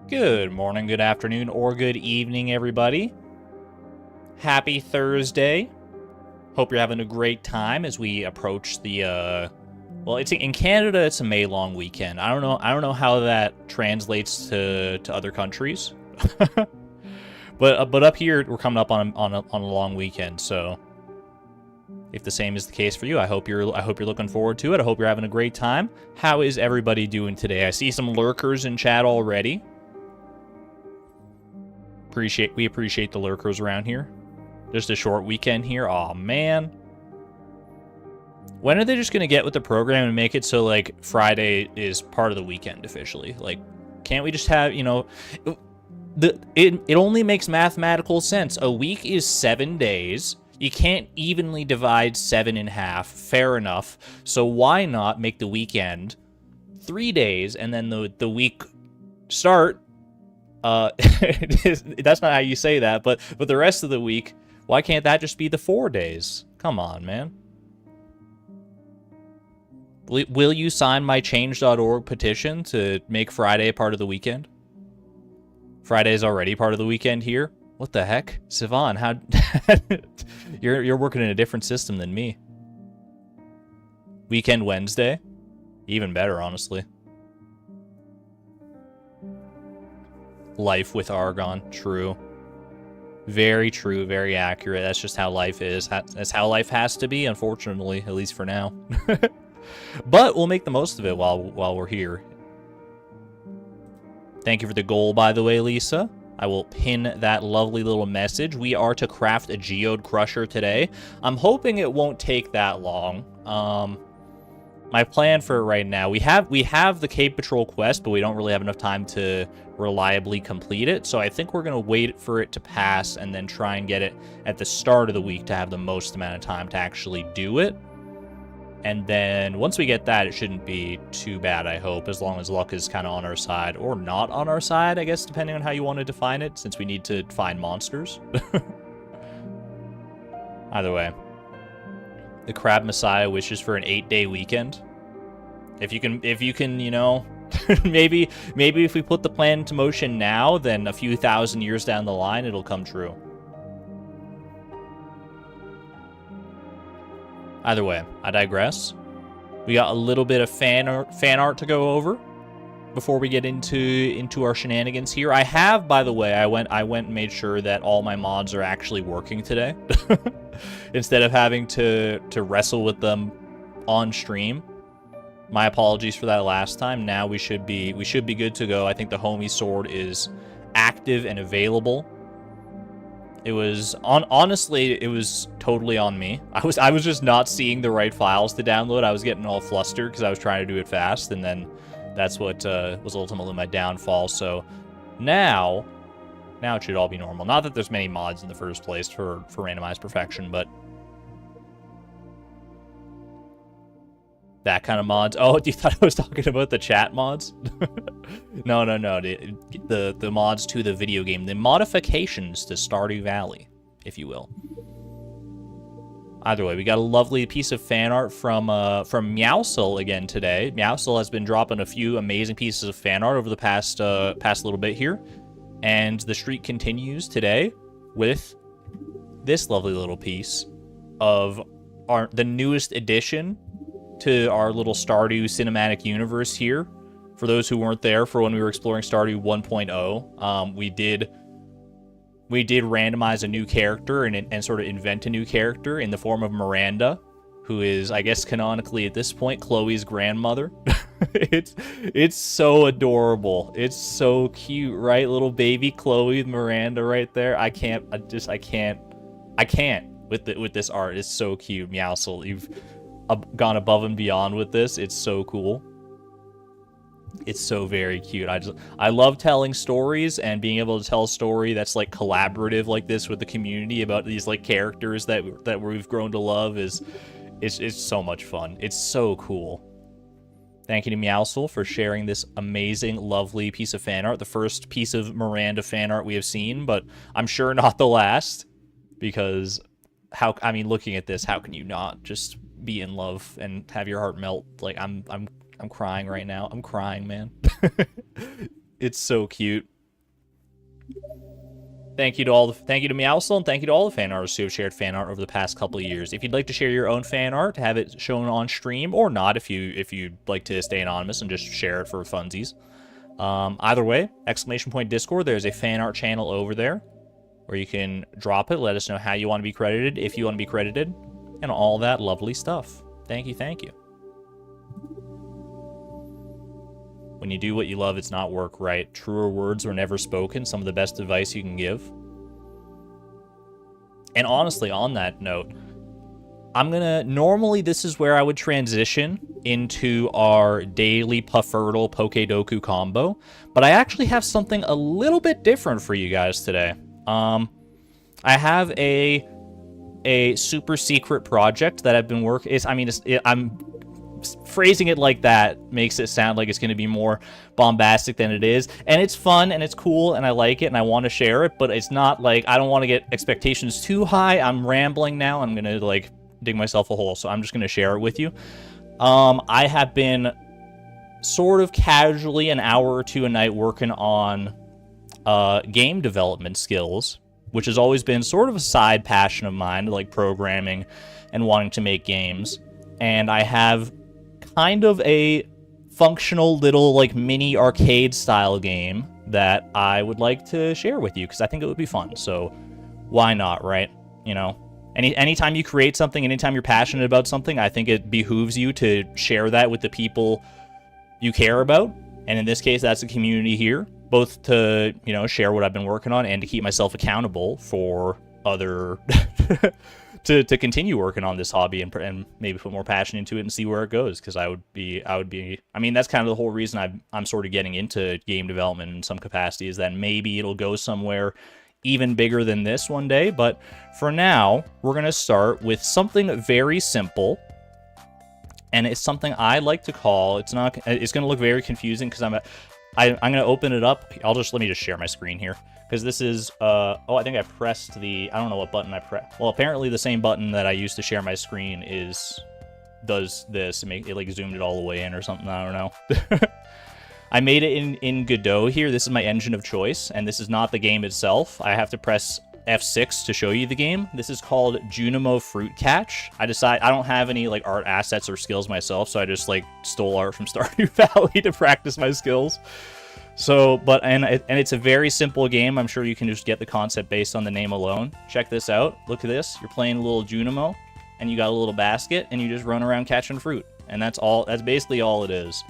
Good morning, good afternoon, or good evening, everybody. Happy Thursday. Hope you're having a great time as we approach the well, it's in Canada, it's a May long weekend. I don't know how that translates to other countries. but up here we're coming up on a long weekend, so if the same is the case for you, I hope you're looking forward to it. I hope you're having a great time. How is everybody doing today? I see some lurkers in chat already. We appreciate the lurkers around here. Just a short weekend here. Aw, man. When are they just gonna get with the program and make it so, like, Friday is part of the weekend officially? Like, can't we just have, you know... It only makes mathematical sense. A week is 7 days. You can't evenly divide 7 in half. Fair enough. So why not make the weekend 3 days and then the week start... that's not how you say that, but the rest of the week, why can't that just be the 4 days? Come on, man. Will you sign my change.org petition to make Friday a part of the weekend? Friday is already part of the weekend here? What the heck? Sivan, how... you're working in a different system than me. Weekend Wednesday? Even better, honestly. Life with Argon. True. Very true, very accurate. That's just how life is. That's how life has to be, unfortunately, at least for now. But we'll make the most of it while we're here. Thank you for the goal, by the way, Lisa. I will pin that lovely little message. We are to craft a geode crusher today. I'm hoping it won't take that long. My plan for right now, we have the Cape Patrol quest, but we don't really have enough time to reliably complete it. So I think we're going to wait for it to pass and then try and get it at the start of the week to have the most amount of time to actually do it. And then once we get that, it shouldn't be too bad, I hope, as long as luck is kind of on our side, or not on our side, I guess, depending on how you want to define it, since we need to find monsters. Either way. The Crab Messiah wishes for an 8-day weekend. If you can, you know, maybe if we put the plan into motion now, then a few thousand years down the line, it'll come true. Either way, I digress. We got a little bit of fan art to go over before we get into our shenanigans here. I have, by the way, I went and made sure that all my mods are actually working today. Instead of having to wrestle with them on stream. My apologies for that last time. Now we should be good to go. I think the homie sword is active and available. It was honestly, it was totally on me. I was just not seeing the right files to download. I was getting all flustered because I was trying to do it fast, and then that's what was ultimately my downfall. So now it should all be normal. Not that there's many mods in the first place for randomized perfection, but that kind of mods. Oh, you thought I was talking about the chat mods? No. The mods to the video game. The modifications to Stardew Valley, if you will. Either way, we got a lovely piece of fan art from Meowsel again today. Meowsel has been dropping a few amazing pieces of fan art over the past little bit here. And the streak continues today with this lovely little piece of the newest addition to our little Stardew cinematic universe here. For those who weren't there for when we were exploring Stardew 1.0, we did randomize a new character and sort of invent a new character in the form of Miranda, who is, I guess, canonically at this point, Chloe's grandmother. It's so adorable. It's so cute, right? Little baby Chloe, Miranda right there. I can't with this art. It's so cute. Meowsel, you've gone above and beyond with this. It's so cool. It's so very cute. I love telling stories, and being able to tell a story that's like collaborative like this with the community about these like characters that we've grown to love is so much fun. It's so cool. Thank you to Meowsel for sharing this amazing, lovely piece of fan art. The first piece of Miranda fan art we have seen, but I'm sure not the last, because looking at this, how can you not just be in love and have your heart melt? Like I'm crying right now. I'm crying, man. It's so cute. Thank you to Meowsel, and thank you to all the fan artists who have shared fan art over the past couple of years. If you'd like to share your own fan art, have it shown on stream, or not, if you'd like to stay anonymous and just share it for funsies. Either way, !Discord, there's a fan art channel over there where you can drop it, let us know how you want to be credited, if you want to be credited, and all that lovely stuff. Thank you, thank you. When you do what you love, it's not work, right? Truer words were never spoken, some of the best advice you can give. And honestly, on that note, normally this is where I would transition into our daily Puffertle Pokedoku combo, but I actually have something a little bit different for you guys today. I have a super secret project that I've been working. I'm phrasing it like that makes it sound like it's going to be more bombastic than it is, and it's fun and it's cool and I like it and I want to share it, but it's not like I don't want to get expectations too high. I'm rambling now. I'm going to like dig myself a hole, so I'm just going to share it with you. I have been sort of casually an hour or two a night working on game development skills, which has always been sort of a side passion of mine, like programming and wanting to make games. And I have kind of a functional little like mini arcade style game that I would like to share with you because I think it would be fun. So why not, right? You know, anytime you create something, anytime you're passionate about something, I think it behooves you to share that with the people you care about. And in this case, that's the community here, both to, you know, share what I've been working on and to keep myself accountable for other to continue working on this hobby and maybe put more passion into it and see where it goes. Because I mean, that's kind of the whole reason I'm sort of getting into game development in some capacity, is that maybe it'll go somewhere even bigger than this one day. But for now, we're going to start with something very simple. And it's something I like to call, it's going to look very confusing because I'm going to open it up. Let me just share my screen here. Because this is, I think I pressed I don't know what button I pressed. Well, apparently the same button that I used to share my screen does this. It like zoomed it all the way in or something, I don't know. I made it in Godot here. This is my engine of choice, and this is not the game itself. I have to press F6 to show you the game. This is called Junimo Fruit Catch. I don't have any like art assets or skills myself, so I just like stole art from Stardew Valley to practice my skills. So, and it's a very simple game. I'm sure you can just get the concept based on the name alone. Check this out. Look at this. You're playing a little Junimo, and you got a little basket, and you just run around catching fruit. And that's all. That's basically all it is.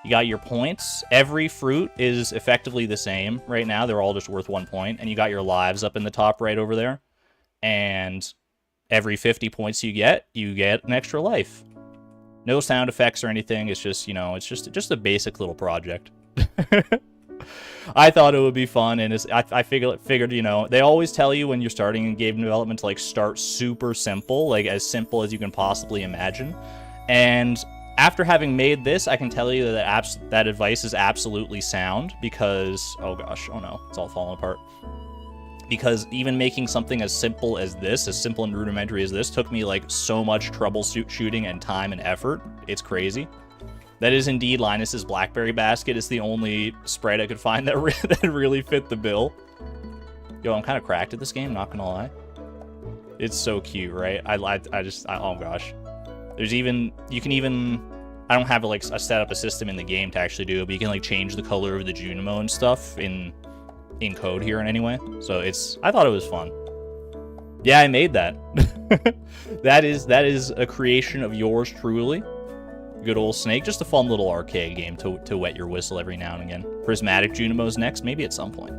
You got your points. Every fruit is effectively the same right now. They're all just worth 1 point. And you got your lives up in the top right over there. And every 50 points you get an extra life. No sound effects or anything. It's just, you know, it's just a basic little project. I thought it would be fun, and I figured, you know, they always tell you when you're starting in game development to like start super simple, like as simple as you can possibly imagine. And after having made this, I can tell you that that advice is absolutely sound, because oh gosh, oh no, it's all falling apart. Because even making something as simple as this, as simple and rudimentary as this, took me like so much troubleshooting and time and effort. It's crazy. That is indeed Linus's Blackberry Basket. It's the only sprite I could find that really fit the bill. Yo, I'm kind of cracked at this game, not gonna lie. It's so cute, right? Oh gosh. I don't have like set up a system in the game to actually do it, but you can like change the color of the Junimo and stuff in code here in any way. So I thought it was fun. Yeah, I made that. That is a creation of yours truly. Good old Snake, just a fun little arcade game to wet your whistle every now and again. Prismatic Junimo's next, maybe at some point.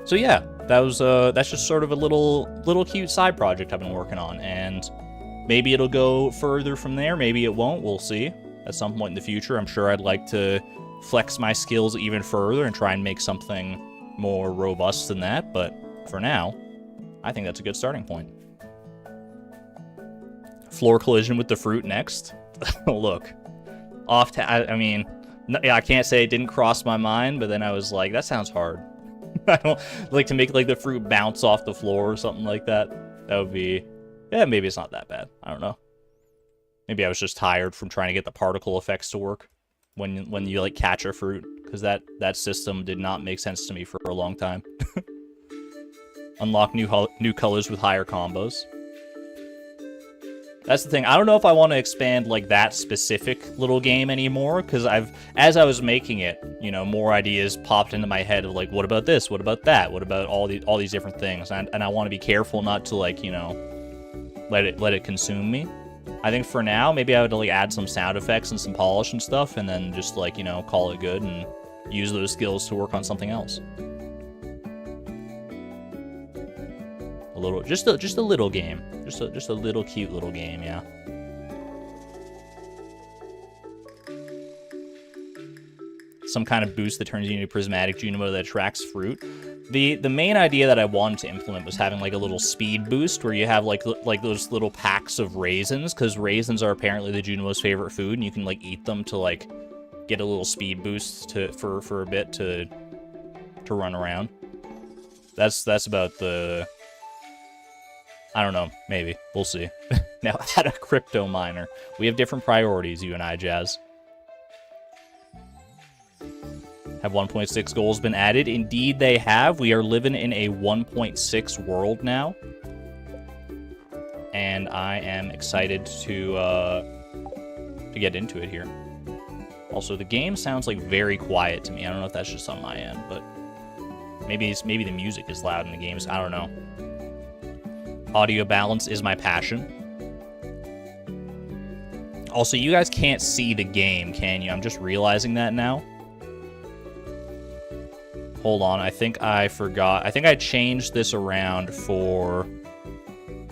So yeah, that's just sort of a little cute side project I've been working on, and maybe it'll go further from there, maybe it won't, we'll see. At some point in the future, I'm sure I'd like to flex my skills even further and try and make something more robust than that, but for now, I think that's a good starting point. Floor collision with the fruit next. Look, I mean, I can't say it didn't cross my mind, but then I was like, that sounds hard. I don't like to make like the fruit bounce off the floor or something like that. That would be, yeah, maybe it's not that bad. I don't know. Maybe I was just tired from trying to get the particle effects to work. when you like catch a fruit, because that system did not make sense to me for a long time. Unlock new colors with higher combos. That's the thing. I don't know if I want to expand like that specific little game anymore, because as I was making it, you know, more ideas popped into my head of like, what about this? What about that? What about all these different things? And I want to be careful not to, like, you know, let it consume me. I think for now, maybe I would like add some sound effects and some polish and stuff, and then just like, you know, call it good and use those skills to work on something else. A little, just a little game, just a little cute little game, yeah. Some kind of boost that turns you into a prismatic Junimo that attracts fruit. The main idea that I wanted to implement was having like a little speed boost where you have like those little packs of raisins, because raisins are apparently the Junimo's favorite food, and you can like eat them to like get a little speed boost for a bit to run around. That's about the. I don't know. Maybe. We'll see. Now, add a crypto miner. We have different priorities, you and I, Jazz. Have 1.6 goals been added? Indeed, they have. We are living in a 1.6 world now. And I am excited to get into it here. Also, the game sounds like very quiet to me. I don't know if that's just on my end, but maybe the music is loud in the games. I don't know. Audio balance is my passion. Also, you guys can't see the game, can you? I'm just realizing that now. Hold on, I think I forgot. I think I changed this around for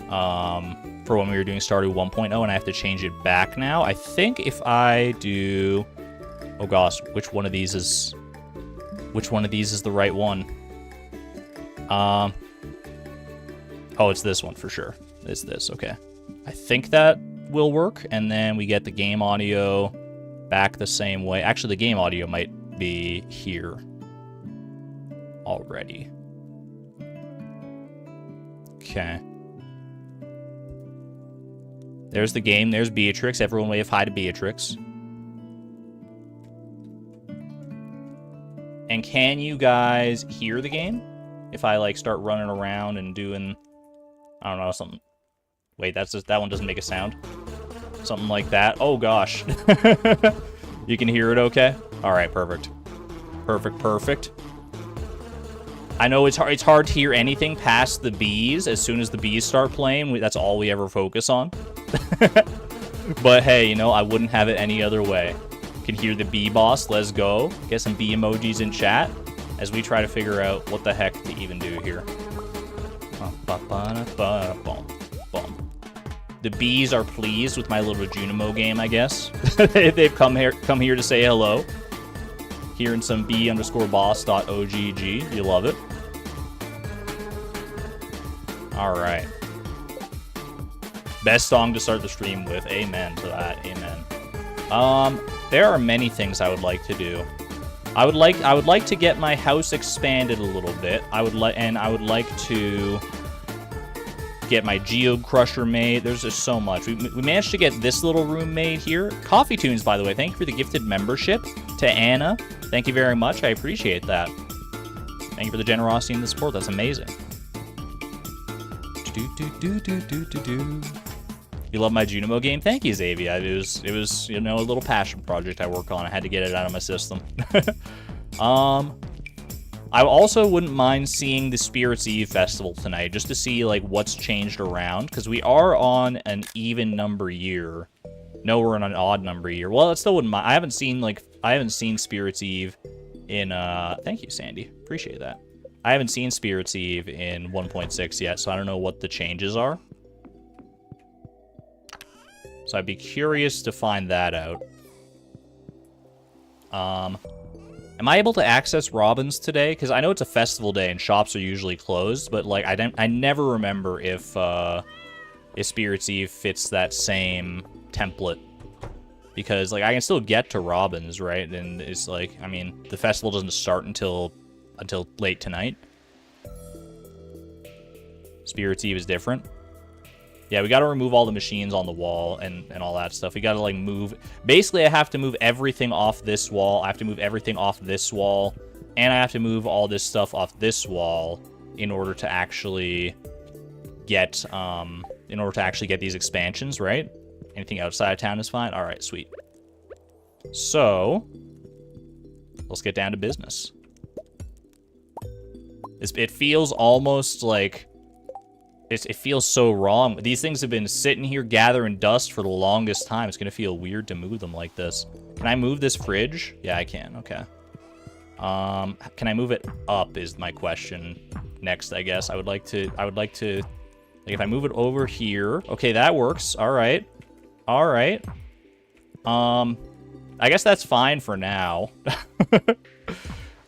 when we were doing Stardew 1.0, and I have to change it back now. I think if I do... Oh gosh, which one of these is the right one? Oh, it's this one for sure. It's this, okay. I think that will work, and then we get the game audio back the same way. Actually, the game audio might be here already. Okay. There's the game. There's Beatrix. Everyone wave hi to Beatrix. And can you guys hear the game? If I, like, start running around and doing... I don't know, something... Wait, that one doesn't make a sound. Something like that. Oh, gosh. You can hear it okay? Alright, perfect. Perfect. I know it's hard to hear anything past the bees. As soon as the bees start playing, that's all we ever focus on. But hey, you know, I wouldn't have it any other way. Can hear the bee boss. Let's go. Get some bee emojis in chat as we try to figure out what the heck to even do here. The bees are pleased with my little Junimo game, I guess. They've come here to say hello. Hearing some b_boss.ogg. You love it. Alright. Best song to start the stream with. Amen to that. Amen. There are many things I would like to do. I would like to get my house expanded a little bit. I would like to get my geode crusher made. There's just so much. We managed to get this little room made here. Coffee Tunes, by the way, thank you for the gifted membership. To Anna, thank you very much. I appreciate that. Thank you for the generosity and the support. That's amazing. You love my Junimo game? Thank you, Xavier. It was you know, a little passion project I work on. I had to get it out of my system. I also wouldn't mind seeing the Spirits Eve festival tonight, just to see like what's changed around, because we are on an even number year. No, we're on an odd number year. Well, it still wouldn't mind. I haven't seen Spirits Eve in thank you, Sandy. Appreciate that. I haven't seen Spirits Eve in 1.6 yet, so I don't know what the changes are. So I'd be curious to find that out. Am I able to access Robin's today? Because I know it's a festival day and shops are usually closed, but like I never remember if Spirits Eve fits that same template. Because like I can still get to Robin's, right? And it's like, I mean, the festival doesn't start until late tonight. Spirits Eve is different. Yeah, we got to remove all the machines on the wall and all that stuff. We got to, like, move... Basically, I have to move everything off this wall. I have to move everything off this wall. And I have to move all this stuff off this wall in order to actually get, these expansions, right? Anything outside of town is fine? All right, sweet. So, let's get down to business. It feels almost like... It feels so wrong. These things have been sitting here gathering dust for the longest time. It's going to feel weird to move them like this. Can I move this fridge? Yeah, I can. Okay. Can I move it up is my question next, I guess. I would like to, like, if I move it over here. Okay, that works. All right. All right. I guess that's fine for now.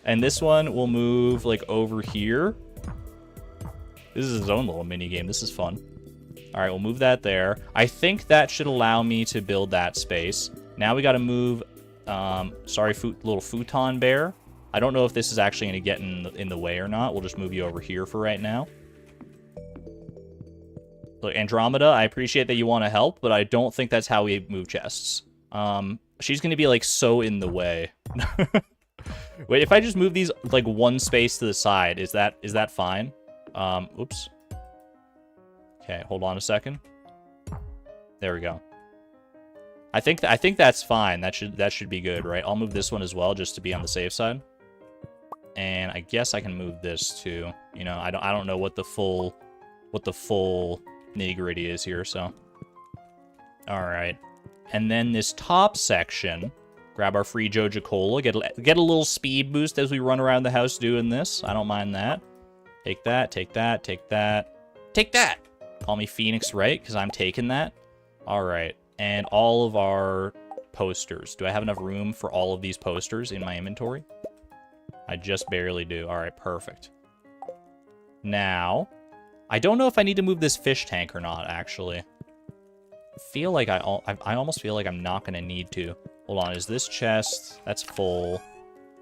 And this one will move, like, over here. This is his own little mini game. This is fun. All right, we'll move that there. I think that should allow me to build that space. Now we got to move, sorry, little futon bear. I don't know if this is actually going to get in the way or not. We'll just move you over here for right now. Look, Andromeda, I appreciate that you want to help, but I don't think that's how we move chests. She's going to be, like, so in the way. Wait, if I just move these, like, one space to the side, is that fine? Oops. Okay, hold on a second. There we go. I think that's fine. That should be good, right? I'll move this one as well, just to be on the safe side. And I guess I can move this too. You know, I don't know what the full nitty-gritty is here, so. All right. And then this top section, grab our free Joja Cola, get a little speed boost as we run around the house doing this. I don't mind that. Take that, take that, take that. Take that! Call me Phoenix, right? Because I'm taking that. All right. And all of our posters. Do I have enough room for all of these posters in my inventory? I just barely do. All right, perfect. Now, I don't know if I need to move this fish tank or not, actually. I almost feel like I'm not going to need to. Hold on, is this chest? That's full.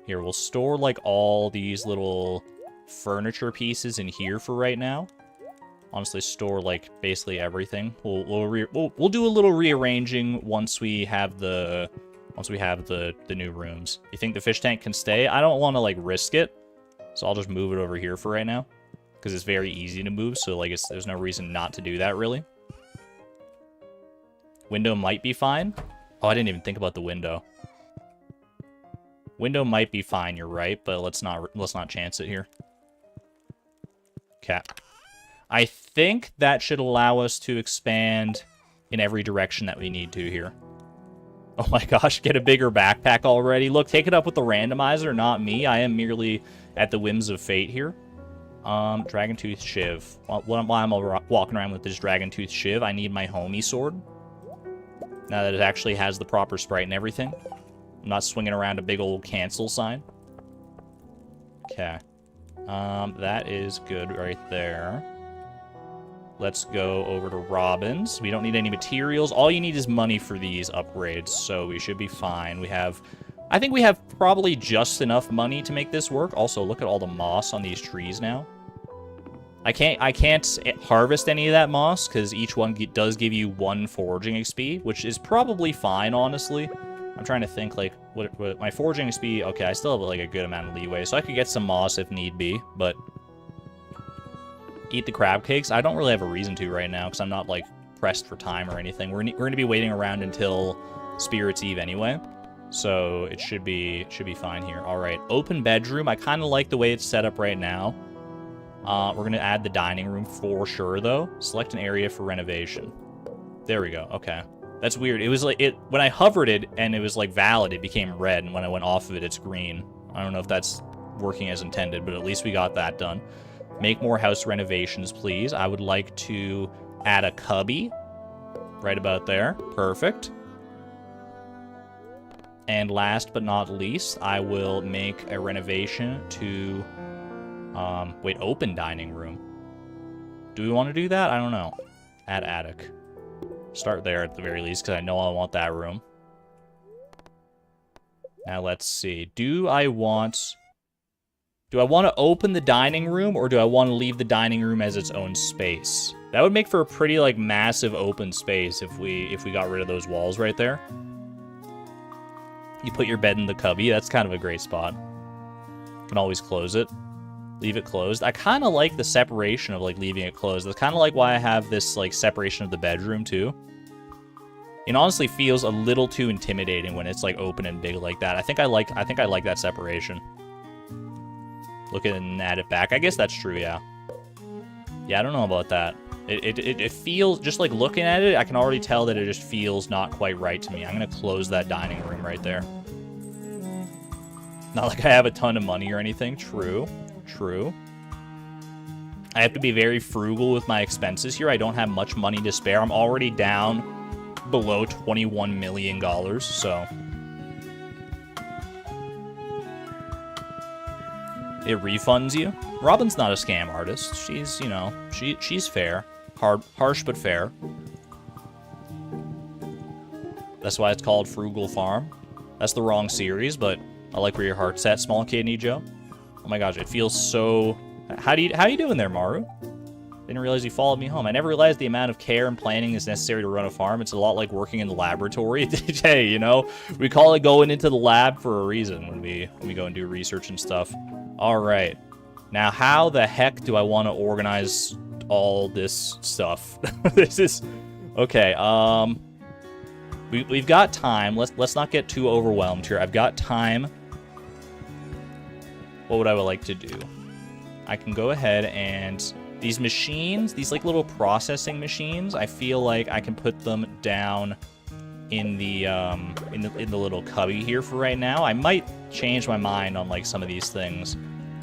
Here, we'll store, like, all these little furniture pieces in here for right now. Honestly, store, like, basically everything. We'll do a little rearranging once we have the new rooms. You think the fish tank can stay? I don't want to, like, risk it, so I'll just move it over here for right now because it's very easy to move. So, like, there's no reason not to do that, really. Window might be fine. Oh, I didn't even think about the window. Window might be fine. You're right, but let's not chance it here. Okay. I think that should allow us to expand in every direction that we need to here. Oh my gosh, get a bigger backpack already. Look, take it up with the randomizer, not me. I am merely at the whims of fate here. Dragon Tooth Shiv. While I'm walking around with this Dragon Tooth Shiv, I need my homie sword. Now that it actually has the proper sprite and everything. I'm not swinging around a big old cancel sign. Okay. That is good right there. Let's go over to Robin's. We don't need any materials. All you need is money for these upgrades, so we should be fine. I think we have probably just enough money to make this work. Also, look at all the moss on these trees now. I can't harvest any of that moss, because each one does give you 1 foraging XP, which is probably fine, honestly. I'm trying to think, like, what my foraging XP... Okay, I still have, like, a good amount of leeway, so I could get some moss if need be, but... Eat the crab cakes? I don't really have a reason to right now, because I'm not, like, pressed for time or anything. We're going to be waiting around until Spirit's Eve anyway, so it should be fine here. All right, open bedroom. I kind of like the way it's set up right now. We're going to add the dining room for sure, though. Select an area for renovation. There we go. Okay. That's weird. It was like when I hovered it and it was like valid, it became red, and when I went off of it, it's green. I don't know if that's working as intended, but at least we got that done. Make more house renovations, please. I would like to add a cubby right about there. Perfect. And last but not least, I will make a renovation to open dining room. Do we want to do that? I don't know. Add attic. Start there at the very least, because I know I want that room. Now let's see. Do I want to open the dining room, or do I want to leave the dining room as its own space? That would make for a pretty, like, massive open space if we got rid of those walls right there. You put your bed in the cubby. That's kind of a great spot. You can always close it. Leave it closed. I kind of like the separation of, like, leaving it closed. That's kind of like why I have this, like, separation of the bedroom, too. It honestly feels a little too intimidating when it's, like, open and big like that. I think I like that separation. Looking at it back. I guess that's true, yeah. Yeah, I don't know about that. It feels, just like looking at it, I can already tell that it just feels not quite right to me. I'm going to close that dining room right there. Not like I have a ton of money or anything. True. True. I have to be very frugal with my expenses here. I don't have much money to spare. I'm already down below $21 million, so... It refunds you. Robin's not a scam artist. She's, you know, she's fair. Harsh but fair. That's why it's called Frugal Farm. That's the wrong series, but I like where your heart's at, Small Kidney Joe. Oh my gosh, it feels so... How you doing there, Maru? Didn't realize you followed me home. I never realized the amount of care and planning is necessary to run a farm. It's a lot like working in the laboratory. Hey, you know, we call it going into the lab for a reason when we go and do research and stuff. All right. Now, how the heck do I want to organize all this stuff? This is... Okay, we've got time. Let's not get too overwhelmed here. I've got time. What would I like to do? I can go ahead and... These machines, these like little processing machines, I feel like I can put them down in the little cubby here for right now. I might change my mind on like some of these things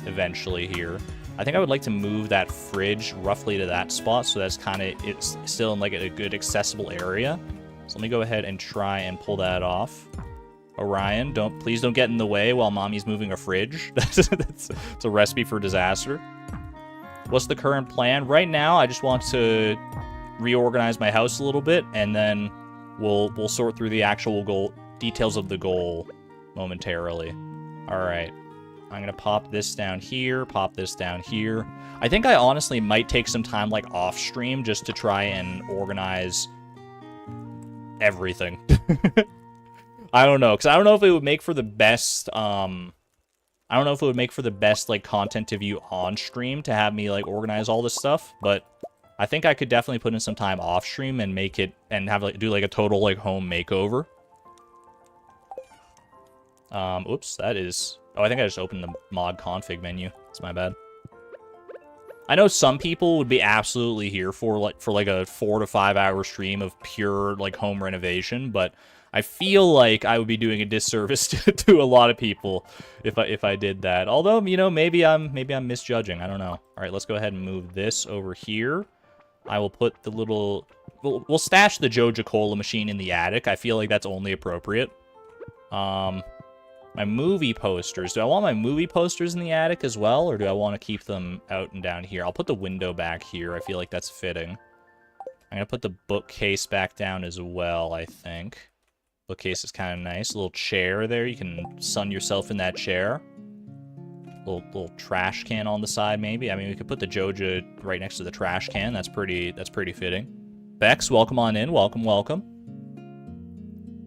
eventually here. I think I would like to move that fridge roughly to that spot, so that's kind of, it's still in like a good accessible area. So let me go ahead and try and pull that off. Orion, please don't get in the way while mommy's moving a fridge. It's a recipe for disaster. What's the current plan? Right now, I just want to reorganize my house a little bit, and then we'll sort through the actual details of the goal momentarily. All right. I'm going to pop this down here, pop this down here. I think I honestly might take some time, like, off-stream just to try and organize everything. I don't know, because I don't know if it would make for the best, I don't know if it would make for the best, like, content to view on stream to have me, like, organize all this stuff, but I think I could definitely put in some time off stream and make it, and have, like, do, like, a total, like, home makeover. Oops, that is... Oh, I think I just opened the mod config menu. That's my bad. I know some people would be absolutely here for like a 4 to 5 hour stream of pure, like, home renovation, but I feel like I would be doing a disservice to a lot of people if I did that. Although, you know, maybe I'm misjudging. I don't know. All right, let's go ahead and move this over here. I will put the little... We'll stash the Joja Cola machine in the attic. I feel like that's only appropriate. My movie posters. Do I want my movie posters in the attic as well, or do I want to keep them out and down here? I'll put the window back here. I feel like that's fitting. I'm going to put the bookcase back down as well, I think. Bookcase is kind of nice. A little chair there. You can sun yourself in that chair. Little trash can on the side, maybe. I mean, we could put the Joja right next to the trash can. That's pretty fitting. Bex, welcome on in. Welcome, welcome.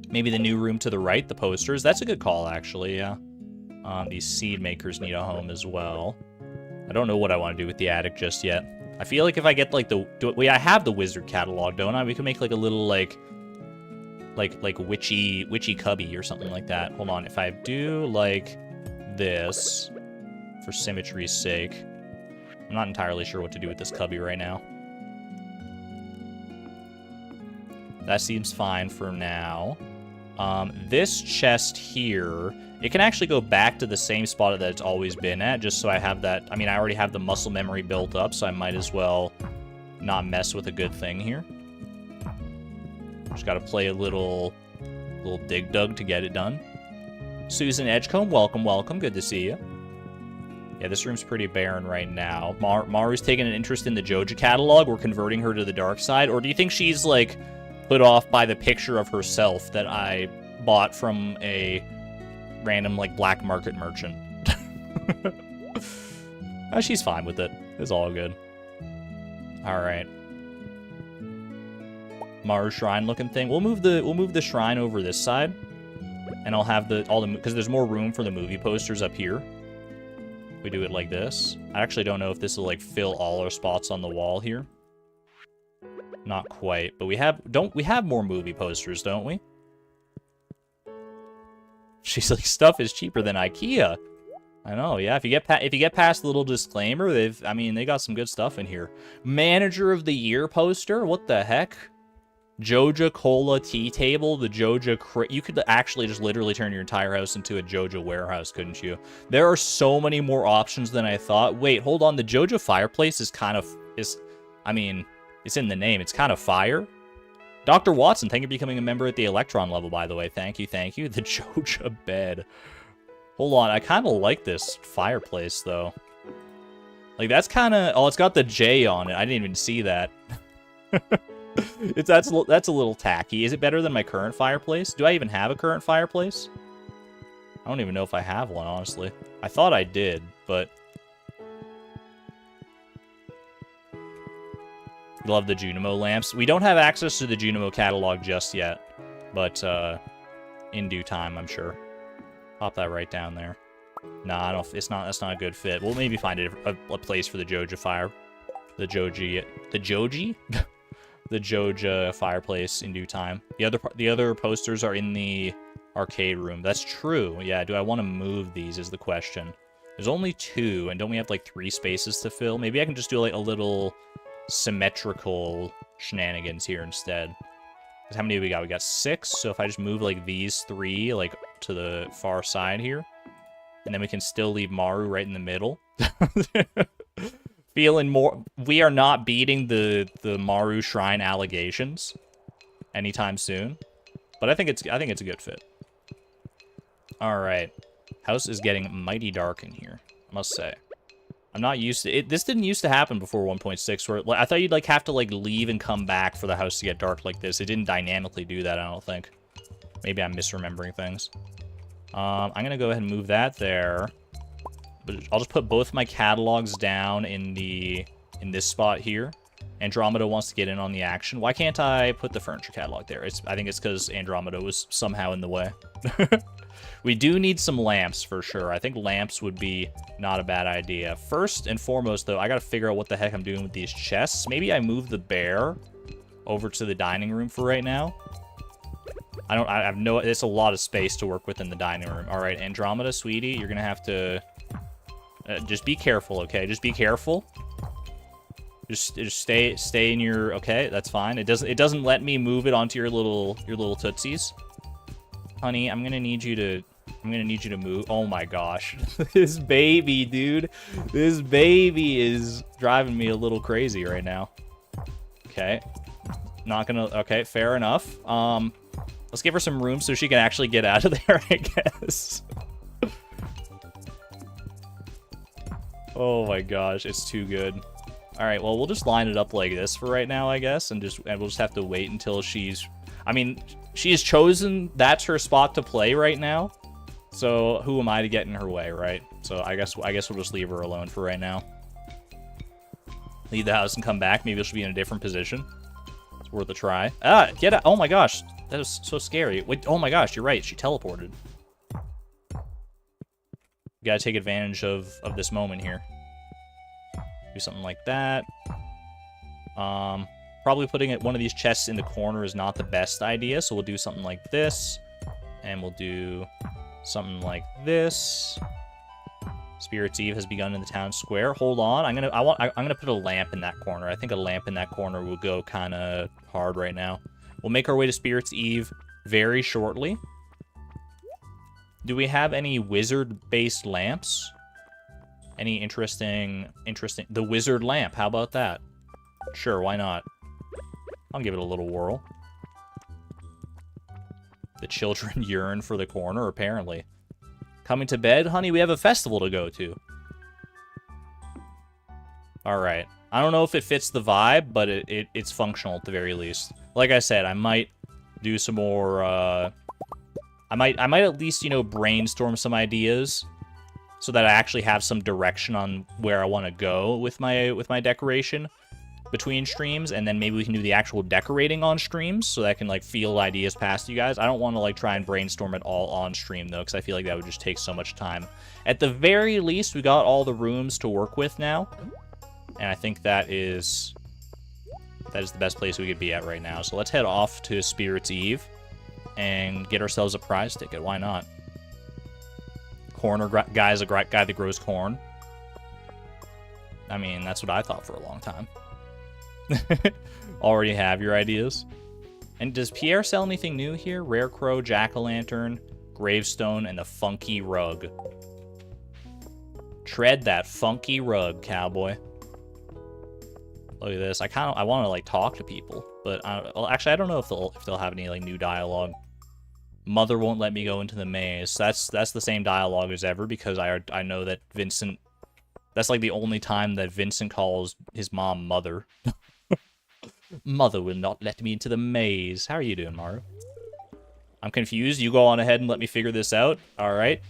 Maybe the new room to the right, the posters. That's a good call, actually, yeah. These seed makers need a home as well. I don't know what I want to do with the attic just yet. I feel like if I get, like, wait, I have the wizard catalog, don't I? We could make, like, a little, like witchy cubby or something like that. Hold on. If I do, like, this, for symmetry's sake, I'm not entirely sure what to do with this cubby right now. That seems fine for now. This chest here, it can actually go back to the same spot that it's always been at, just so I have that. I mean, I already have the muscle memory built up, so I might as well not mess with a good thing here. Just gotta play a little dig dug to get it done. Susan Edgecombe, welcome, welcome. Good to see you. Yeah, this room's pretty barren right now. Maru's taking an interest in the Joja catalog. We're converting her to the dark side. Or do you think she's, like, put off by the picture of herself that I bought from a random, like, black market merchant? She's fine with it. It's all good. All right. Maru Shrine looking thing. We'll move the shrine over this side, and I'll have because there's more room for the movie posters up here. We do it like this. I actually don't know if this will like fill all our spots on the wall here. Not quite, but we have more movie posters, don't we? She's like, stuff is cheaper than IKEA. I know, yeah. If you get past the little disclaimer, they got some good stuff in here. Manager of the Year poster. What the heck? Joja Cola tea table. The Joja you could actually just literally turn your entire house into a Joja warehouse, couldn't you? There are so many more options than I thought. Wait, hold on. The Joja fireplace is I mean, it's in the name. It's kind of fire. Dr. Watson, thank you for becoming a member at the Electron level, by the way. Thank you, thank you. The Joja bed. Hold on, I kind of like this fireplace, though. Like, that's kind of... Oh, it's got the J on it. I didn't even see that. That's a little tacky. Is it better than my current fireplace? Do I even have a current fireplace? I don't even know if I have one, honestly. I thought I did, but... Love the Junimo lamps. We don't have access to the Junimo catalog just yet, but in due time, I'm sure. Pop that right down there. Nah, that's not a good fit. We'll maybe find a place for the Joja fire. The Joji? The Joja fireplace in due time. The other posters are in the arcade room. That's true. Yeah, do I want to move these is the question. There's only 2, and don't we have like 3 spaces to fill? Maybe I can just do like a little symmetrical shenanigans here instead. How many do we got? We got 6, so if I just move like these 3 like to the far side here, and then we can still leave Maru right in the middle. Feeling more... We are not beating the Maru Shrine allegations anytime soon, but I think it's a good fit. All right. House is getting mighty dark in here, I must say. I'm not used to it. This didn't used to happen before 1.6, where I thought you'd like have to like leave and come back for the house to get dark like this. It didn't dynamically do that, I don't think. Maybe I'm misremembering things. I'm gonna go ahead and move that there. But I'll just put both my catalogs down in this spot here. Andromeda wants to get in on the action. Why can't I put the furniture catalog there? I think it's because Andromeda was somehow in the way. We do need some lamps for sure. I think lamps would be not a bad idea. First and foremost, though, I gotta figure out what the heck I'm doing with these chests. Maybe I move the bear over to the dining room for right now. I have no... It's a lot of space to work with in the dining room. All right, Andromeda, sweetie, you're gonna have to... just be careful, okay? Just be careful. Just stay in your... Okay, that's fine. It doesn't let me move it onto your little tootsies. Honey, I'm gonna need you to move. Oh my gosh. This baby, dude. This baby is driving me a little crazy right now. Okay. Not gonna... Okay, fair enough. Let's give her some room so she can actually get out of there, I guess. Oh my gosh, it's too good. All right, well, we'll just line it up like this for right now, I guess, and we'll just have to wait until she's... I mean, she has chosen that's her spot to play right now. So who am I to get in her way, right? So I guess we'll just leave her alone for right now. Leave the house and come back. Maybe she'll be in a different position. It's worth a try. Ah, get out! Oh my gosh, that was so scary. Wait, oh my gosh, you're right. She teleported. You gotta take advantage of this moment here. Do something like that. Probably putting one of these chests in the corner is not the best idea, so we'll do something like this, and we'll do something like this. Spirit's Eve has begun in the town square. Hold on, I'm gonna put a lamp in that corner. I think a lamp in that corner will go kind of hard right now. We'll make our way to Spirit's Eve very shortly. Do we have any wizard-based lamps? Any interesting... The wizard lamp, how about that? Sure, why not? I'll give it a little whirl. The children yearn for the corner, apparently. Coming to bed? Honey, we have a festival to go to. Alright. I don't know if it fits the vibe, but it's functional at the very least. Like I said, I might do some more, I might at least, you know, brainstorm some ideas so that I actually have some direction on where I want to go with my decoration. between streams, and then maybe we can do the actual decorating on streams, so that I can, like, field ideas past you guys. I don't want to, like, try and brainstorm it all on stream, though, because I feel like that would just take so much time. At the very least, we got all the rooms to work with now, and I think that is the best place we could be at right now. So let's head off to Spirit's Eve and get ourselves a prize ticket. Why not? Corner guy's a guy that grows corn. I mean, that's what I thought for a long time. Already have your ideas. And does Pierre sell anything new here? Rare Crow, Jack-o'-lantern, Gravestone, and the funky rug. Tread that funky rug, cowboy. Look at this. I want to, like, talk to people, but well, actually, I don't know if they'll have any, like, new dialogue. Mother won't let me go into the maze. That's the same dialogue as ever, because I know that Vincent. That's, like, the only time that Vincent calls his mom Mother. Mother will not let me into the maze. How are you doing, Maru? I'm confused. You go on ahead and let me figure this out. All right.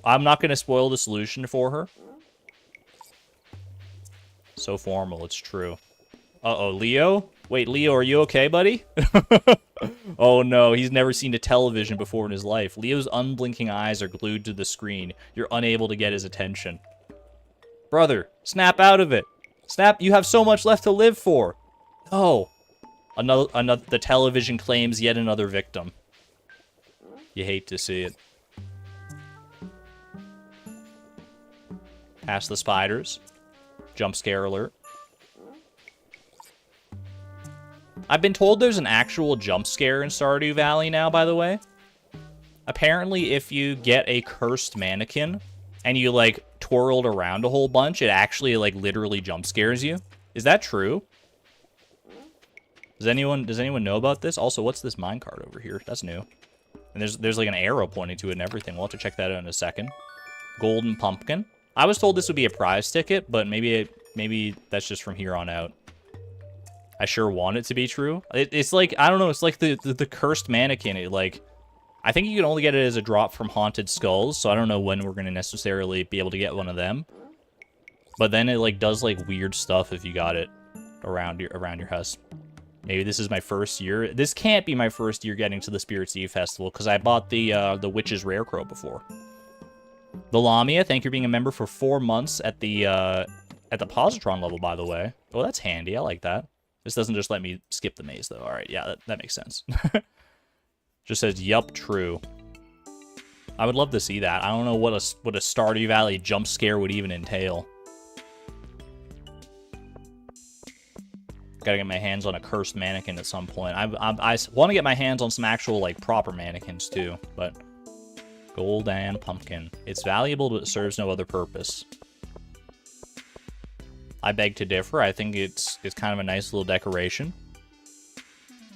I'm not going to spoil the solution for her. So formal, it's true. Uh-oh, Leo? Wait, Leo, are you okay, buddy? Oh no, he's never seen a television before in his life. Leo's unblinking eyes are glued to the screen. You're unable to get his attention. Brother, snap out of it. Snap, you have so much left to live for. Oh. The television claims yet another victim. You hate to see it. Past the spiders. Jump scare alert. I've been told there's an actual jump scare in Stardew Valley now, by the way. Apparently, if you get a cursed mannequin and you, like, twirl it around a whole bunch, it actually, like, literally jump scares you. Is that true? Does anyone know about this? Also, what's this minecart over here? That's new. And there's like an arrow pointing to it and everything. We'll have to check that out in a second. Golden pumpkin. I was told this would be a prize ticket, but maybe that's just from here on out. I sure want it to be true. It's like, I don't know, it's like the cursed mannequin. I think you can only get it as a drop from Haunted Skulls, so I don't know when we're going to necessarily be able to get one of them. But then it, like, does, like, weird stuff if you got it around your house. Maybe this is my first year. This can't be my first year getting to the Spirit's Eve Festival, because I bought the Witch's Rare Crow before. The Lamia, thank you for being a member for 4 months at the Positron level, by the way. Oh, that's handy. I like that. This doesn't just let me skip the maze, though. All right, yeah, that makes sense. Just says, yup, true. I would love to see that. I don't know what a Stardew Valley jump scare would even entail. Gotta get my hands on a cursed mannequin at some point. I want to get my hands on some actual, like, proper mannequins, too. But golden pumpkin. It's valuable, but it serves no other purpose. I beg to differ. I think it's kind of a nice little decoration.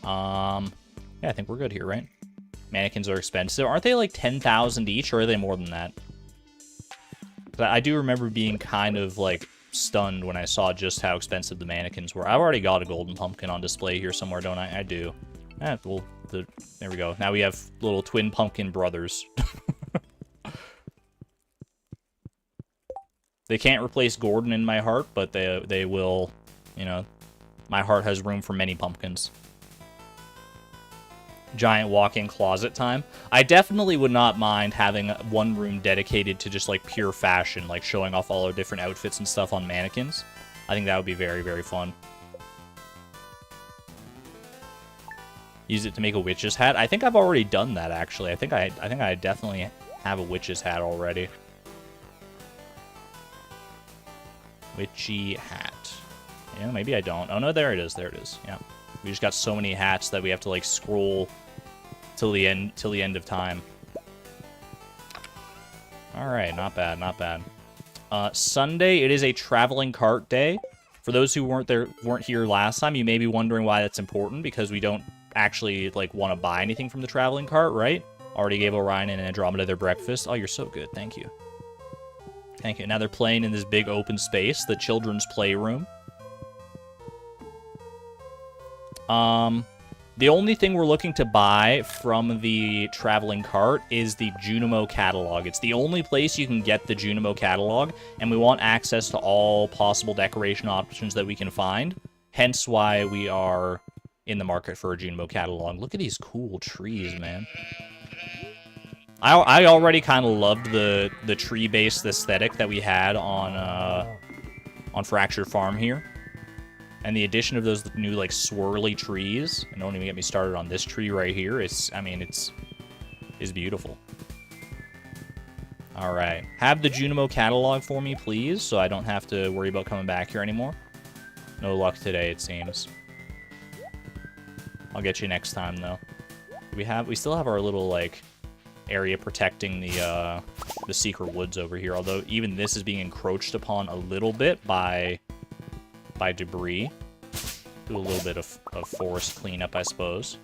Yeah, I think we're good here, right? Mannequins are expensive. Aren't they like 10,000 each, or are they more than that? But I do remember being kind of like stunned when I saw just how expensive the mannequins were. I've already got a golden pumpkin on display here somewhere, don't I? I do. Well, there we go. Now we have little twin pumpkin brothers. They can't replace Gordon in my heart, but they will, you know, my heart has room for many pumpkins. Giant walk-in closet time. I definitely would not mind having one room dedicated to just, like, pure fashion, like showing off all our different outfits and stuff on mannequins. I think that would be very, very fun. Use it to make a witch's hat. I think I've already done that, actually. I think I definitely have a witch's hat already. Witchy hat. Yeah, maybe I don't. Oh, no, there it is. There it is. Yeah. We just got so many hats that we have to, like, scroll till the end of time. Alright, not bad, not bad. Sunday, it is a traveling cart day. For those who weren't here last time, you may be wondering why that's important, because we don't actually, like, want to buy anything from the traveling cart, right? Already gave Orion and Andromeda their breakfast. Oh, you're so good. Thank you. Thank you. Now they're playing in this big open space, the children's playroom. The only thing we're looking to buy from the traveling cart is the Junimo catalog. It's the only place you can get the Junimo catalog, and we want access to all possible decoration options that we can find. Hence why we are in the market for a Junimo catalog. Look at these cool trees, man. I already kind of loved the tree-based aesthetic that we had on Fractured Farm here. And the addition of those new, like, swirly trees, and don't even get me started on this tree right here, is, I mean, it's beautiful. Alright. Have the Junimo catalog for me, please, so I don't have to worry about coming back here anymore. No luck today, it seems. I'll get you next time, though. We still have our little, like, area protecting the secret woods over here, although even this is being encroached upon a little bit by debris. Do a little bit of forest cleanup, I suppose.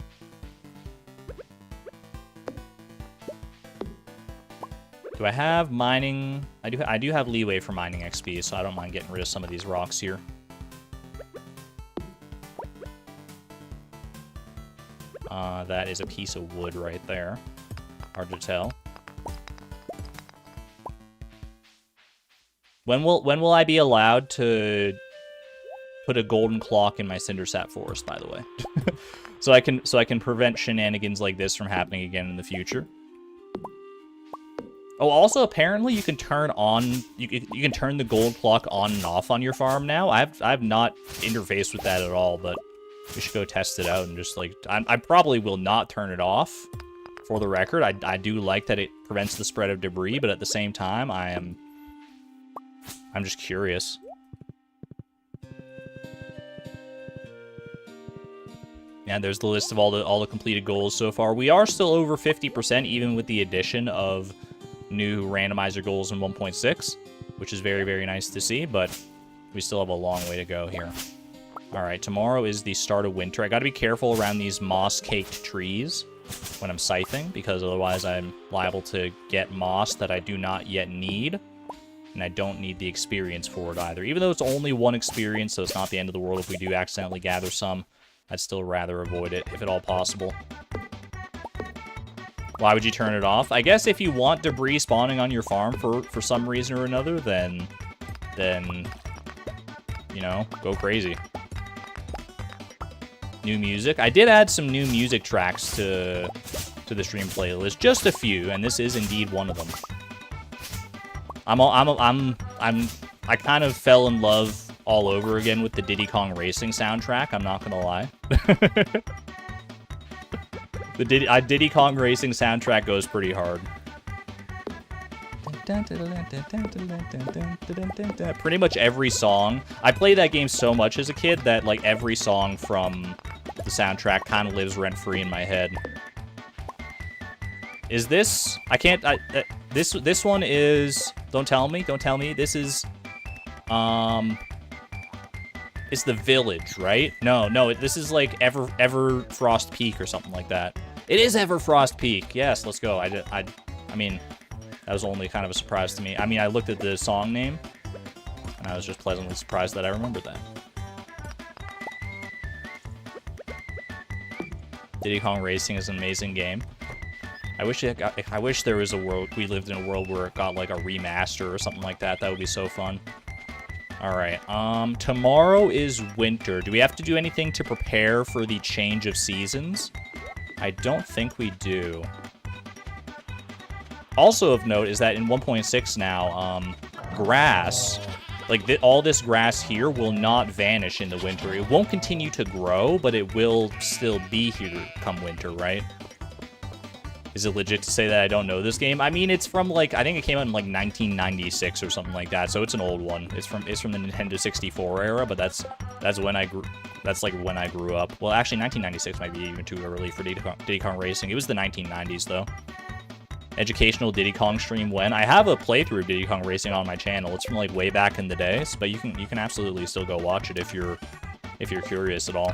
Do I have mining? I do have leeway for mining XP, so I don't mind getting rid of some of these rocks here. That is a piece of wood right there. Hard to tell. When will I be allowed to put a golden clock in my Cindersap forest, by the way? so I can prevent shenanigans like this from happening again in the future. Oh, also apparently you can turn on you can turn the gold clock on and off on your farm now. I've not interfaced with that at all, but we should go test it out and just like I probably will not turn it off. For the record, I do like that it prevents the spread of debris, but at the same time, I'm just curious. Yeah, there's the list of all the completed goals so far. We are still over 50%, even with the addition of new randomizer goals in 1.6, which is very, very nice to see, but we still have a long way to go here. All right, tomorrow is the start of winter. I got to be careful around these moss-caked trees when I'm scything, because otherwise I'm liable to get moss that I do not yet need, and I don't need the experience for it either. Even though it's only one experience, so it's not the end of the world if we do accidentally gather some, I'd still rather avoid it, if at all possible. Why would you turn it off? I guess if you want debris spawning on your farm for some reason or another, then, you know, go crazy. New music. I did add some new music tracks to the stream playlist, just a few, and this is indeed one of them. I kind of fell in love all over again with the Diddy Kong Racing soundtrack. I'm not gonna lie. The Diddy Kong Racing soundtrack goes pretty hard. Pretty much every song. I played that game so much as a kid that like every song from the soundtrack kind of lives rent-free in my head. Is this? I can't. This one is. Don't tell me. Don't tell me. This is. It's the village, right? No. This is like Everfrost Peak or something like that. It is Everfrost Peak. Yes, let's go. I mean, that was only kind of a surprise to me. I mean, I looked at the song name, and I was just pleasantly surprised that I remembered that. Diddy Kong Racing is an amazing game. I wish there was a world, we lived in a world where it got like a remaster or something like that. That would be so fun. Alright, tomorrow is winter. Do we have to do anything to prepare for the change of seasons? I don't think we do. Also of note is that in 1.6 now, grass, like all this grass here will not vanish in the winter. It won't continue to grow, but it will still be here come winter, right? Is it legit to say that I don't know this game? I mean, it's from like, I think it came out in like 1996 or something like that, so it's an old one. It's from the Nintendo 64 era, but that's when I grew. That's like when I grew up. Well, actually, 1996 might be even too early for Diddy Kong Racing. It was the 1990s though. Educational Diddy Kong stream when? I have a playthrough of Diddy Kong Racing on my channel. It's from like way back in the days, but you can absolutely still go watch it if you're curious at all.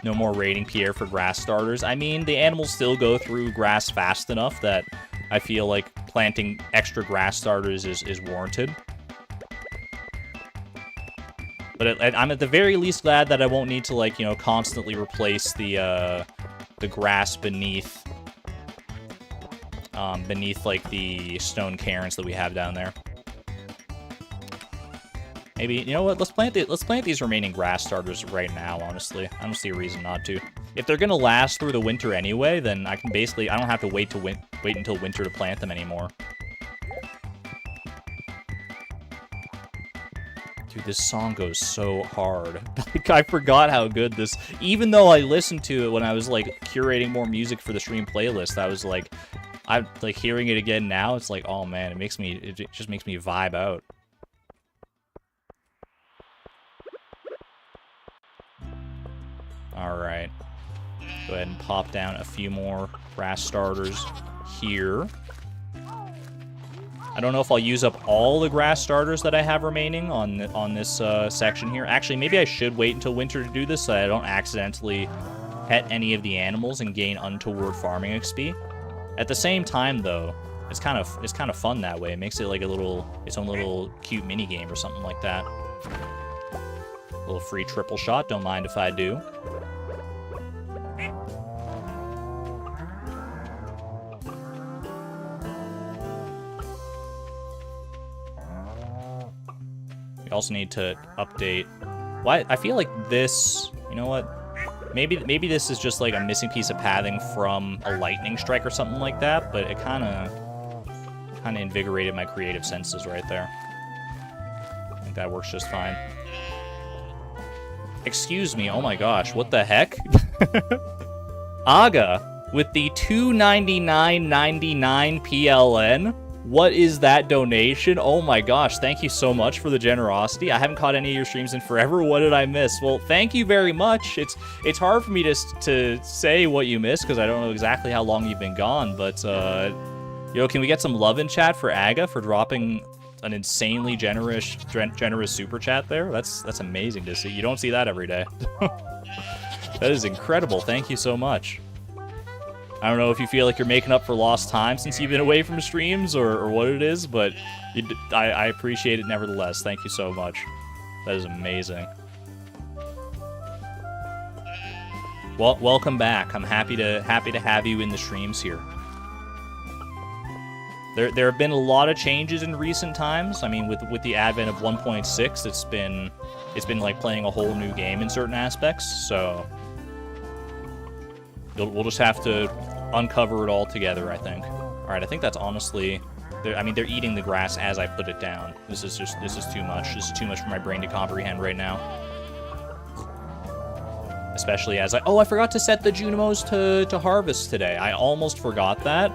No more raiding Pierre for grass starters. I mean, the animals still go through grass fast enough that I feel like planting extra grass starters is warranted. But I'm at the very least glad that I won't need to, like, you know, constantly replace the grass beneath like the stone cairns that we have down there. Maybe, you know what? Let's plant these remaining grass starters right now, honestly. I don't see a reason not to. If they're gonna last through the winter anyway, then I can basically, I don't have to wait until winter to plant them anymore. Dude, this song goes so hard. Like, I forgot how good this... Even though I listened to it when I was, like, curating more music for the stream playlist, I was, like... I'm, like, hearing it again now, it's like, oh, man, it just makes me vibe out. Alright. Go ahead and pop down a few more grass starters here. I don't know if I'll use up all the grass starters that I have remaining on this section here. Actually, maybe I should wait until winter to do this so I don't accidentally pet any of the animals and gain untoward farming XP. At the same time, though, it's kind of fun that way. It makes it like its own little cute mini game or something like that. A little free triple shot. Don't mind if I do. We also need to update... Why? I feel like this... You know what? Maybe this is just like a missing piece of pathing from a lightning strike or something like that, but it kind of invigorated my creative senses right there. I think that works just fine. Excuse me, oh my gosh, what the heck? Aga, with the $299.99 PLN. What is that donation? Oh my gosh, thank you so much for the generosity. I haven't caught any of your streams in forever. What did I miss? Well, thank you very much. It's hard for me to say what you missed because I don't know exactly how long you've been gone, but yo, can we get some love in chat for Aga for dropping an insanely generous super chat there? That's amazing to see. You don't see that every day. That is incredible. Thank you so much. I don't know if you feel like you're making up for lost time since you've been away from streams or what it is, but I appreciate it nevertheless. Thank you so much. That is amazing. Well, welcome back. I'm happy to have you in the streams here. There have been a lot of changes in recent times. I mean, with the advent of 1.6, it's been like playing a whole new game in certain aspects. So we'll just have to uncover it all together, I think. All right, I think that's honestly... I mean, they're eating the grass as I put it down. This is too much. This is too much for my brain to comprehend right now. Especially as I forgot to set the Junimos to harvest today. I almost forgot that.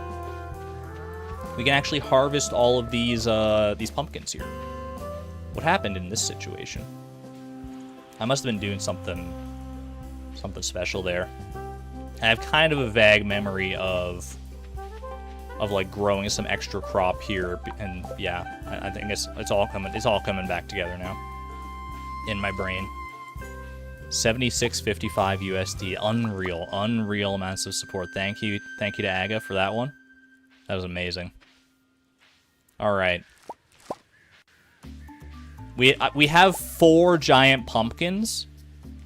We can actually harvest all of these pumpkins here. What happened in this situation? I must have been doing something special there. I have kind of a vague memory of like growing some extra crop here, and yeah, I think it's all coming back together now in my brain. 76.55 USD, unreal amounts of support. Thank you to Aga for that one. That was amazing. All right, we have 4 giant pumpkins.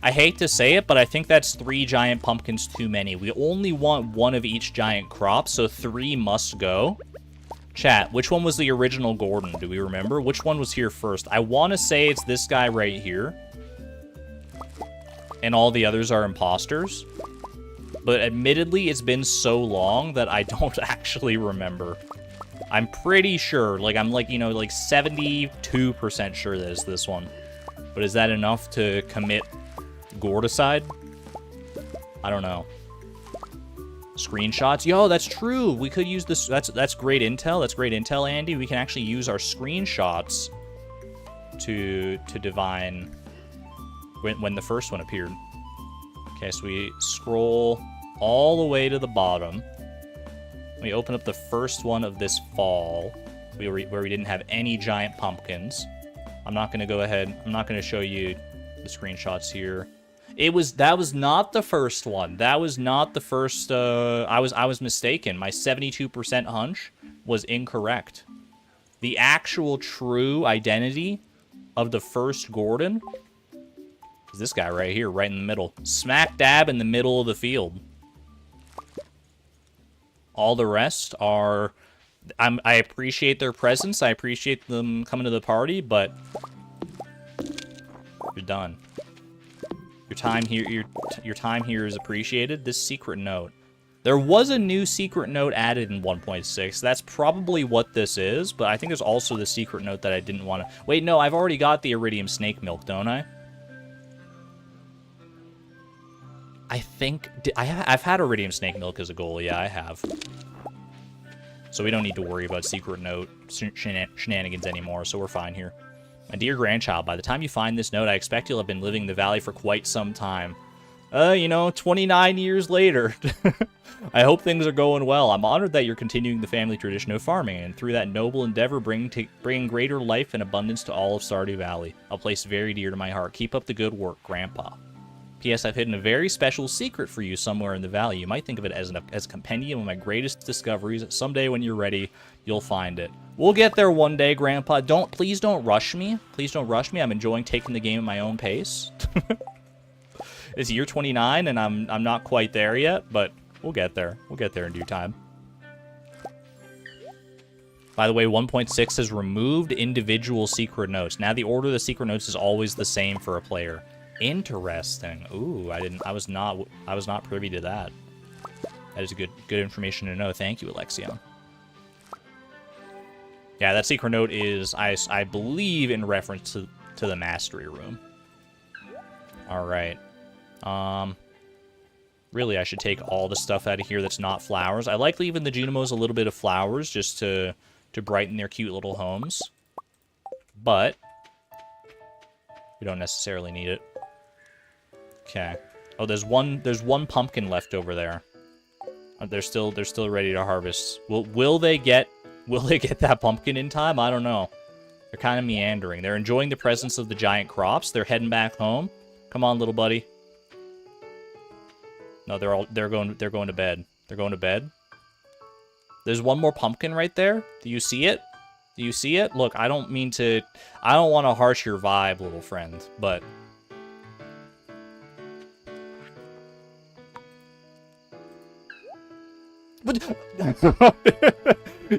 I hate to say it, but I think that's 3 giant pumpkins too many. We only want 1 of each giant crop, so 3 must go. Chat, which one was the original Gordon? Do we remember? Which one was here first? I want to say it's this guy right here. And all the others are imposters. But admittedly, it's been so long that I don't actually remember. I'm pretty sure, like, I'm like, you know, like 72% sure that it's this one. But is that enough to commit Gordicide? I don't know. Screenshots? Yo, that's true. We could use this. That's great intel. That's great intel, Andy. We can actually use our screenshots to divine when the first one appeared. Okay, so we scroll all the way to the bottom. We open up the first one of this fall, where we didn't have any giant pumpkins. I'm not going to go ahead. I'm not going to show you the screenshots here. That was not the first one. That was not the first. I was mistaken. My 72% hunch was incorrect. The actual true identity of the first Gordon is this guy right here, right in the middle, smack dab in the middle of the field. All the rest are. I appreciate their presence. I appreciate them coming to the party, but done. Your time here, your time here is appreciated. This secret note. There was a new secret note added in 1.6. That's probably what this is, but I think there's also the secret note that I didn't want to... Wait, no, I've already got the iridium snake milk, don't I? I think... I've had iridium snake milk as a goal. Yeah, I have. So we don't need to worry about secret note shenanigans anymore, so we're fine here. My dear grandchild, by the time you find this note, I expect you'll have been living in the valley for quite some time. You know, 29 years later. I hope things are going well. I'm honored that you're continuing the family tradition of farming, and through that noble endeavor, bringing greater life and abundance to all of Stardew Valley. A place very dear to my heart. Keep up the good work, Grandpa. P.S. I've hidden a very special secret for you somewhere in the valley. You might think of it as a compendium of my greatest discoveries. Someday when you're ready, you'll find it. We'll get there one day, Grandpa. Please don't rush me. Please don't rush me. I'm enjoying taking the game at my own pace. It's year 29, and I'm not quite there yet, but we'll get there. We'll get there in due time. By the way, 1.6 has removed individual secret notes. Now the order of the secret notes is always the same for a player. Interesting. Ooh, I was not privy to that. That is good information to know. Thank you, Alexion. Yeah, that secret note is, I believe, in reference to the mastery room. All right. Really, I should take all the stuff out of here that's not flowers. I like leaving the Junimos a little bit of flowers just to brighten their cute little homes. But we don't necessarily need it. Okay. Oh, there's one pumpkin left over there. They're still ready to harvest. Will they get that pumpkin in time? I don't know. They're kind of meandering. They're enjoying the presence of the giant crops. They're heading back home. Come on, little buddy. No, they're going to bed. They're going to bed. There's one more pumpkin right there. Do you see it? Do you see it? Look, I don't want to harsh your vibe, little friend, but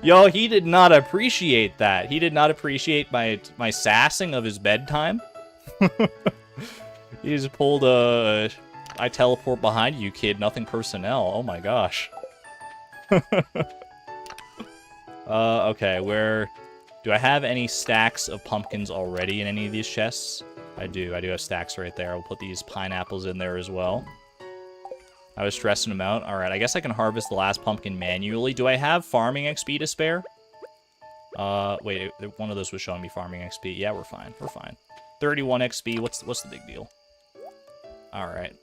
yo, he did not appreciate that. He did not appreciate my sassing of his bedtime. He just pulled a I teleport behind you, kid. Nothing personnel. Oh my gosh. Okay, where... Do I have any stacks of pumpkins already in any of these chests? I do. I do have stacks right there. I'll put these pineapples in there as well. I was stressing them out. Alright, I guess I can harvest the last pumpkin manually. Do I have farming XP to spare? Wait, one of those was showing me farming XP. Yeah, we're fine. We're fine. 31 XP. What's the big deal? Alright.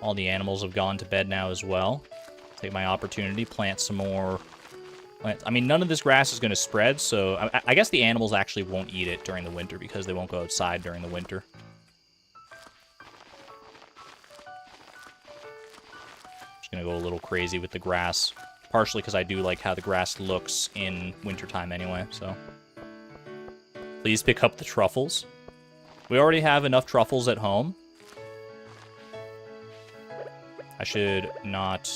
All the animals have gone to bed now as well. Take my opportunity, plant some more plants. I mean, none of this grass is going to spread, so I guess the animals actually won't eat it during the winter because they won't go outside during the winter. Just going to go a little crazy with the grass, partially because I do like how the grass looks in wintertime anyway, so. Please pick up the truffles. We already have enough truffles at home. I should not...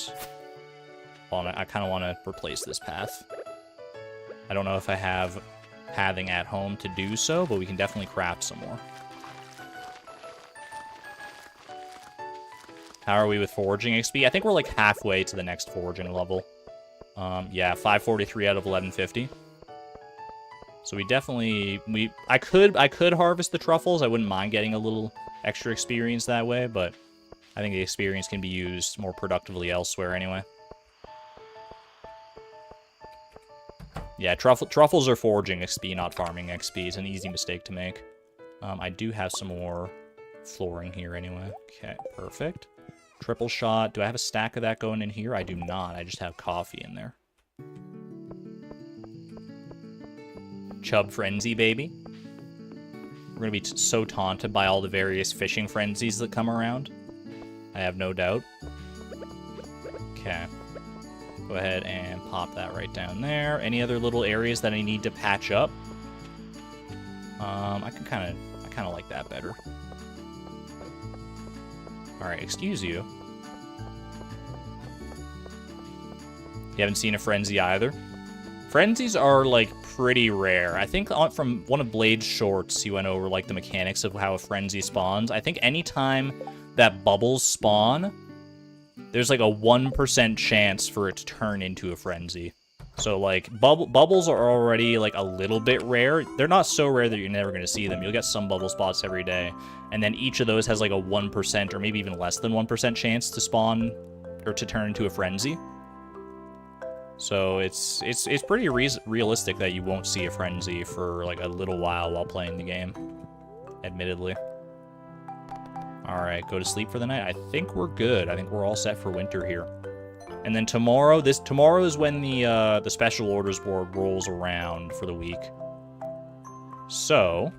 Well, I kind of want to replace this path. I don't know if I have pathing at home to do so, but we can definitely craft some more. How are we with foraging XP? I think we're like halfway to the next foraging level. Yeah, 543 out of 1150. So we definitely... I could harvest the truffles. I wouldn't mind getting a little extra experience that way, but I think the experience can be used more productively elsewhere anyway. Yeah, truffles are foraging XP, not farming XP. It's an easy mistake to make. I do have some more flooring here anyway. Okay, perfect. Triple shot. Do I have a stack of that going in here? I do not. I just have coffee in there. Chub Frenzy, baby. We're going to be so taunted by all the various fishing frenzies that come around. I have no doubt. Okay. Go ahead and pop that right down there. Any other little areas that I need to patch up? I kind of like that better. All right, excuse you. You haven't seen a frenzy either. Frenzies are like pretty rare. I think from one of Blade's shorts, he went over like the mechanics of how a frenzy spawns. I think anytime that bubbles spawn, there's like a 1% chance for it to turn into a frenzy. So like bubbles are already like a little bit rare. They're not so rare that you're never going to see them. You'll get some bubble spots every day. And then each of those has like a 1% or maybe even less than 1% chance to spawn or to turn into a frenzy. So it's pretty realistic that you won't see a frenzy for like a little while playing the game, admittedly. All right, go to sleep for the night. I think we're good. I think we're all set for winter here. And then tomorrow is when the special orders board rolls around for the week. So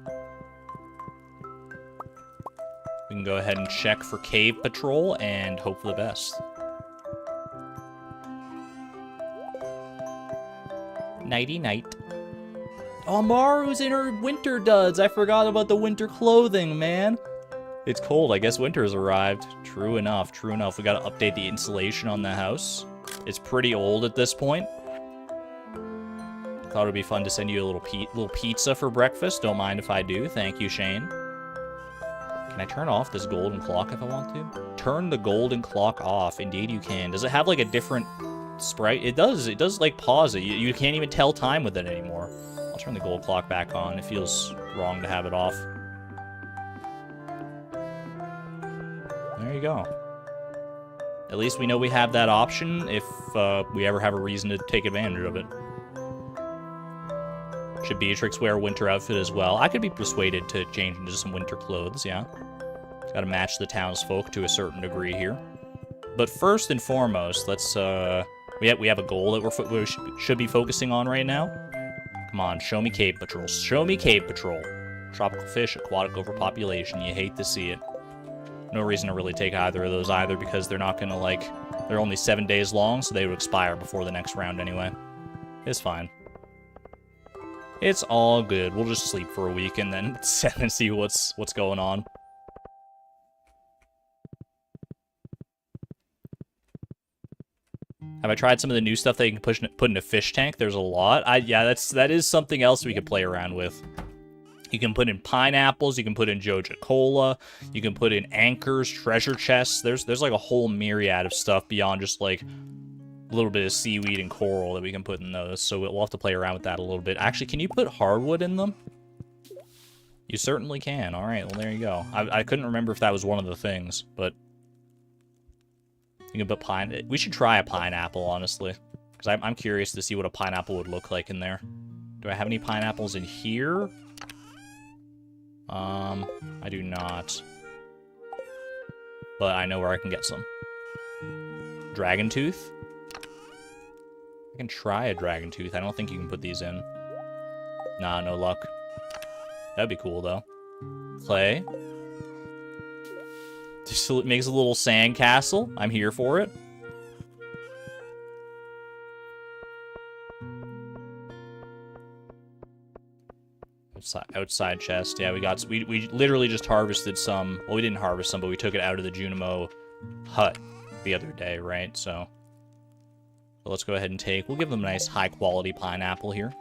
we can go ahead and check for cave patrol and hope for the best. Nighty night. Oh, Maru's in her winter duds. I forgot about the winter clothing, man. It's cold. I guess winter has arrived. True enough. True enough. We got to update the insulation on the house. It's pretty old at this point. Thought it would be fun to send you a little pizza for breakfast. Don't mind if I do. Thank you, Shane. Can I turn off this golden clock if I want to? Turn the golden clock off. Indeed you can. Does it have like a different sprite? It does like pause it. You can't even tell time with it anymore. I'll turn the gold clock back on. It feels wrong to have it off. There you go. At least we know we have that option if we ever have a reason to take advantage of it. Should Beatrix wear a winter outfit as well? I could be persuaded to change into some winter clothes, yeah. Gotta match the townsfolk to a certain degree here. But first and foremost, let's, we have a goal that we should be focusing on right now. Come on, show me cave patrol. Show me cave patrol. Tropical fish, aquatic overpopulation. You hate to see it. No reason to really take either of those either because they're not gonna, like, they're only 7 days long, so they would expire before the next round anyway. It's fine. It's all good. We'll just sleep for a week and then see what's going on. Have I tried some of the new stuff that you can put in a fish tank? There's a lot. Yeah, that is something else we could play around with. You can put in pineapples, you can put in Joja Cola, you can put in anchors, treasure chests. There's like a whole myriad of stuff beyond just like a little bit of seaweed and coral that we can put in those. So we'll have to play around with that a little bit. Actually, can you put hardwood in them? You certainly can. All right, well, there you go. I couldn't remember if that was one of the things, but you can put we should try a pineapple, honestly, because I'm curious to see what a pineapple would look like in there. Do I have any pineapples in here? I do not. But I know where I can get some. Dragon tooth? I can try a dragon tooth. I don't think you can put these in. Nah, no luck. That'd be cool, though. Clay. Just makes a little sand castle. I'm here for it. Outside chest. Yeah, we literally just harvested some. Well, we didn't harvest some, but we took it out of the Junimo hut the other day, right? So let's go ahead and we'll give them a nice high quality pineapple here.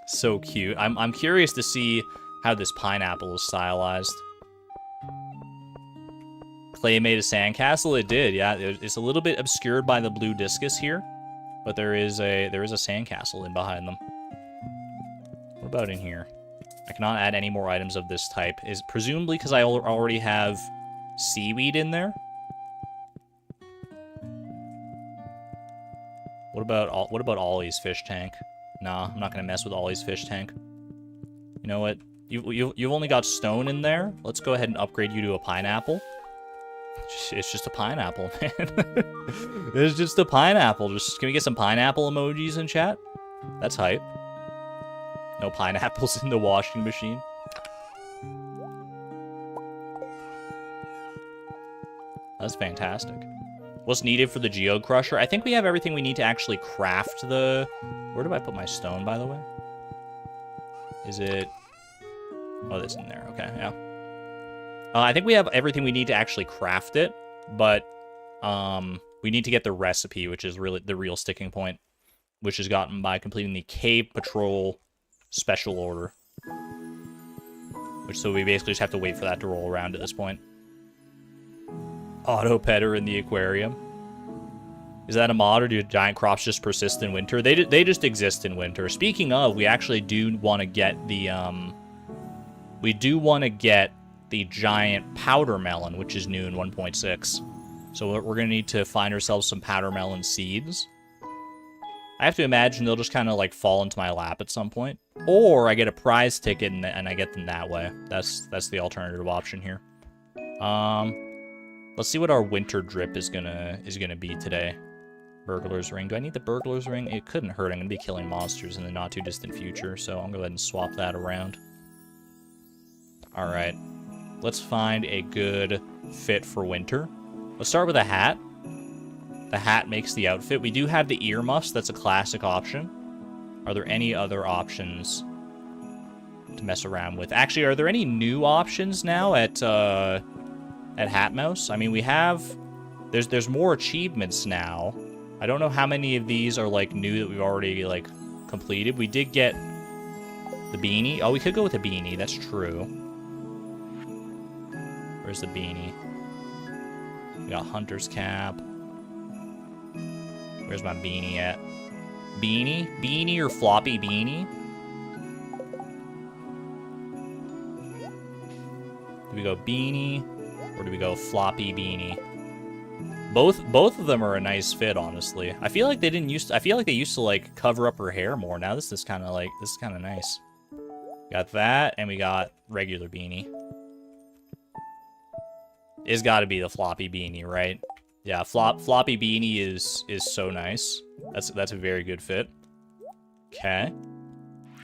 So cute. I'm curious to see how this pineapple is stylized. Clay made a sandcastle. It did, yeah. It's a little bit obscured by the blue discus here, but there is a sandcastle in behind them. What about in here? I cannot add any more items of this type. Is presumably because I already have seaweed in there. What about Ollie's fish tank? Nah, I'm not gonna mess with Ollie's fish tank. You know what? You've only got stone in there. Let's go ahead and upgrade you to a pineapple. It's just a pineapple, man. It's just a pineapple. Can we get some pineapple emojis in chat? That's hype. No pineapples in the washing machine. That's fantastic. What's needed for the Geode Crusher? I think we have everything we need to actually craft the... Where do I put my stone, by the way? Is it... Oh, that's in there. Okay, yeah. I think we have everything we need to actually craft it, but we need to get the recipe, which is really the real sticking point. which is gotten by completing the Cave Patrol Special Order. So we basically just have to wait for that to roll around at this point. Auto Petter in the aquarium. Is that a mod, or do giant crops just persist in winter? They just exist in winter. Speaking of, we actually do want to get the giant powder melon, which is new in 1.6. So we're gonna need to find ourselves some powder melon seeds. I have to imagine they'll just kind of like fall into my lap at some point, or I get a prize ticket and I get them that way. That's the alternative option here. Let's see what our winter drip is gonna be today. Burglar's ring. Do I need the burglar's ring? It couldn't hurt. I'm gonna be killing monsters in the not too distant future, so I'm gonna go ahead and swap that around. All right, let's find a good fit for winter. Let's start with a hat. The hat makes the outfit. We do have the earmuffs. That's a classic option. Are there any other options to mess around with? Actually, are there any new options now at Hatmouse? I mean, we have... There's more achievements now. I don't know how many of these are, like, new that we've already, like, completed. We did get the beanie. Oh, we could go with the beanie. That's true. Where's the beanie? We got hunter's cap. Where's my beanie at? Beanie? Beanie or floppy beanie? Do we go beanie or do we go floppy beanie? Both of them are a nice fit, honestly. I feel like they used to like cover up her hair more. Now this is kind of nice. Got that, and we got regular beanie. It's got to be the floppy beanie, right? Yeah, floppy beanie is so nice. That's a very good fit. Okay.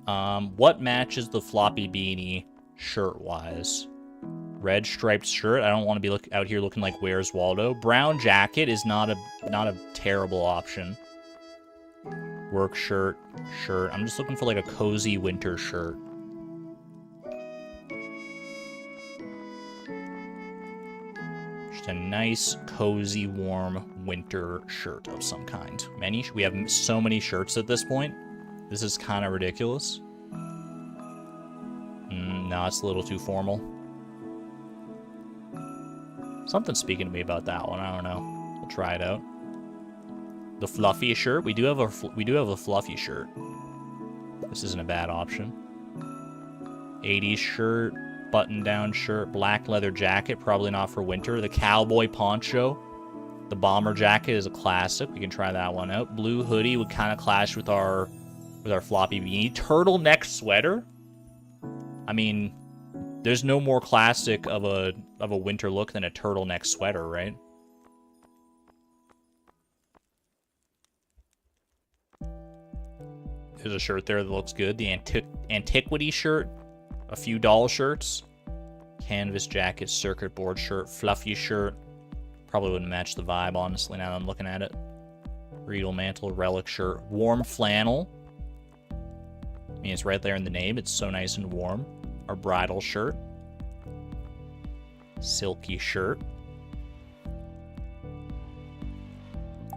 What matches the floppy beanie shirt-wise? Red striped shirt. I don't want to be out here looking like Where's Waldo. Brown jacket is not a terrible option. Work shirt. I'm just looking for like a cozy winter shirt. Just a nice, cozy, warm winter shirt of some kind. We have so many shirts at this point. This is kind of ridiculous. No, it's a little too formal. Something's speaking to me about that one. I don't know. We'll try it out. The fluffy shirt. We do have a fluffy shirt. This isn't a bad option. 80s shirt, button-down shirt, black leather jacket. Probably not for winter. The cowboy poncho. The bomber jacket is a classic. We can try that one out. Blue hoodie would kind of clash with our floppy beanie. Turtleneck sweater. I mean, there's no more classic of a winter look than a turtleneck sweater, right? There's a shirt there that looks good. The antiquity shirt, a few doll shirts, canvas jacket, circuit board shirt, fluffy shirt. Probably wouldn't match the vibe, honestly, now that I'm looking at it. Regal mantle, relic shirt, warm flannel. I mean, it's right there in the name. It's so nice and warm. Our bridal shirt. Silky shirt.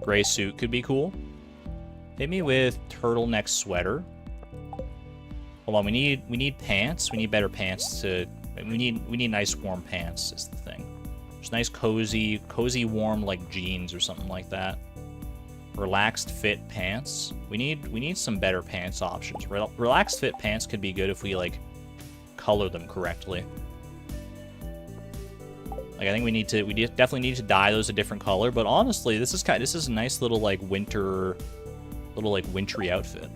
Gray suit could be cool. Hit me with turtleneck sweater. Hold on, we need pants. We need better pants to... We need nice warm pants is the thing. Just nice cozy warm like jeans or something like that. Relaxed fit pants. We need some better pants options. Relaxed fit pants could be good if we like color them correctly. Like I think we definitely need to dye those a different color, but honestly, this is a nice little like wintry outfit.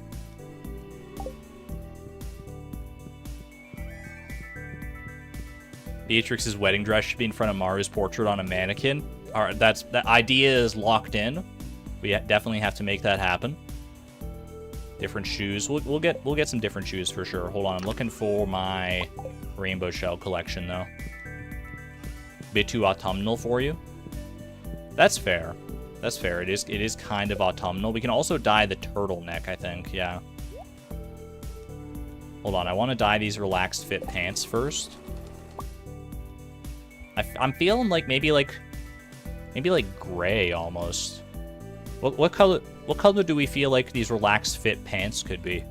Beatrix's wedding dress should be in front of Maru's portrait on a mannequin. All right, that idea is locked in. We definitely have to make that happen. Different shoes. We'll get some different shoes for sure. Hold on, I'm looking for my rainbow shell collection though. Bit too autumnal for you? That's fair. That's fair. It is kind of autumnal. We can also dye the turtleneck, I think. Yeah. Hold on, I want to dye these relaxed fit pants first. I'm feeling like maybe like gray almost. What color What color do we feel like these relaxed fit pants could be?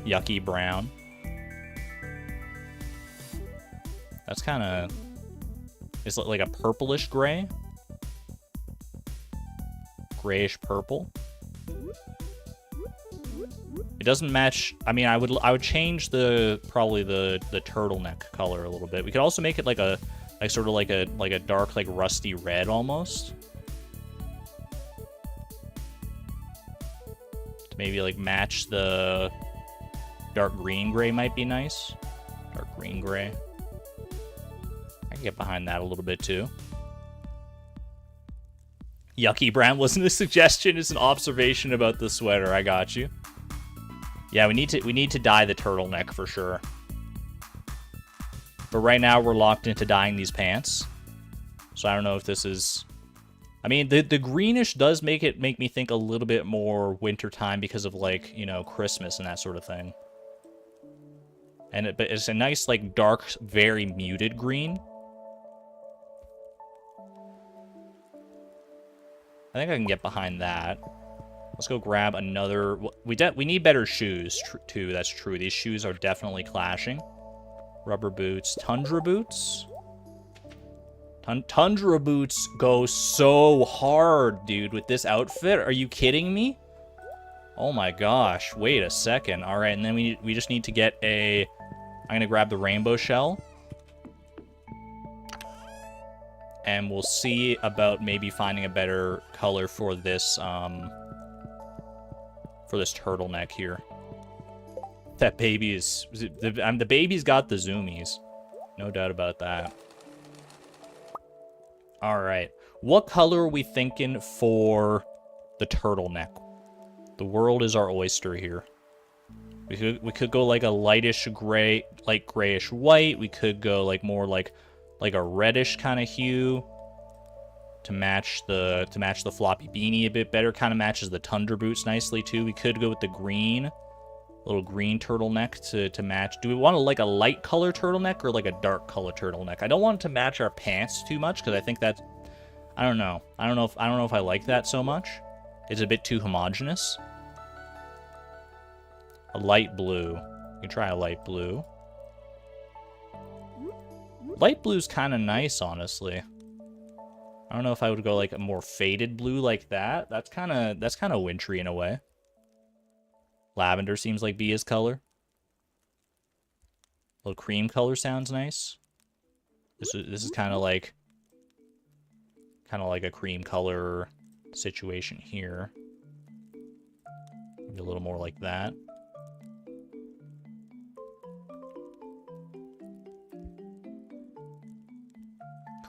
Yucky brown. That's kind of... Is it like a purplish gray? Grayish purple. It doesn't match. I mean, I would change probably the turtleneck color a little bit. We could also make it like a sort of like a dark, like rusty red almost. To maybe like match the dark green gray might be nice. Dark green gray. I can get behind that a little bit too. Yucky brown wasn't a suggestion, it's an observation about the sweater. I got you. Yeah, we need to dye the turtleneck for sure. But right now we're locked into dyeing these pants. So I don't know if this is... I mean, the greenish does make me think a little bit more wintertime because of, like, you know, Christmas and that sort of thing. But it's a nice, like, dark, very muted green. I think I can get behind that. Let's go grab another... We need better shoes, too. That's true. These shoes are definitely clashing. Rubber boots. Tundra boots? Tundra boots go so hard, dude, with this outfit. Are you kidding me? Oh my gosh. Wait a second. All right, and then we just need to get a... I'm going to grab the rainbow shell. And we'll see about maybe finding a better color for this turtleneck here. That baby is... the baby's got the zoomies. No doubt about that. Alright. What color are we thinking for the turtleneck? The world is our oyster here. We could go like a lightish gray, light grayish white. We could go like more like a reddish kind of hue to match the floppy beanie a bit better. Kind of matches the Tundra boots nicely too. We could go with the green, little green turtleneck to match. Do we want like a light color turtleneck or like a dark color turtleneck? I don't want it to match our pants too much because I think that's... I don't know if I like that so much. It's a bit too homogeneous. A light blue. You can try a light blue. Light blue's kind of nice, honestly. I don't know if I would go like a more faded blue like that. That's kind of wintry in a way. Lavender seems like Bia's color. A little cream color sounds nice. This is kind of like a cream color situation here. Maybe a little more like that.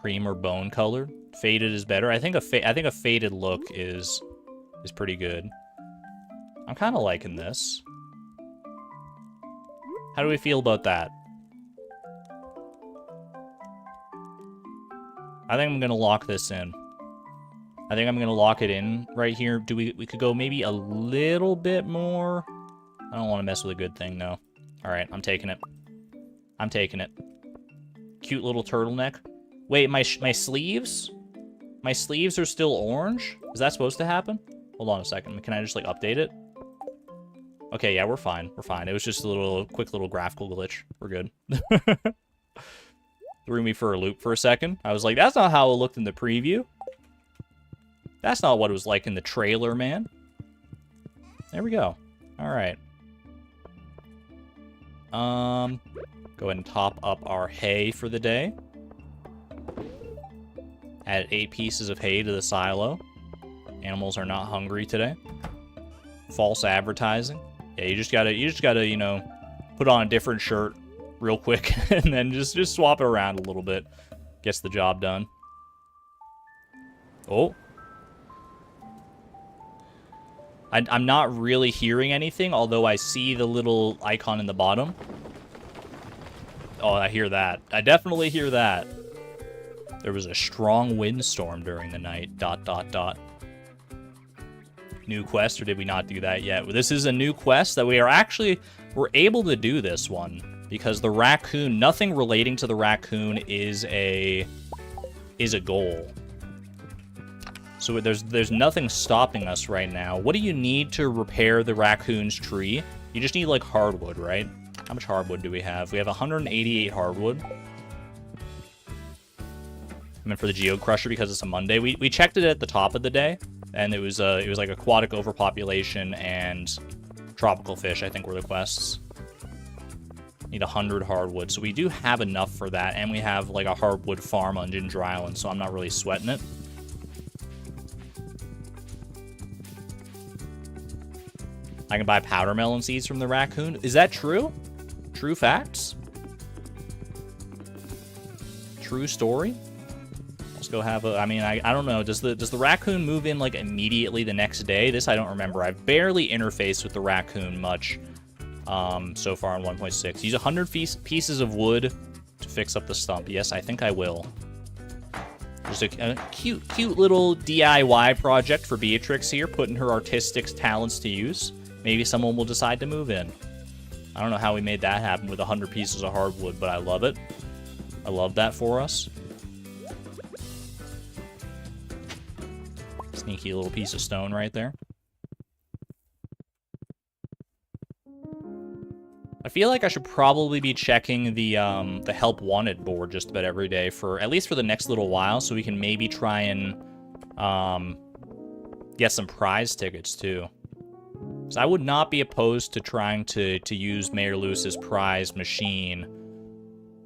Cream or bone color. Faded is better. I think a faded look is pretty good. I'm kind of liking this. How do we feel about that? I think I'm gonna lock this in. I think I'm gonna lock it in right here. We could go maybe a little bit more. I don't want to mess with a good thing though. All right, I'm taking it. I'm taking it. Cute little turtleneck. Wait, my sleeves? My sleeves are still orange? Is that supposed to happen? Hold on a second. Can I just, like, update it? Okay, yeah, we're fine. We're fine. It was just a quick little graphical glitch. We're good. Threw me for a loop for a second. I was like, that's not how it looked in the preview. That's not what it was like in the trailer, man. There we go. All right. Go ahead and top up our hay for the day. Add 8 pieces of hay to the silo. Animals are not hungry today. False advertising. Yeah, you just gotta, you know, put on a different shirt real quick and then just swap it around a little bit. Gets the job done. Oh. I'm not really hearing anything, although I see the little icon in the bottom. Oh, I hear that. I definitely hear that. There was a strong windstorm during the night, ... New quest, or did we not do that yet? Well, this is a new quest that we're able to do this one. Because the raccoon, nothing relating to the raccoon is a goal. So there's nothing stopping us right now. What do you need to repair the raccoon's tree? You just need, like, hardwood, right? How much hardwood do we have? We have 188 hardwood. I meant for the Geo Crusher because it's a Monday. We checked it at the top of the day, and it was like aquatic overpopulation and tropical fish, I think, were the quests. Need 100 hardwood, so we do have enough for that, and we have, like, a hardwood farm on Ginger Island, so I'm not really sweating it. I can buy powder melon seeds from the raccoon. Is that true? True facts? True story? Let's go have a... I mean, I don't know. Does the raccoon move in, like, immediately the next day? This I don't remember. I've barely interfaced with the raccoon much so far on 1.6. Use 100 pieces of wood to fix up the stump. Yes, I think I will. Just a cute little DIY project for Beatrix here, putting her artistic talents to use. Maybe someone will decide to move in. I don't know how we made that happen with 100 pieces of hardwood, but I love it. I love that for us. Sneaky little piece of stone right there. I feel like I should probably be checking the help wanted board just about every day for at least for the next little while, so we can maybe try and get some prize tickets too. So I would not be opposed to trying to use Mayor Lewis's prize machine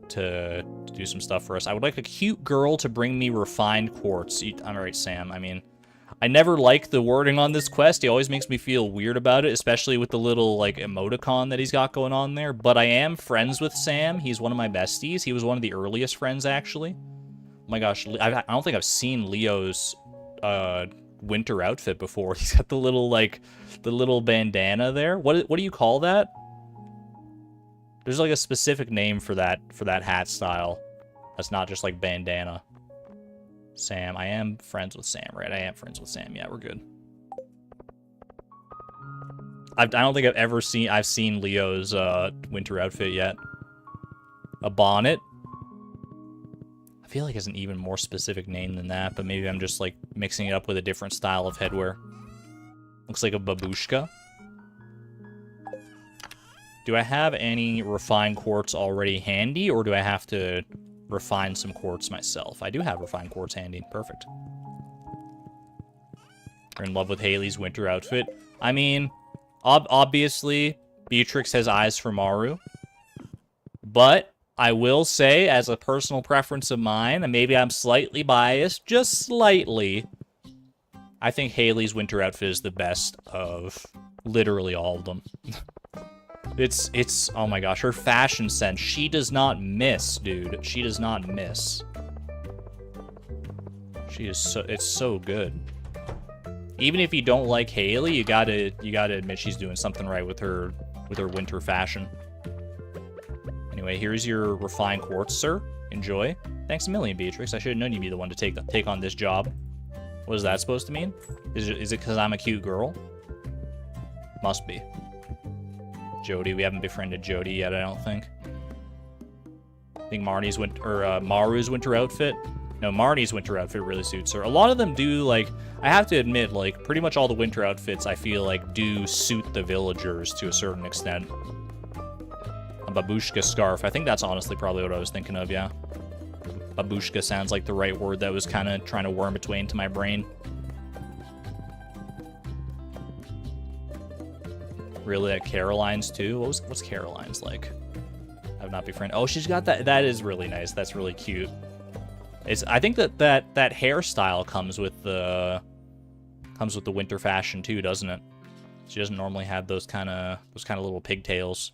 to do some stuff for us. I would like a cute girl to bring me refined quartz. I'm alright, Sam. I mean, I never like the wording on this quest. He always makes me feel weird about it, especially with the little, like, emoticon that he's got going on there. But I am friends with Sam. He's one of my besties. He was one of the earliest friends, actually. Oh my gosh, I don't think I've seen Leo's winter outfit before. He's got the little, like, the little bandana there. What do you call that? There's, like, a specific name for that hat style. That's not just, like, bandana. Sam. I am friends with Sam, right? I am friends with Sam. Yeah, we're good. I don't think I've seen Leo's winter outfit yet. A bonnet. I feel like it's an even more specific name than that, but maybe I'm just, like, mixing it up with a different style of headwear. Looks like a babushka. Do I have any refined quartz already handy, or do I have to refine some quartz myself? I do have refined quartz handy. Perfect. You're in love with Haley's winter outfit. I mean, obviously, Beatrix has eyes for Maru. But I will say, as a personal preference of mine, and maybe I'm slightly biased, just slightly, I think Haley's winter outfit is the best of literally all of them. It's, oh my gosh, her fashion sense. She does not miss, dude. She does not miss. It's so good. Even if you don't like Haley, you gotta admit she's doing something right with her winter fashion. Anyway, here's your refined quartz, sir. Enjoy. Thanks a million, Beatrix. I should have known you'd be the one to take on this job. What is that supposed to mean? Is it because I'm a cute girl? Must be. Jody, we haven't befriended Jody yet, I don't think. I think Maru's winter outfit. No, Marnie's winter outfit really suits her. A lot of them do, like, I have to admit, like, pretty much all the winter outfits I feel like do suit the villagers to a certain extent. A babushka scarf. I think that's honestly probably what I was thinking of, yeah. Babushka sounds like the right word that was kind of trying to worm its way into my brain. Really, at Caroline's too? What's Caroline's like? I have not befriended. Oh, she's got that. That is really nice. That's really cute. I think that hairstyle comes with the winter fashion too, doesn't it? She doesn't normally have those kind of little pigtails.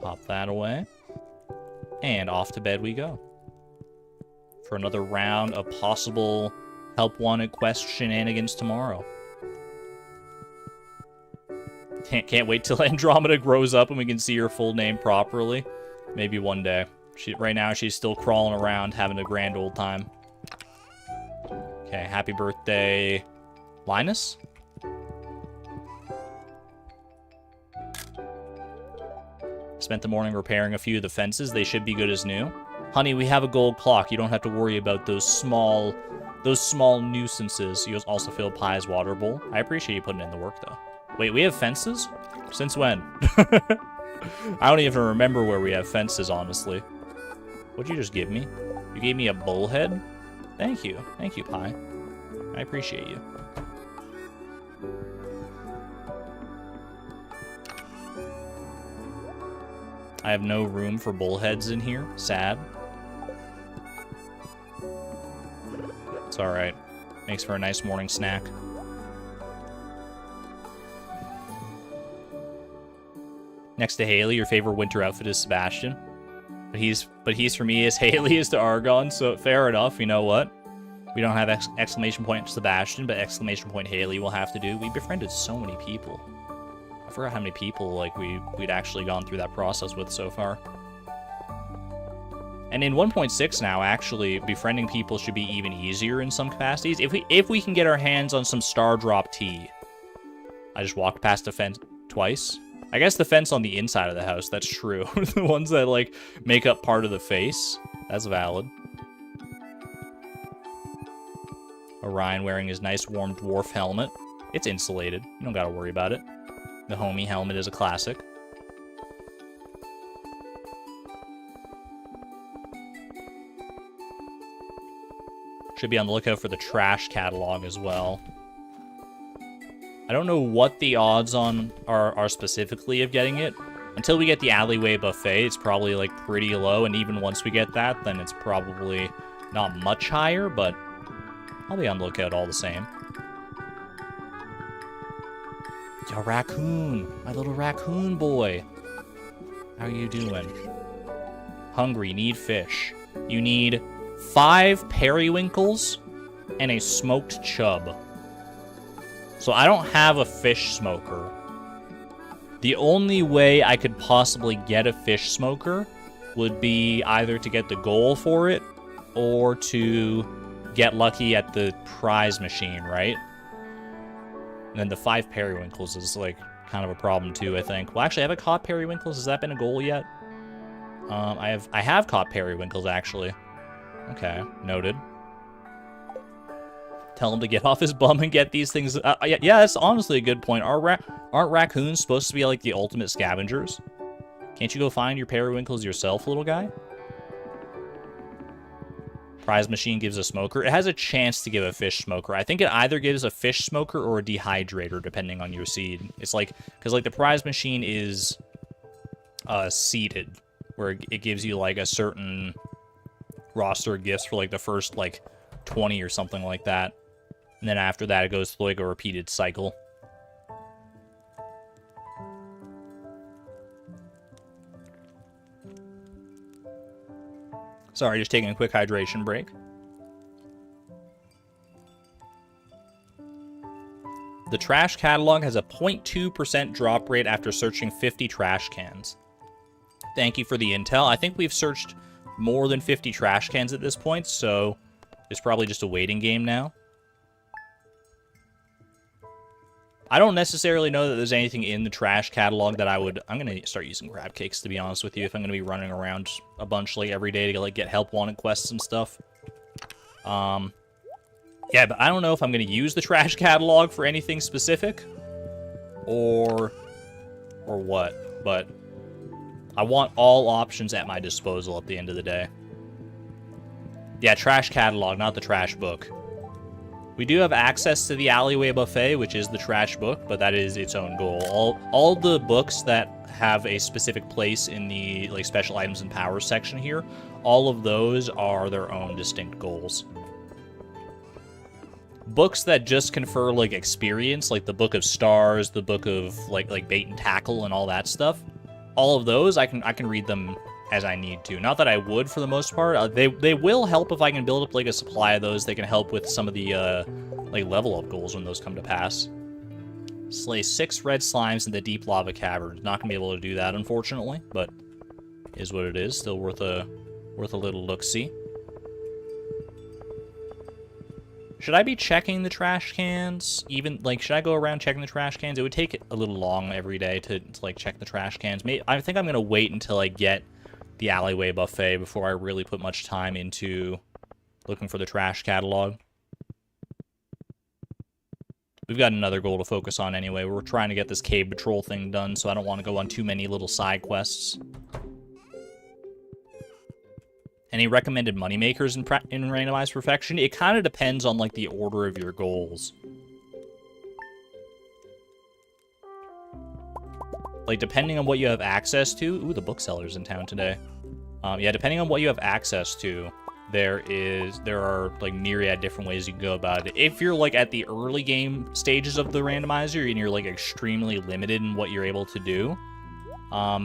Pop that away. And off to bed we go. For another round of possible help wanted quest shenanigans tomorrow. Can't wait till Andromeda grows up and we can see her full name properly. Maybe one day. Right now she's still crawling around having a grand old time. Okay, happy birthday, Linus? Spent the morning repairing a few of the fences. They should be good as new. Honey, we have a gold clock. You don't have to worry about those small nuisances. You also fill Pie's water bowl. I appreciate you putting in the work, though. Wait, we have fences? Since when? I don't even remember where we have fences, honestly. What'd you just give me? You gave me a bullhead? Thank you. Thank you, Pie. I appreciate you. I have no room for bullheads in here. Sad. It's alright. Makes for a nice morning snack. Next to Haley, your favorite winter outfit is Sebastian. But he's for me as Haley is to Argon, so fair enough, you know what? We don't have exclamation point Sebastian, but exclamation point Haley will have to do. We befriended so many people. I forgot how many people like we'd actually gone through that process with so far. And in 1.6 now, actually, befriending people should be even easier in some capacities. If we can get our hands on some Star Drop tea. I just walked past the fence twice. I guess the fence on the inside of the house, that's true. The ones that, like, make up part of the face. That's valid. Orion wearing his nice warm dwarf helmet. It's insulated. You don't gotta worry about it. The homie helmet is a classic. Should be on the lookout for the trash catalog as well. I don't know what the odds on are specifically of getting it. Until we get the alleyway buffet, it's probably like pretty low, and even once we get that, then it's probably not much higher, but I'll be on the lookout all the same. Yo, raccoon, my little raccoon boy. How you doing? Hungry, need fish. You need 5 periwinkles and a smoked chub. So I don't have a fish smoker. The only way I could possibly get a fish smoker would be either to get the goal for it or to get lucky at the prize machine, right? And then the 5 periwinkles is like kind of a problem too, I think. Well, actually, have I caught periwinkles? Has that been a goal yet? I have caught periwinkles actually. Okay, noted. Tell him to get off his bum and get these things. Yeah, that's honestly a good point. Aren't raccoons supposed to be like the ultimate scavengers? Can't you go find your periwinkles yourself, little guy? Prize machine gives a smoker. It has a chance to give a fish smoker. I think it either gives a fish smoker or a dehydrator, depending on your seed. It's like, because like the prize machine is seeded, where it gives you like a certain roster of gifts for like the first like 20 or something like that. And then after that, it goes through like a repeated cycle. Sorry, just taking a quick hydration break. The trash catalog has a 0.2% drop rate after searching 50 trash cans. Thank you for the intel. I think we've searched more than 50 trash cans at this point, so it's probably just a waiting game now. I don't necessarily know that there's anything in the trash catalog that I'm going to start using crab cakes, to be honest with you, if I'm going to be running around a bunch like every day to like get help wanted quests and stuff. Yeah, but I don't know if I'm going to use the trash catalog for anything specific or what, but I want all options at my disposal at the end of the day. Yeah, trash catalog, not the trash book. We do have access to the alleyway buffet, which is the trash book, but that is its own goal. All the books that have a specific place in the like special items and powers section here, all of those are their own distinct goals. Books that just confer like experience, like the Book of Stars, the Book of like Bait and Tackle and all that stuff, all of those I can read them as I need to. Not that I would for the most part. They will help if I can build up like a supply of those. They can help with some of the like level up goals when those come to pass. Slay 6 red slimes in the deep lava cavern. Not gonna be able to do that unfortunately, but is what it is. Still worth a little look-see. Should I be checking the trash cans? Even, like, should I go around checking the trash cans? It would take a little long every day to like, check the trash cans. I think I'm going to wait until I get the alleyway buffet before I really put much time into looking for the trash catalog. We've got another goal to focus on anyway. We're trying to get this cave patrol thing done, so I don't want to go on too many little side quests. Any recommended moneymakers in Randomized Perfection? It kind of depends on, like, the order of your goals. Like, depending on what you have access to... Ooh, the bookseller's in town today. Yeah, depending on what you have access to, there are, like, myriad different ways you can go about it. If you're, like, at the early game stages of the randomizer and you're, like, extremely limited in what you're able to do,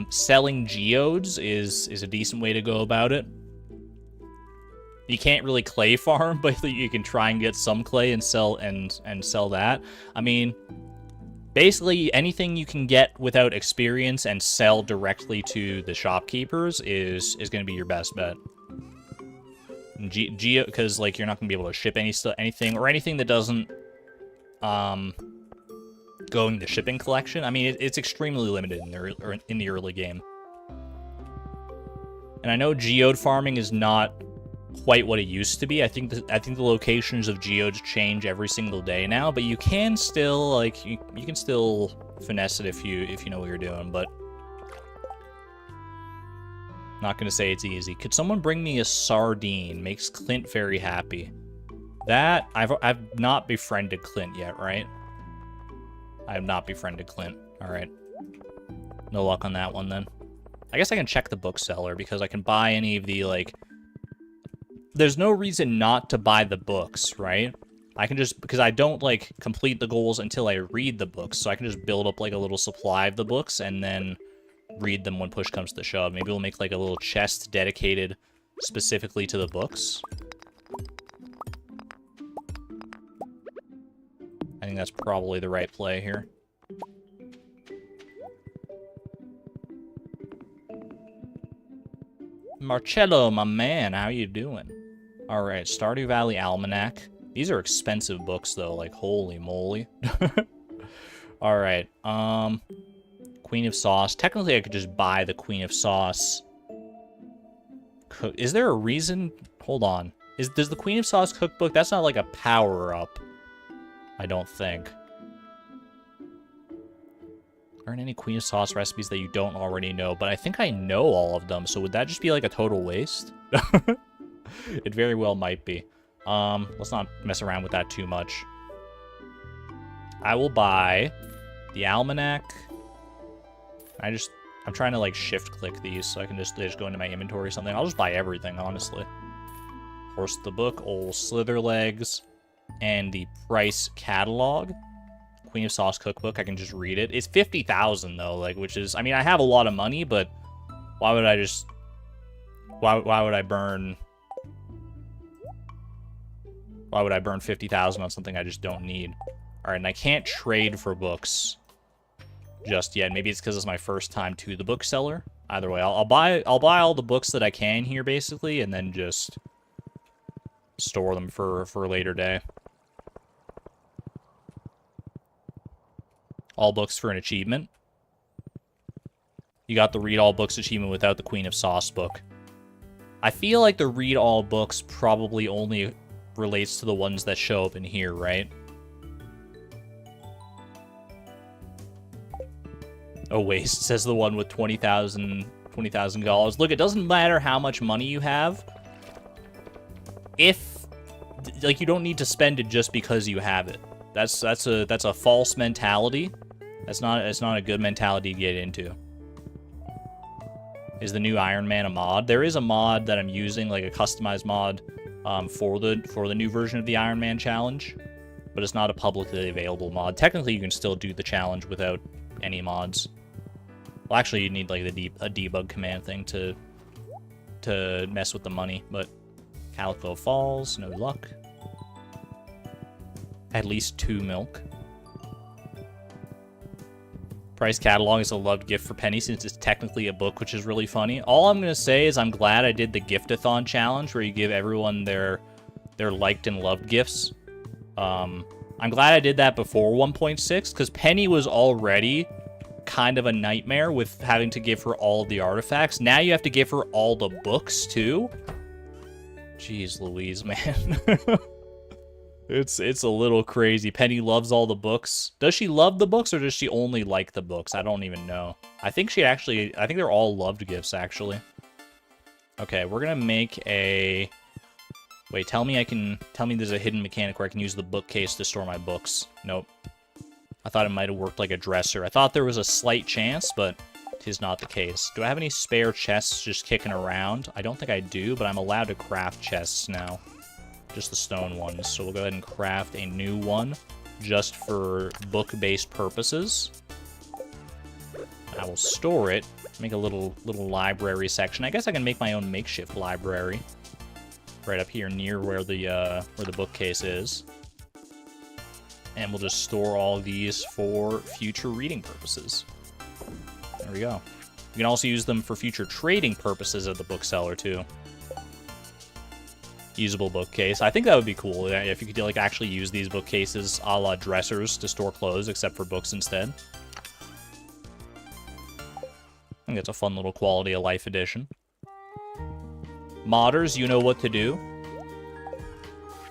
selling geodes is a decent way to go about it. You can't really clay farm, but you can try and get some clay and sell sell that. I mean, basically anything you can get without experience and sell directly to the shopkeepers is going to be your best bet. Geo, because like you're not going to be able to ship anything that doesn't go in the shipping collection. I mean, it's extremely limited in the early game. And I know geode farming is not quite what it used to be. I think the locations of geodes change every single day now, but you can still like you can still finesse it if you know what you're doing, but not gonna say it's easy. Could someone bring me a sardine? Makes Clint very happy. That I've not befriended Clint yet, right? I have not befriended Clint. All right. No luck on that one then. I guess I can check the bookseller because I can buy any of the like. There's no reason not to buy the books, right? I can just, because I don't, like, complete the goals until I read the books, so I can just build up, like, a little supply of the books and then read them when push comes to shove. Maybe we'll make, like, a little chest dedicated specifically to the books. I think that's probably the right play here. Marcello, my man, how you doing? All right, Stardew Valley Almanac. These are expensive books, though. Like, holy moly. All right. Queen of Sauce. Technically, I could just buy the Queen of Sauce. Is there a reason? Hold on. Does the Queen of Sauce cookbook? That's not like a power-up. I don't think. Aren't any Queen of Sauce recipes that you don't already know? But I think I know all of them. So would that just be like a total waste? It very well might be. Let's not mess around with that too much. I will buy the almanac. I'm trying to like shift click these so I can just go into my inventory or something. I'll just buy everything, honestly. Horse the book, old slither legs, and the price catalog. Queen of Sauce cookbook, I can just read it. It's 50,000 though, like, which is, I mean, I have a lot of money, but why would I just, why would I burn 50,000 on something I just don't need? All right, and I can't trade for books just yet. Maybe it's because it's my first time to the bookseller. Either way, I'll buy all the books that I can here, basically, and then just store them for a later day. All books for an achievement. You got the read all books achievement without the Queen of Sauce book. I feel like the read all books probably only relates to the ones that show up in here, right? Oh, waste, says the one with $20,000. Look, it doesn't matter how much money you have. If, like, you don't need to spend it just because you have it. That's a false mentality. It's not a good mentality to get into. Is the new Iron Man a mod? There is a mod that I'm using, like a customized mod, for the new version of the Iron Man challenge, but it's not a publicly available mod. Technically, you can still do the challenge without any mods. Well, actually, you need like a debug command thing to mess with the money. But Calico Falls, no luck. At least 2 milk. Price catalog is a loved gift for Penny since it's technically a book, which is really funny. All I'm gonna say is I'm glad I did the Giftathon challenge where you give everyone their liked and loved gifts. I'm glad I did that before 1.6, because Penny was already kind of a nightmare with having to give her all the artifacts. Now you have to give her all the books, too. Jeez Louise, man. It's a little crazy. Penny loves all the books. Does she love the books, or does she only like the books? I don't even know. I think they're all loved gifts, actually. Okay, we're gonna make a... Wait, tell me there's a hidden mechanic where I can use the bookcase to store my books. Nope. I thought it might have worked like a dresser. I thought there was a slight chance, but 'tis not the case. Do I have any spare chests just kicking around? I don't think I do, but I'm allowed to craft chests now. Just the stone ones. So we'll go ahead and craft a new one just for book-based purposes. I will store it. Make a little library section. I guess I can make my own makeshift library. Right up here near where the bookcase is. And we'll just store all of these for future reading purposes. There we go. You can also use them for future trading purposes at the bookseller, too. Usable bookcase. I think that would be cool if you could, like, actually use these bookcases a la dressers to store clothes, except for books instead. I think it's a fun little quality of life addition. Modders, you know what to do.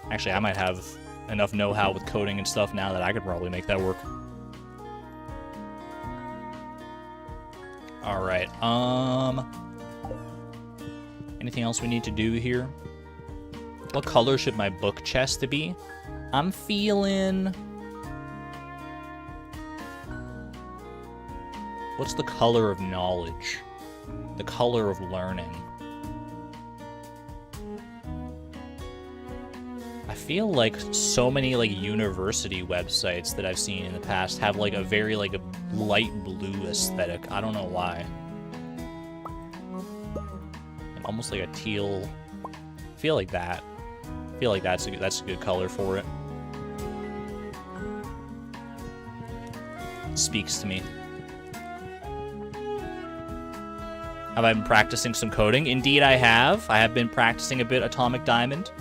Actually, I might have enough know-how with coding and stuff now that I could probably make that work. Alright, anything else we need to do here? What color should my book chest be? I'm feeling... What's the color of knowledge? The color of learning. I feel like so many, like, university websites that I've seen in the past have, like, a very, like, a light blue aesthetic. I don't know why. Almost like a teal... I feel like that. I feel like that's a good color for it. Speaks to me. Have I been practicing some coding? Indeed I have. I have been practicing a bit Atomic Diamond.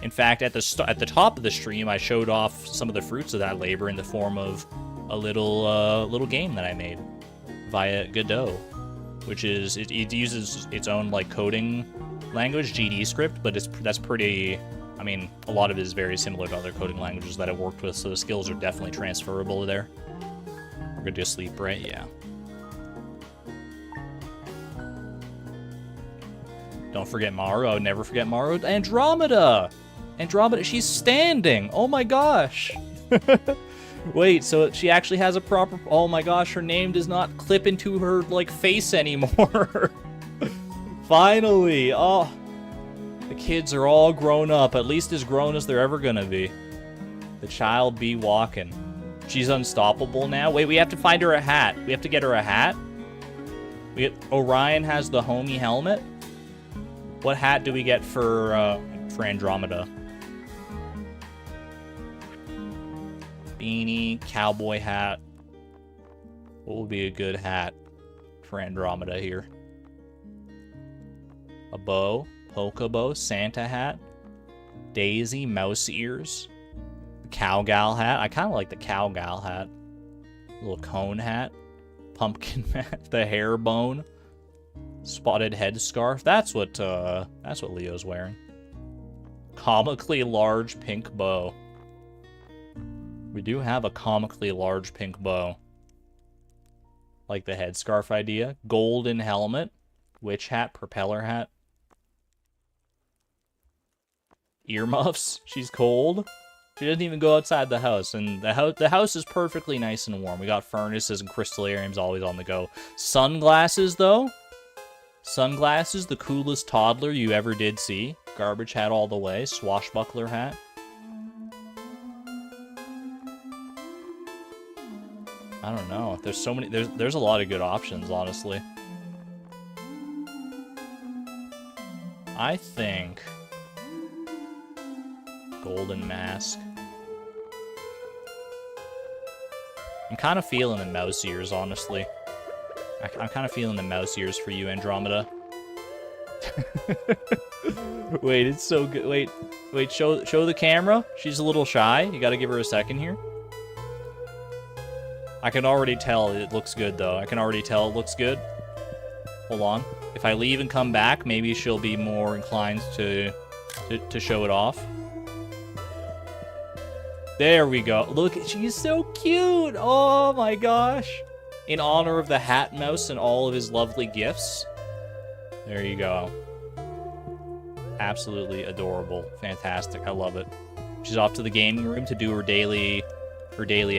In fact, at the top of the stream, I showed off some of the fruits of that labor in the form of a little game that I made via Godot, which is it uses its own, like, coding language, GD script, but that's pretty. I mean, a lot of it is very similar to other coding languages that I've worked with, so the skills are definitely transferable there. We're gonna do sleep, right? Yeah. Don't forget Maru. I would never forget Maru. Andromeda! Andromeda, she's standing! Oh my gosh! Wait, so she actually has a proper... Oh my gosh, her name does not clip into her, like, face anymore. Finally! Oh, the kids are all grown up, at least as grown as they're ever gonna be. The child be walking. She's unstoppable now. Wait, we have to find her a hat. We have to get her a hat? Orion has the homie helmet. What hat do we get for Andromeda? Beanie, cowboy hat. What would be a good hat for Andromeda here? A bow, polka bow, Santa hat, Daisy, mouse ears, the cowgal hat. I kind of like the cowgal hat. Little cone hat, pumpkin hat, the hair bone, spotted headscarf. That's what Leo's wearing. Comically large pink bow. We do have a comically large pink bow. Like the headscarf idea. Golden helmet. Witch hat. Propeller hat. Earmuffs. She's cold. She doesn't even go outside the house. And the house is perfectly nice and warm. We got furnaces and crystallariums always on the go. Sunglasses, though. Sunglasses, the coolest toddler you ever did see. Garbage hat all the way. Swashbuckler hat. I don't know. There's so many. There's a lot of good options, honestly. I think golden mask. I'm kind of feeling the mouse ears, honestly. I'm kind of feeling the mouse ears for you, Andromeda. Wait, it's so good. Wait, show the camera. She's a little shy. You gotta give her a second here. I can already tell it looks good, though. I can already tell it looks good. Hold on. If I leave and come back, maybe she'll be more inclined to show it off. There we go. Look, she's so cute. Oh my gosh. In honor of the hat mouse and all of his lovely gifts. There you go. Absolutely adorable. Fantastic. I love it. She's off to the gaming room to do her daily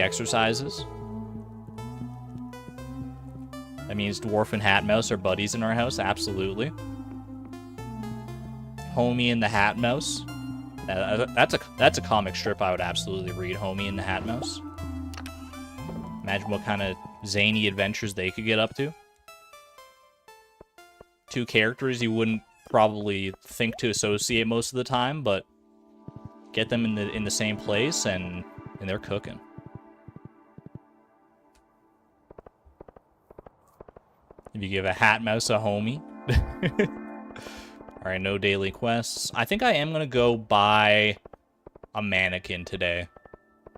exercises. That means Dwarf and Hat Mouse are buddies in our house. Absolutely. Homie and the Hat Mouse. That's a comic strip I would absolutely read. Homie and the Hat Mouse. Imagine what kind of zany adventures they could get up to. Two characters you wouldn't probably think to associate most of the time, but get them in the same place and they're cooking. If you give a hat mouse a homie. Alright, no daily quests. I think I am going to go buy a mannequin today.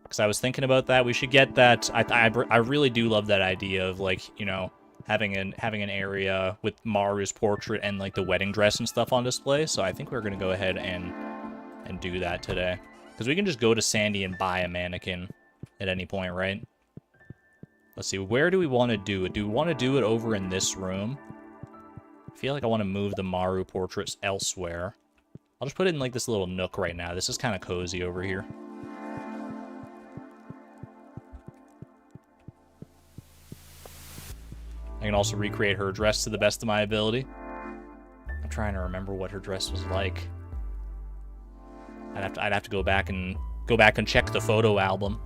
Because I was thinking about that. We should get that. I really do love that idea of, like, you know, having an area with Maru's portrait and, like, the wedding dress and stuff on display. So I think we're going to go ahead and do that today. Because we can just go to Sandy and buy a mannequin at any point, right? Let's see, where do we want to do it? Do we want to do it over in this room? I feel like I want to move the Maru portraits elsewhere. I'll just put it in, like, this little nook right now. This is kind of cozy over here. I can also recreate her dress to the best of my ability. I'm trying to remember what her dress was like. I'd have to go back and check the photo album.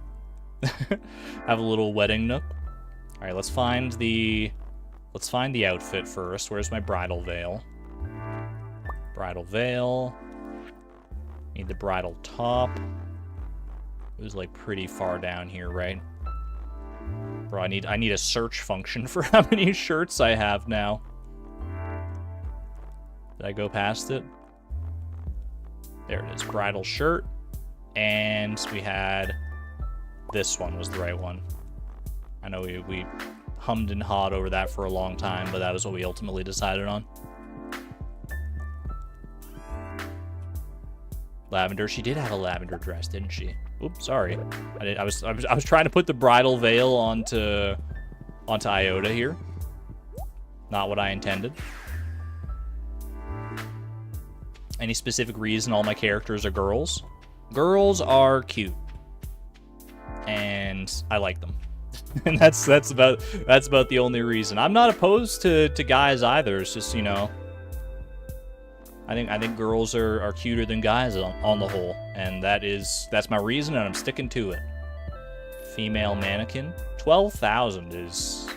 Have a little wedding nook. All right, let's find the outfit first. Where's my bridal veil? Bridal veil. Need the bridal top. It was like pretty far down here, right? Bro, I need a search function for how many shirts I have now. Did I go past it? There it is, bridal shirt. And we had this one was the right one. I know we hummed and hawed over that for a long time, but that was what we ultimately decided on. Lavender. She did have a lavender dress, didn't she? Oops, sorry. I was trying to put the bridal veil onto Iota here. Not what I intended. Any specific reason all my characters are girls? Girls are cute. And I like them. And that's about the only reason. I'm not opposed to guys either. It's just, you know, I think girls are cuter than guys on the whole, and that's my reason, and I'm sticking to it. Female mannequin, 12,000 is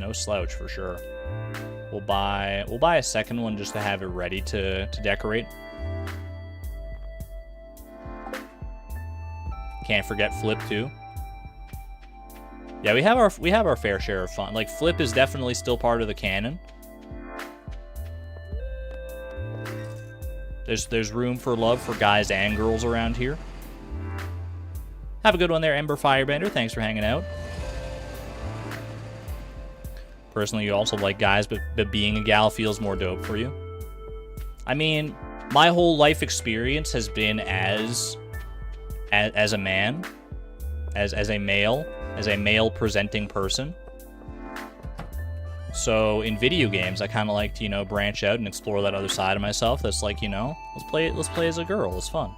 no slouch for sure. We'll buy a second one just to have it ready to decorate. Can't forget Flip too. Yeah, we have our fair share of fun. Like, Flip is definitely still part of the canon. There's room for love for guys and girls around here. Have a good one there, Ember Firebender. Thanks for hanging out. Personally, you also like guys, but being a gal feels more dope for you. I mean, my whole life experience has been as a man, as a male presenting person. So in video games, I kind of like to, you know, branch out and explore that other side of myself. That's like, you know, let's play as a girl. It's fun.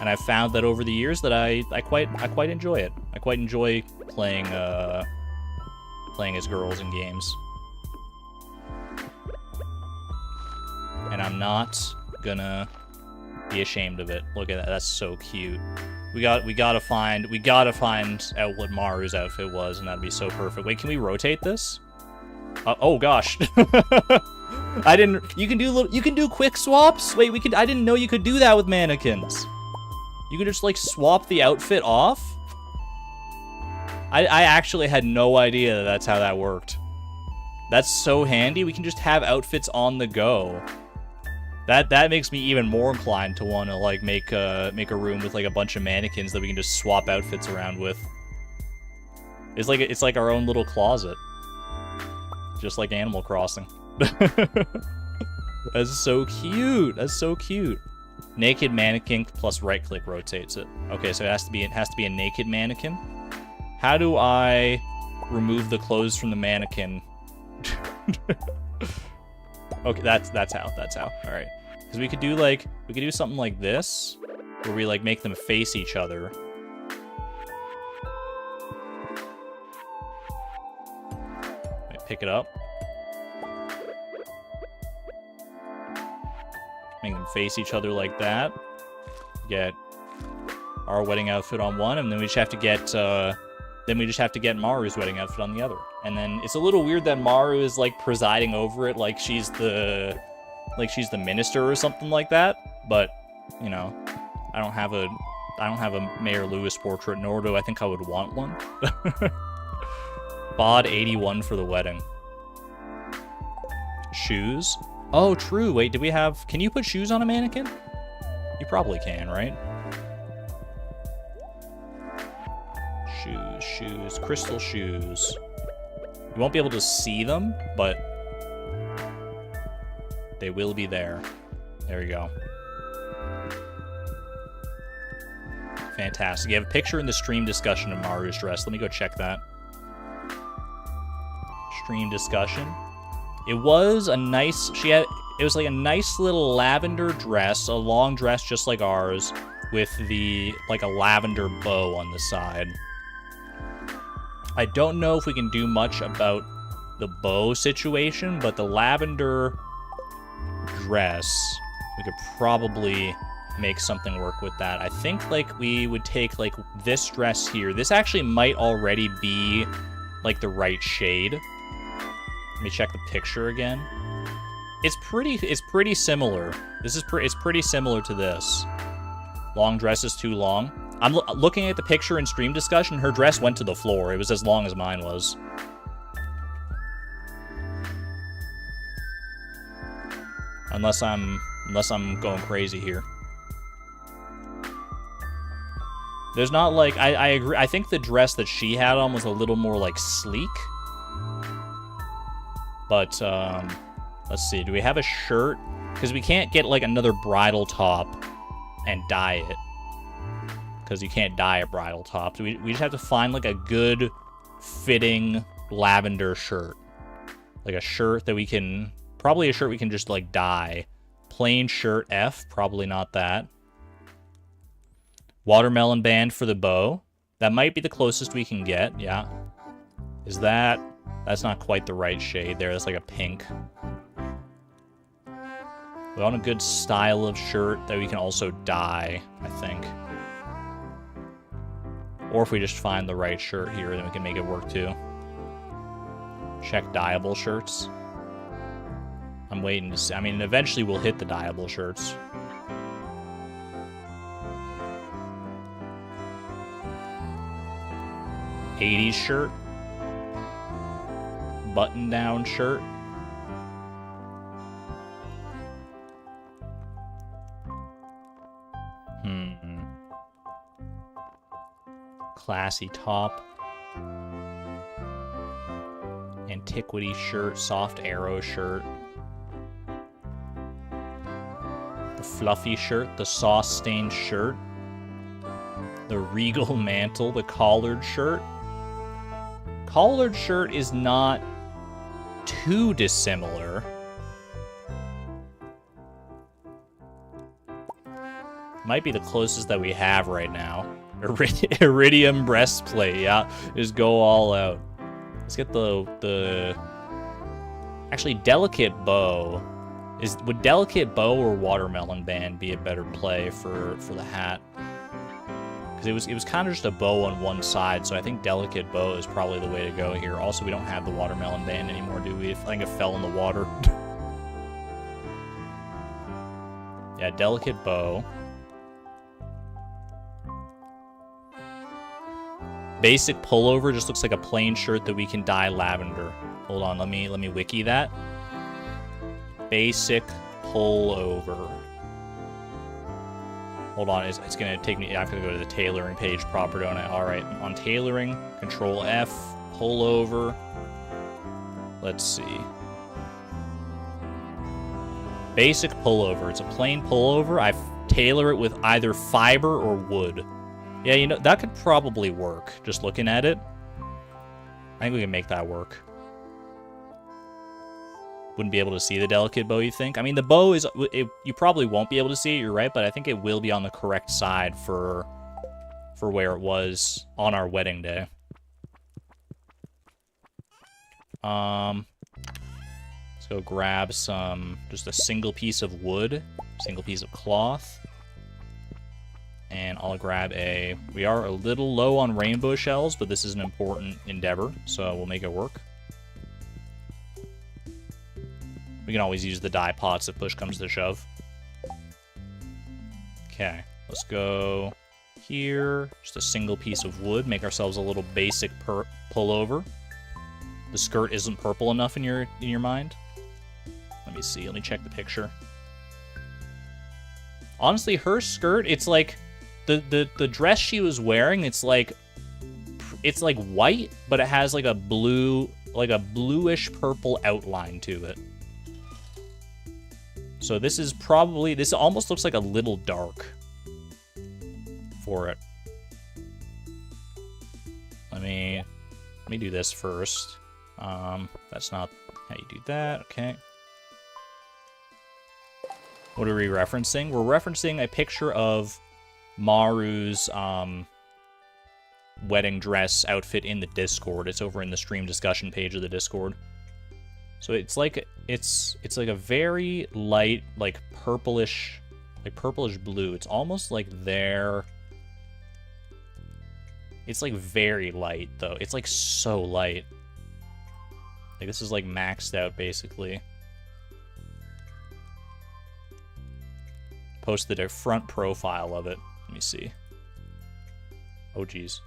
And I've found that over the years that I quite enjoy it. I quite enjoy playing as girls in games. And I'm not gonna be ashamed of it. Look at that. That's so cute. We gotta find out what Maru's outfit was, and that'd be so perfect. Wait, can we rotate this? Oh gosh. I didn't. You can do quick swaps. Wait, I didn't know you could do that with mannequins. You can just like swap the outfit off. I actually had no idea that's how that worked. That's so handy. We can just have outfits on the go. That makes me even more inclined to want to like make a room with like a bunch of mannequins that we can just swap outfits around with. It's like our own little closet, just like Animal Crossing. That's so cute. That's so cute. Naked mannequin plus right click rotates it. Okay, so it has to be a naked mannequin. How do I remove the clothes from the mannequin? Okay, that's how. All right. Because we could do something like this, where we like make them face each other. Wait, pick it up. Make them face each other like that. Get our wedding outfit on one, and then we just have to get Maru's wedding outfit on the other. And then it's a little weird that Maru is like presiding over it, like she's the minister or something like that. But you know, I don't have a Mayor Lewis portrait, nor do I think I would want one. VOD 81 for the wedding. Shoes. Oh, true. Wait, can you put shoes on a mannequin? You probably can, right? Shoes, crystal shoes. You won't be able to see them, but they will be there. There you go. Fantastic. You have a picture in the stream discussion of Maru's dress. Let me go check that. Stream discussion. It was a nice, it was like a nice little lavender dress, a long dress just like ours, with like a lavender bow on the side. I don't know if we can do much about the bow situation, but the lavender dress, we could probably make something work with that. I think like we would take like this dress here. This actually might already be like the right shade. Let me check the picture again. It's pretty similar. It's pretty similar to this. Long dress is too long. I'm looking at the picture in stream discussion. Her dress went to the floor. It was as long as mine was. Unless I'm going crazy here. There's not like I agree. I think the dress that she had on was a little more like sleek. But let's see. Do we have a shirt? Because we can't get like another bridal top and dye it. Because you can't dye a bridal top. So we just have to find like a good fitting lavender shirt. Like a shirt that we can, probably a shirt we can just like dye. Plain shirt F, probably not that. Watermelon band for the bow. That might be the closest we can get, yeah. Is that, that's not quite the right shade there, that's like a pink. We want a good style of shirt that we can also dye, I think. Or if we just find the right shirt here, then we can make it work too. Check dyeable shirts. I'm waiting to see. I mean, eventually we'll hit the dyeable shirts. '80s shirt. Button-down shirt. Classy top. Antiquity shirt, soft arrow shirt. The fluffy shirt, the sauce-stained shirt. The regal mantle, the collared shirt. Collared shirt is not too dissimilar. Might be the closest that we have right now. Iridium breastplate, yeah. Just go all out. Let's get the actually delicate bow. Would delicate bow or watermelon band be a better play for the hat? Because it was kind of just a bow on one side, so I think delicate bow is probably the way to go here. Also, we don't have the watermelon band anymore, do we? I think it fell in the water. Yeah, delicate bow. Basic pullover just looks like a plain shirt that we can dye lavender. Hold on, let me wiki that. Basic pull over. Hold on, it's gonna take me, I have to go to the tailoring page proper, don't I? Alright, on tailoring, Control F, pull over. Let's see. Basic pullover. It's a plain pullover. I tailor it with either fiber or wood. Yeah, you know, that could probably work, just looking at it. I think we can make that work. Wouldn't be able to see the delicate bow, you think? I mean, the bow is... you probably won't be able to see it, you're right, but I think it will be on the correct side for where it was on our wedding day. Let's go grab some... just a single piece of wood, single piece of cloth. And I'll grab a... we are a little low on rainbow shells, but this is an important endeavor, so we'll make it work. We can always use the dye pots if push comes to shove. Okay, let's go here. Just a single piece of wood. Make ourselves a little basic pullover. The skirt isn't purple enough in your mind. Let me see. Let me check the picture. Honestly, her skirt, it's like the dress she was wearing. It's like white, but it has like a blue, like a bluish purple outline to it. So this is probably, this almost looks like a little dark for it. Let me do this first. That's not how you do that, okay. What are we referencing? We're referencing a picture of Maru's wedding dress outfit in the Discord. It's over in the stream discussion page of the Discord. So it's like a very light, like purplish blue. It's almost like it's like very light though. It's like so light. Like this is like maxed out basically. Posted a front profile of it. Let me see. Oh geez.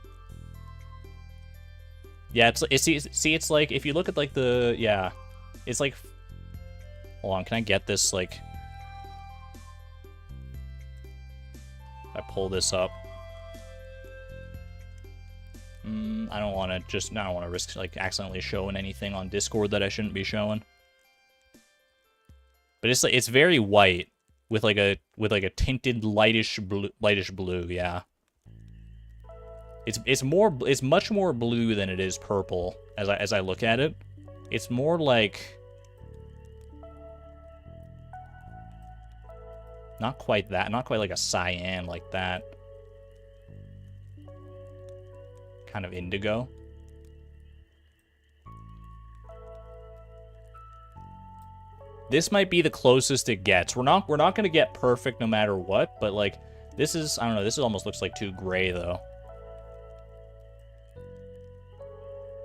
Yeah, it's like if you look at like the, yeah. It's like, hold on, can I get this, like, if I pull this up? I don't want to risk, like, accidentally showing anything on Discord that I shouldn't be showing. But it's like, it's very white, with like a tinted lightish blue, yeah. It's much more blue than it is purple, as I look at it. It's more like... not quite that. Not quite like a cyan like that. Kind of indigo. This might be the closest it gets. We're not going to get perfect no matter what, but like this is, I don't know, this almost looks like too gray though.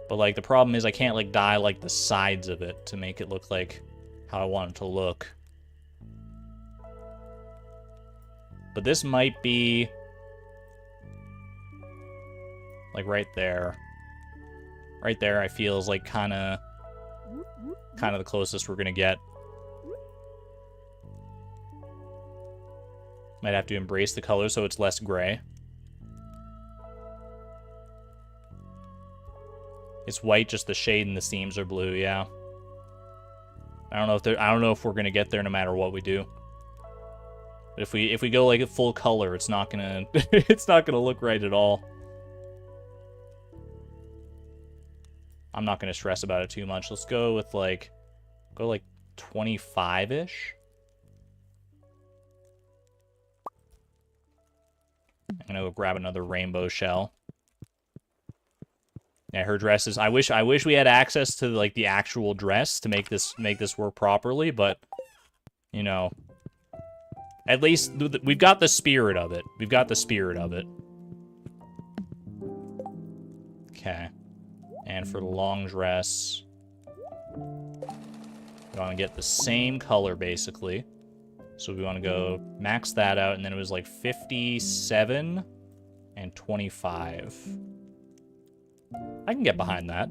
But, like, the problem is I can't, like, dye, like, the sides of it to make it look like how I want it to look. But this might be... like, right there. Right there, I feel is, like, kind of the closest we're gonna get. Might have to embrace the color so it's less gray. It's white, just the shade and the seams are blue, yeah. I don't know if we're gonna get there no matter what we do. But if we go like a full color, it's not gonna it's not gonna look right at all. I'm not gonna stress about it too much. Let's go with like 25-ish. I'm gonna go grab another rainbow shell. Yeah, her dress is... I wish we had access to, like, the actual dress to make this work properly, but, you know... at least, we've got the spirit of it. We've got the spirit of it. Okay. And for the long dress... we want to get the same color, basically. So we want to go max that out, and then it was, like, 57 and 25. I can get behind that.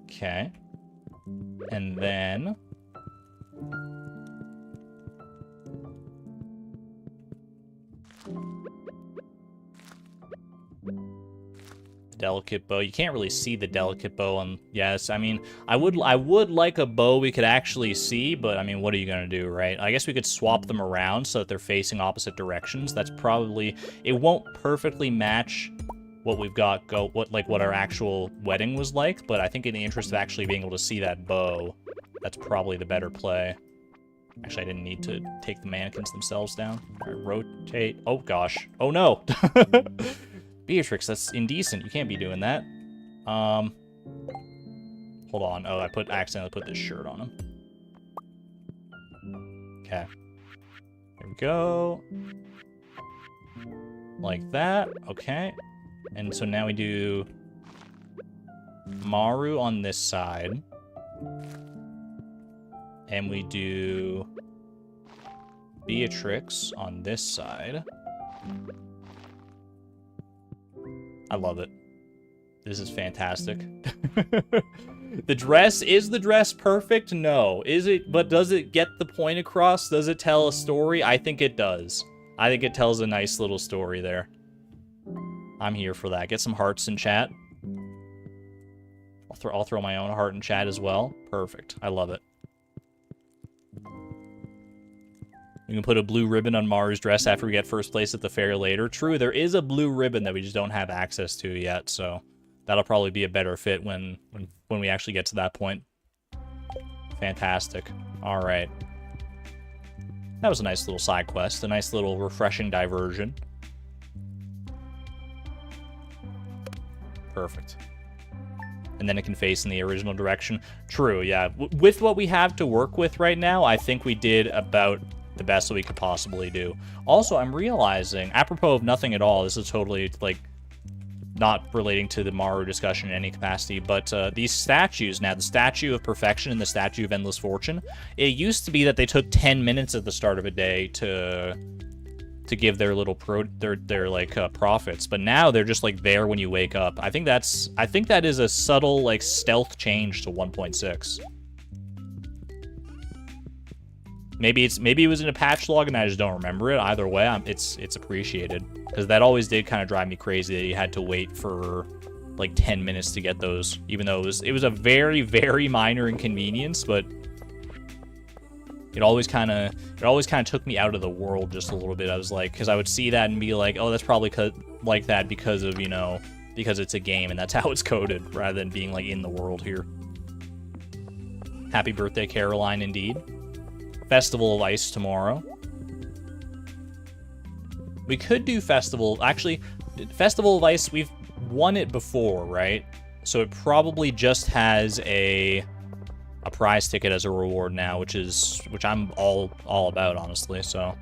Okay. And then Delicate bow. You can't really see the delicate bow on... Yes, I mean, I would like a bow we could actually see, but I mean, what are you gonna do, right? I guess we could swap them around so that they're facing opposite directions. That's probably... It won't perfectly match what we've got what our actual wedding was like, but I think in the interest of actually being able to see that bow, that's probably the better play. Actually, I didn't need to take the mannequins themselves down. All right, rotate. Oh, gosh. Oh, no. Beatrix, that's indecent. You can't be doing that. Hold on. Oh, I accidentally put this shirt on him. Okay. There we go. Like that. Okay. And so now we do Maru on this side. And we do Beatrix on this side. I love it. This is fantastic. The dress, is the dress perfect? No. Is it, but does it get the point across? Does it tell a story? I think it does. I think it tells a nice little story there. I'm here for that. Get some hearts in chat. I'll throw my own heart in chat as well. Perfect. I love it. We can put a blue ribbon on Maru's dress after we get first place at the fair later. True, there is a blue ribbon that we just don't have access to yet, so that'll probably be a better fit when we actually get to that point. Fantastic. All right. That was a nice little side quest, a nice little refreshing diversion. Perfect. And then it can face in the original direction. True, yeah. With what we have to work with right now, I think we did about the best that we could possibly do. Also, I'm realizing, apropos of nothing at all, this is totally, like, not relating to the Maru discussion in any capacity, but these statues now, the Statue of Perfection and the Statue of Endless Fortune, it used to be that they took 10 minutes at the start of a day to give their little profits, but now they're just like there when you wake up. I think that is a subtle like stealth change to 1.6. Maybe it was in a patch log and I just don't remember it. Either way, it's appreciated, because that always did kind of drive me crazy that you had to wait for like 10 minutes to get those, even though it was a very, very minor inconvenience, but it always kind of took me out of the world just a little bit. I was like, because I would see that and be like, oh, that's probably like that because of, you know, because it's a game and that's how it's coded, rather than being like in the world here. Happy birthday, Caroline, indeed. Festival of Ice tomorrow. We could do actually, Festival of Ice, we've won it before, right? So it probably just has a prize ticket as a reward now, which I'm all about, honestly. So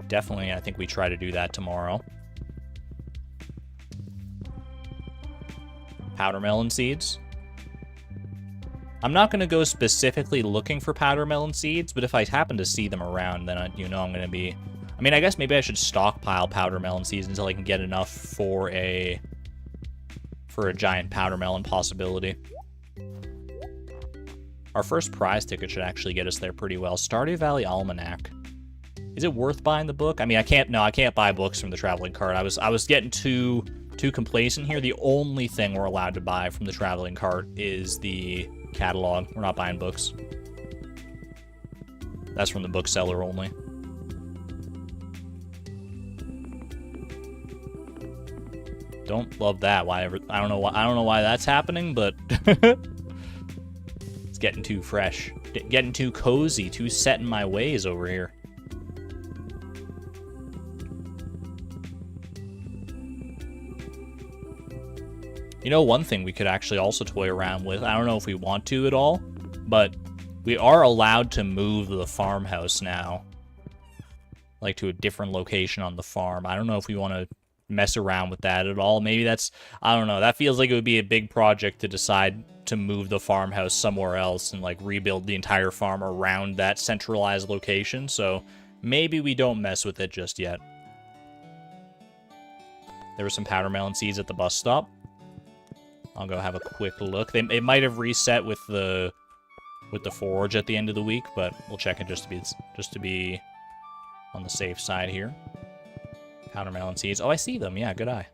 definitely, I think we try to do that tomorrow. Powder melon seeds. I'm not going to go specifically looking for powder melon seeds, but if I happen to see them around, then I'm going to be... I mean, I guess maybe I should stockpile powder melon seeds until I can get enough for a giant powder melon possibility. Our first prize ticket should actually get us there pretty well. Stardew Valley Almanac. Is it worth buying the book? I mean, I can't buy books from the traveling cart. I was getting too complacent here. The only thing we're allowed to buy from the traveling cart is the catalog. We're not buying books. That's from the bookseller only. Don't love that. I don't know why that's happening, but it's getting too fresh. Getting too cozy, too set in my ways over here. You know, one thing we could actually also toy around with, I don't know if we want to at all, but we are allowed to move the farmhouse now, like to a different location on the farm. I don't know if we want to mess around with that at all. Maybe that's, I don't know, that feels like it would be a big project to decide to move the farmhouse somewhere else and like rebuild the entire farm around that centralized location. So maybe we don't mess with it just yet. There were some powder melon seeds at the bus stop. I'll go have a quick look. It might have reset with the with the forge at the end of the week, but we'll check it just to be on the safe side here. Powder melon seeds. Oh, I see them. Yeah, good eye.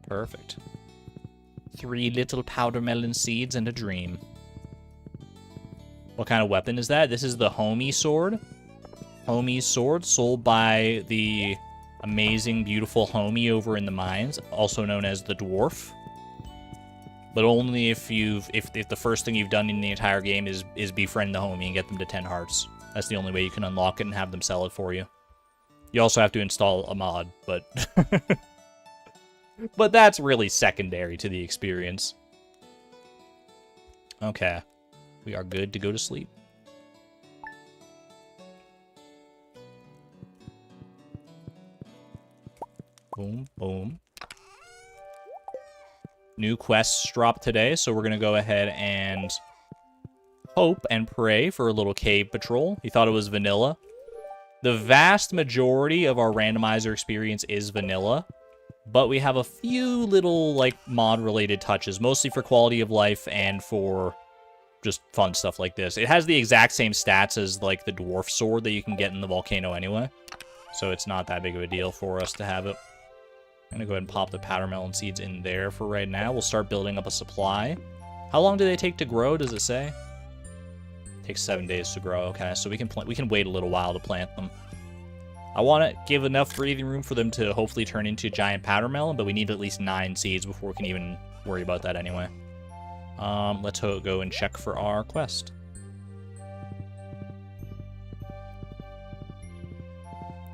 Perfect. 3 little powder melon seeds and a dream. What kind of weapon is that? This is the homie sword. Homie's sword, sold by the amazing, beautiful homie over in the mines, also known as the dwarf. But only if the first thing you've done in the entire game is befriend the homie and get them to 10 hearts. That's the only way you can unlock it and have them sell it for you. You also have to install a mod, but but that's really secondary to the experience. Okay. We are good to go to sleep. Boom, boom. New quests dropped today, so we're going to go ahead and hope and pray for a little cave patrol. You thought it was vanilla. The vast majority of our randomizer experience is vanilla, but we have a few little, like, mod-related touches, mostly for quality of life and for just fun stuff like this. It has the exact same stats as, like, the dwarf sword that you can get in the volcano anyway, so it's not that big of a deal for us to have it. I'm gonna go ahead and pop the powder melon seeds in there for right now. We'll start building up a supply. How long do they take to grow, does it say? It takes 7 days to grow, okay, so we can wait a little while to plant them. I want to give enough breathing room for them to hopefully turn into giant powder melon, but we need at least 9 seeds before we can even worry about that anyway. Let's go and check for our quest.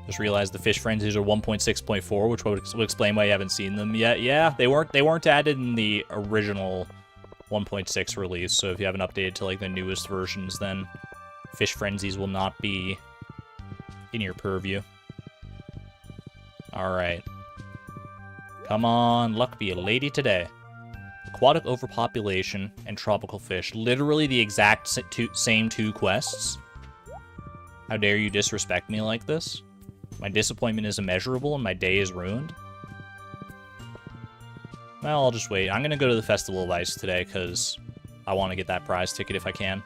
Just realized the fish frenzies are 1.6.4, which would explain why you haven't seen them yet. Yeah, they weren't added in the original 1.6 release, so if you haven't updated to like the newest versions, then fish frenzies will not be in your purview. Alright. Come on, luck be a lady today. Aquatic overpopulation and tropical fish. Literally the exact same 2 quests. How dare you disrespect me like this? My disappointment is immeasurable and my day is ruined. Well, I'll just wait. I'm gonna go to the Festival of Ice today because I want to get that prize ticket if I can.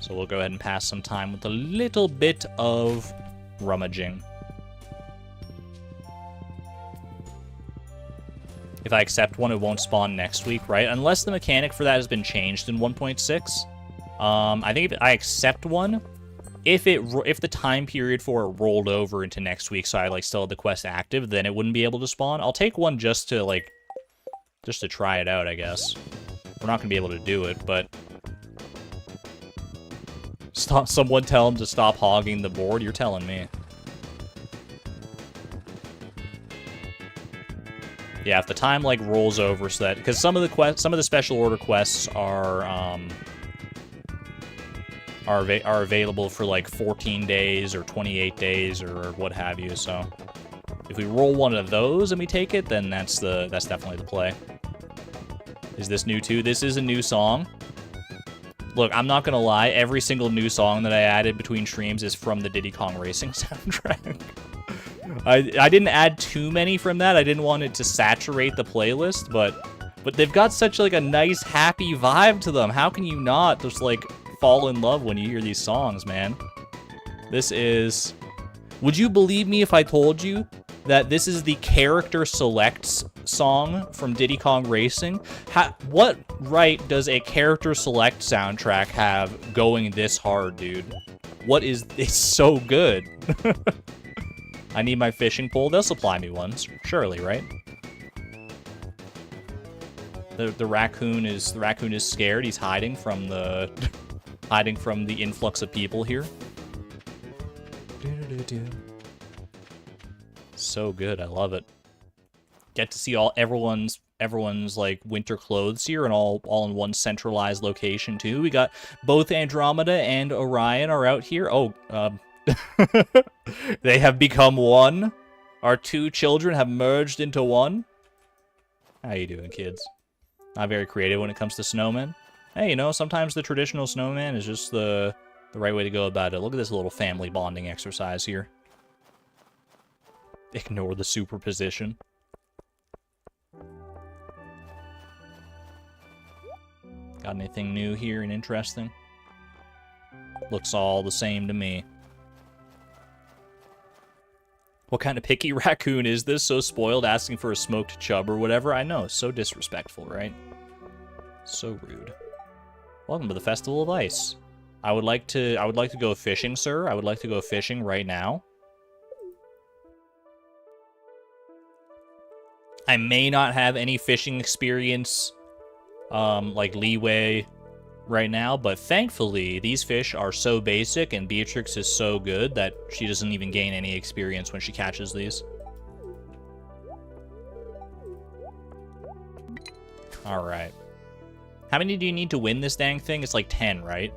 So we'll go ahead and pass some time with a little bit of rummaging. If I accept one, it won't spawn next week, right? Unless the mechanic for that has been changed in 1.6. I think if I accept one, if the time period for it rolled over into next week, so I like still had the quest active, then it wouldn't be able to spawn. I'll take one just to try it out, I guess. We're not gonna be able to do it, but someone tell him to stop hogging the board. You're telling me. Yeah, if the time like rolls over, so that because some of the special order quests are available for like 14 days or 28 days or what have you. So if we roll one of those and we take it, then that's definitely the play. Is this new too? This is a new song. Look, I'm not gonna lie. Every single new song that I added between streams is from the Diddy Kong Racing soundtrack. I didn't add too many from that. I didn't want it to saturate the playlist, but they've got such like a nice, happy vibe to them. How can you not just like fall in love when you hear these songs, man? This is... Would you believe me if I told you that this is the character selects song from Diddy Kong Racing? What right does a character select soundtrack have going this hard, dude? It's so good. I need my fishing pole. They'll supply me one, surely, right? The raccoon is scared. He's hiding from the influx of people here. So good, I love it. Get to see everyone's like winter clothes here, and all in one centralized location too. We got both Andromeda and Orion are out here. Oh, they have become one. Our 2 children have merged into one. How you doing, kids? Not very creative when it comes to snowmen. Hey, you know, sometimes the traditional snowman is just the right way to go about it. Look at this little family bonding exercise here. Ignore the superposition. Got anything new here and interesting? Looks all the same to me. What kind of picky raccoon is this? So spoiled, asking for a smoked chub or whatever? I know, so disrespectful, right? So rude. Welcome to the Festival of Ice. I would like to go fishing, sir. I would like to go fishing right now. I may not have any fishing experience, like leeway right now, but thankfully these fish are so basic and Beatrix is so good that she doesn't even gain any experience when she catches these. All right. How many do you need to win this dang thing? It's like 10, right?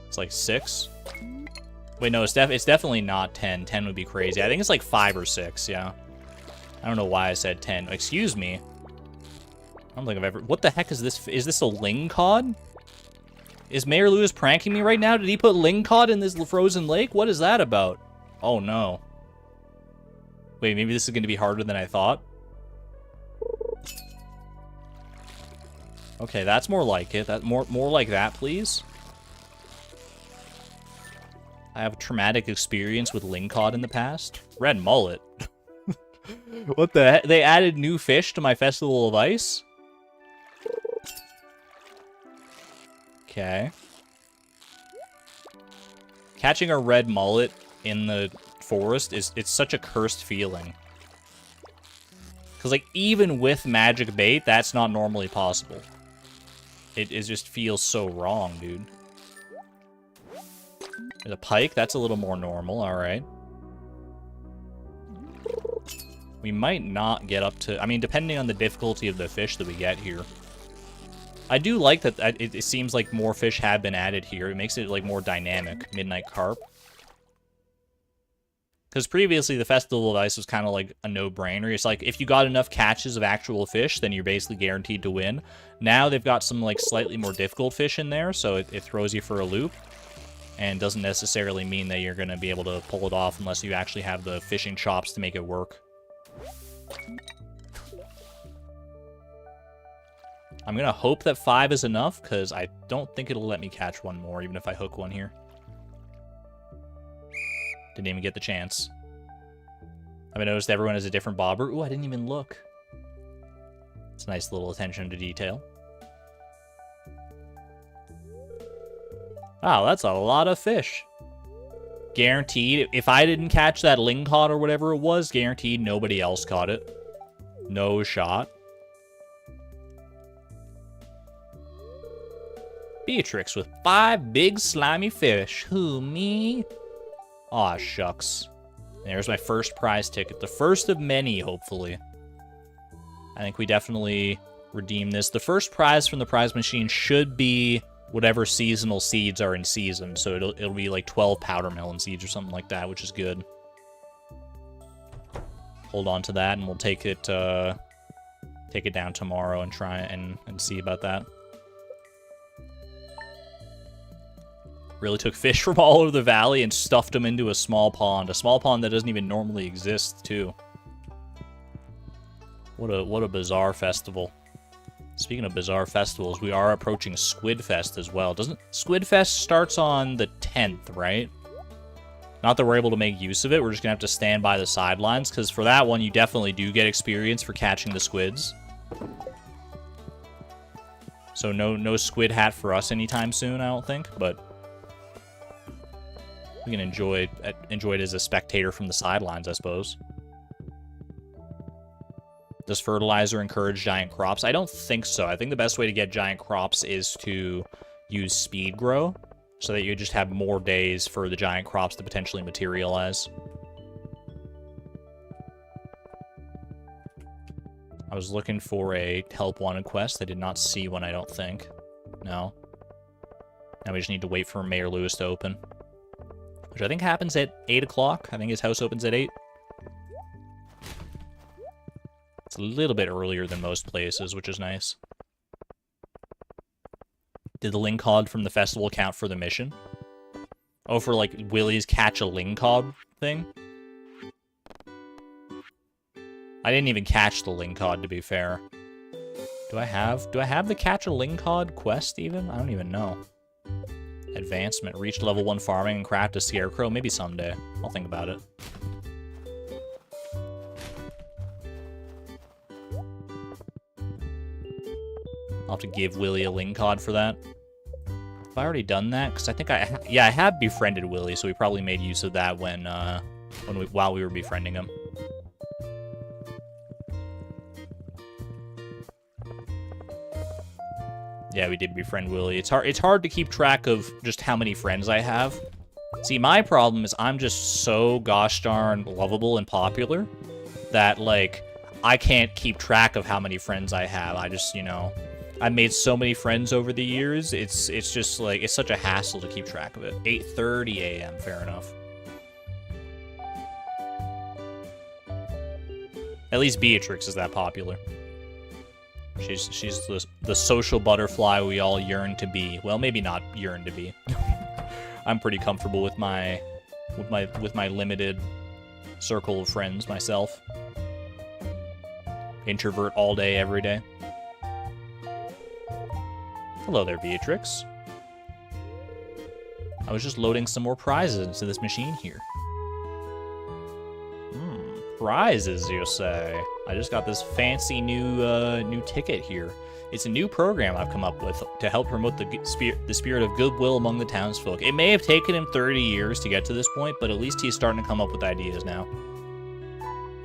It's like 6. Wait, no, it's definitely not 10. 10 would be crazy. I think it's like 5 or 6, yeah. I don't know why I said 10. Excuse me. I don't think I've ever... What the heck is this? Is this a ling cod? Is Mayor Lewis pranking me right now? Did he put ling cod in this frozen lake? What is that about? Oh, no. Wait, maybe this is going to be harder than I thought. Okay, that's more like it. More like that, please. I have a traumatic experience with ling cod in the past. Red mullet. What the heck? They added new fish to my Festival of Ice? Okay. Catching a red mullet in the forest it's such a cursed feeling. Because, like, even with magic bait, that's not normally possible. It just feels so wrong, dude. There's a pike. That's a little more normal. All right. We might not get up to... I mean, depending on the difficulty of the fish that we get here. I do like that it seems like more fish have been added here. It makes it, like, more dynamic. Midnight carp. Because previously, the Festival of Ice was kind of like a no-brainer. It's like, if you got enough catches of actual fish, then you're basically guaranteed to win. Now they've got some, like, slightly more difficult fish in there, so it throws you for a loop. And doesn't necessarily mean that you're going to be able to pull it off unless you actually have the fishing chops to make it work. I'm going to hope that 5 is enough, because I don't think it'll let me catch one more, even if I hook one here. Didn't even get the chance. I've noticed everyone has a different bobber. Ooh, I didn't even look. It's a nice little attention to detail. Wow, that's a lot of fish. Guaranteed, if I didn't catch that ling cod or whatever it was, guaranteed nobody else caught it. No shot. Beatrix with 5 big slimy fish. Who, me? Aw, shucks. There's my first prize ticket. The first of many, hopefully. I think we definitely redeem this. The first prize from the prize machine should be whatever seasonal seeds are in season. So it'll be like 12 powder melon seeds or something like that, which is good. Hold on to that, and we'll take it down tomorrow and try and see about that. Really took fish from all over the valley and stuffed them into a small pond that doesn't even normally exist, too. What a bizarre festival. Speaking of bizarre festivals, we are approaching Squid Fest as well. Squid Fest starts on the 10th, right? Not that we're able to make use of it. We're just gonna have to stand by the sidelines, because for that one, you definitely do get experience for catching the squids. So no squid hat for us anytime soon, I don't think, but we can enjoy it as a spectator from the sidelines, I suppose. Does fertilizer encourage giant crops? I don't think so. I think the best way to get giant crops is to use speed grow, so that you just have more days for the giant crops to potentially materialize. I was looking for a help wanted quest. I did not see one, I don't think. No. Now we just need to wait for Mayor Lewis to open, which I think happens at 8 o'clock. I think his house opens at 8. It's a little bit earlier than most places, which is nice. Did the ling cod from the festival count for the mission? Oh, for like Willie's catch a lingcod thing? I didn't even catch the lingcod, to be fair. Do I have the catch a lingcod quest even? I don't even know. Advancement, reach level 1 farming and craft a scarecrow. Maybe someday. I'll think about it. I'll have to give Willie a lingcod for that. Have I already done that? Because I think I have befriended Willie, so we probably made use of that while we were befriending him. Yeah, we did befriend Willie. It's hard to keep track of just how many friends I have. See, my problem is I'm just so gosh darn lovable and popular that, like, I can't keep track of how many friends I have. I just, you know, I've made so many friends over the years. It's just, like, it's such a hassle to keep track of it. 8:30 a.m., fair enough. At least Beatrix is that popular. She's the social butterfly we all yearn to be. Well, maybe not yearn to be. I'm pretty comfortable with my limited circle of friends myself. Introvert all day, every day. Hello there, Beatrix. I was just loading some more prizes into this machine here. Prizes, you say? I just got this fancy new ticket here. It's a new program I've come up with to help promote the spirit of goodwill among the townsfolk. It may have taken him 30 years to get to this point, but at least he's starting to come up with ideas now.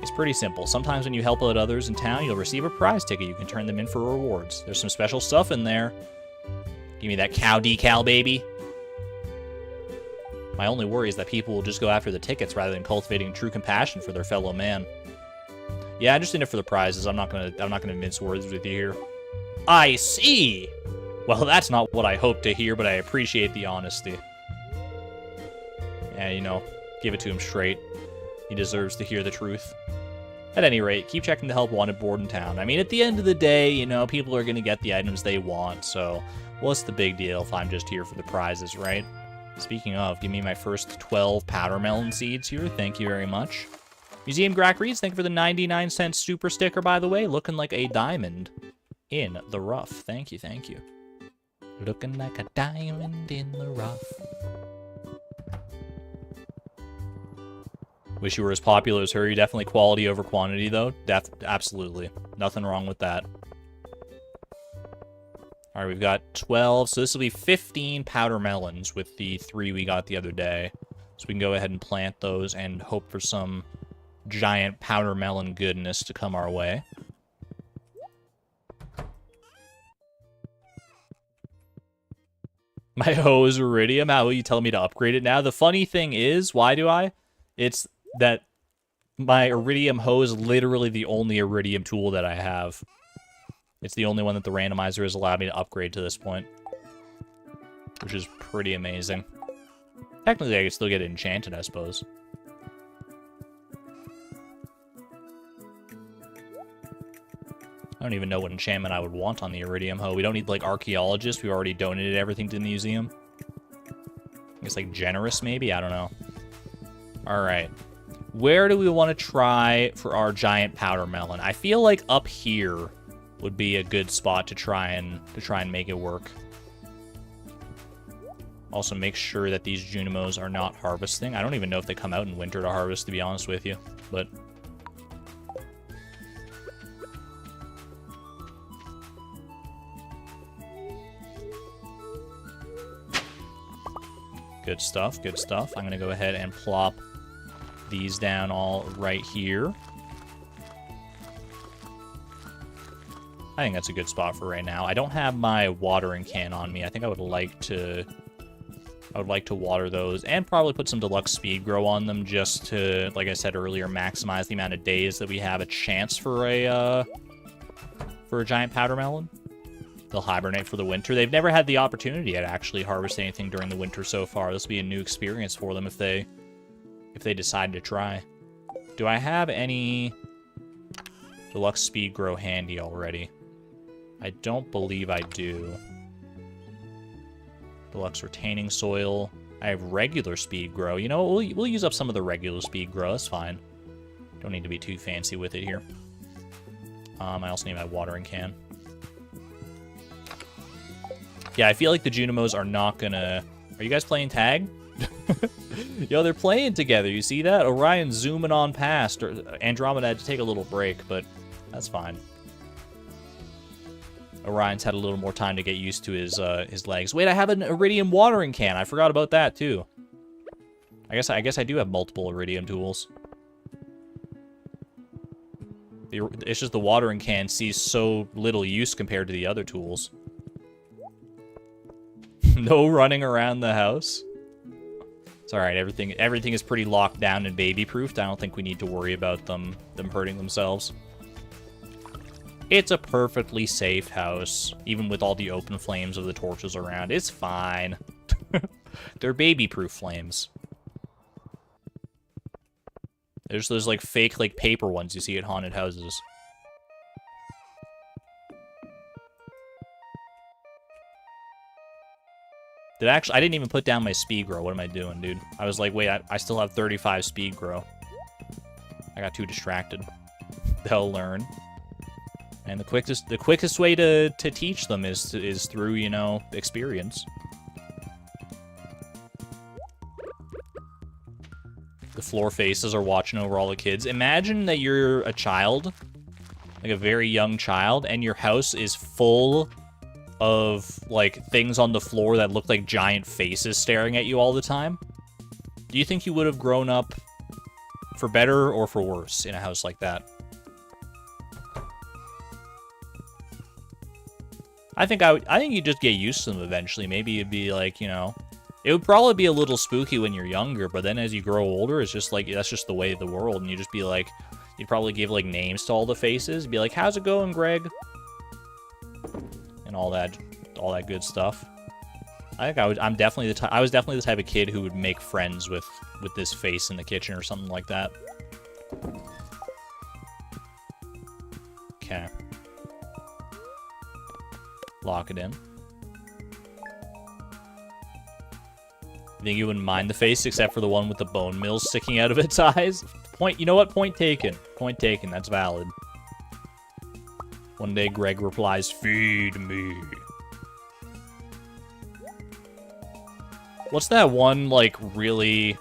It's pretty simple. Sometimes when you help out others in town, you'll receive a prize ticket. You can turn them in for rewards. There's some special stuff in there. Give me that cow decal, baby. My only worry is that people will just go after the tickets rather than cultivating true compassion for their fellow man. Yeah, I'm just in it for the prizes. I'm not gonna mince words with you here. I see! Well, that's not what I hoped to hear, but I appreciate the honesty. Yeah, you know, give it to him straight. He deserves to hear the truth. At any rate, keep checking the help wanted board in town. I mean, at the end of the day, you know, people are gonna get the items they want, so what's the big deal if I'm just here for the prizes, right? Speaking of, give me my first 12 powder melon seeds here. Thank you very much. Museum Grack Reads, thank you for the 99-cent super sticker, by the way. Looking like a diamond in the rough. Thank you, thank you. Looking like a diamond in the rough. Wish you were as popular as her. You're definitely quality over quantity, though. Absolutely. Nothing wrong with that. All right, we've got 12, so this will be 15 powder melons with the 3 we got the other day. So we can go ahead and plant those and hope for some giant powder melon goodness to come our way. My hose iridium, how will you tell me to upgrade it now? The funny thing is, why do I? It's that my iridium hose is literally the only iridium tool that I have. It's the only one that the randomizer has allowed me to upgrade to this point. Which is pretty amazing. Technically, I could still get it enchanted, I suppose. I don't even know what enchantment I would want on the iridium hoe. We don't need, like, archaeologists. We already donated everything to the museum. I guess, like, generous, maybe? I don't know. Alright. Where do we want to try for our giant powder melon? I feel like up here would be a good spot to try and make it work. Also, make sure that these Junimos are not harvesting. I don't even know if they come out in winter to harvest, to be honest with you. But good stuff, good stuff. I'm gonna go ahead and plop these down all right here. I think that's a good spot for right now. I don't have my watering can on me. I think I would like to water those and probably put some deluxe speed grow on them just to, like I said earlier, maximize the amount of days that we have a chance for a giant powder melon. They'll hibernate for the winter. They've never had the opportunity to actually harvest anything during the winter so far. This will be a new experience for them if they decide to try. Do I have any deluxe speed grow handy already? I don't believe I do. Deluxe retaining soil. I have regular speed grow. You know, we'll use up some of the regular speed grow. That's fine. Don't need to be too fancy with it here. I also need my watering can. Yeah, I feel like the Junimos are not gonna... Are you guys playing tag? Yo, they're playing together. You see that? Orion's zooming on past. Or Andromeda had to take a little break, but that's fine. Orion's had a little more time to get used to his legs. Wait, I have an Iridium watering can. I forgot about that too. I guess I do have multiple Iridium tools. It's just the watering can sees so little use compared to the other tools. No running around the house. It's all right. Everything is pretty locked down and baby-proofed. I don't think we need to worry about them hurting themselves. It's a perfectly safe house, even with all the open flames of the torches around. It's fine. They're baby-proof flames. There's those like fake like paper ones you see at haunted houses. I didn't even put down my speed grow. What am I doing, dude? I was like, wait, I still have 35 speed grow. I got too distracted. They'll learn. And the quickest way to teach them is through, you know, experience. The floor faces are watching over all the kids. Imagine that you're a child, like a very young child, and your house is full of, like, things on the floor that look like giant faces staring at you all the time. Do you think you would have grown up for better or for worse in a house like that? I think you'd just get used to them eventually. Maybe it'd be like, you know, it would probably be a little spooky when you're younger, but then as you grow older, it's just like, that's just the way of the world, and you just be like, you'd probably give like names to all the faces, be like, how's it going, Greg? And all that good stuff. I think I was definitely the type of kid who would make friends with this face in the kitchen or something like that. Okay. Lock it in. You think you wouldn't mind the face except for the one with the bone mills sticking out of its eyes? You know what? Point taken. Point taken. That's valid. One day Greg replies, "Feed me." What's that one, like, really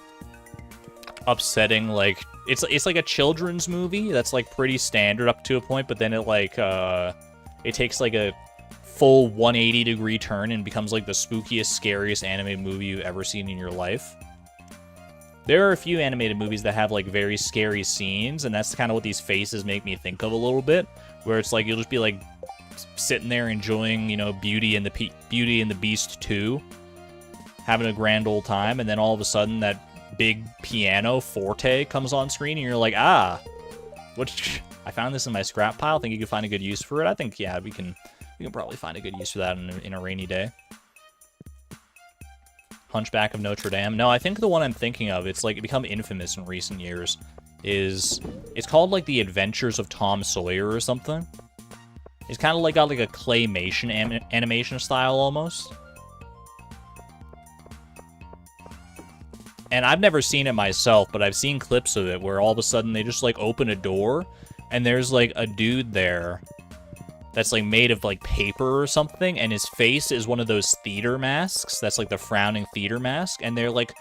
upsetting, like, it's like a children's movie that's, like, pretty standard up to a point, but then it, like, it takes, like, a full 180-degree turn and becomes, like, the spookiest, scariest animated movie you've ever seen in your life. There are a few animated movies that have, like, very scary scenes, and that's kind of what these faces make me think of a little bit, where it's like, you'll just be, like, sitting there enjoying, you know, Beauty and the Beast 2, having a grand old time, and then all of a sudden that big piano forte comes on screen, and you're like, ah, I found this in my scrap pile. Think you could find a good use for it? I think, yeah, we can probably find a good use for that in a rainy day. Hunchback of Notre Dame. No, I think the one I'm thinking of, it's like become infamous in recent years, it's called like The Adventures of Tom Sawyer or something. It's kind of like got like a claymation animation style almost. And I've never seen it myself, but I've seen clips of it where all of a sudden they just like open a door and there's like a dude there that's like made of like paper or something, and his face is one of those theater masks that's like the frowning theater mask, and they're like,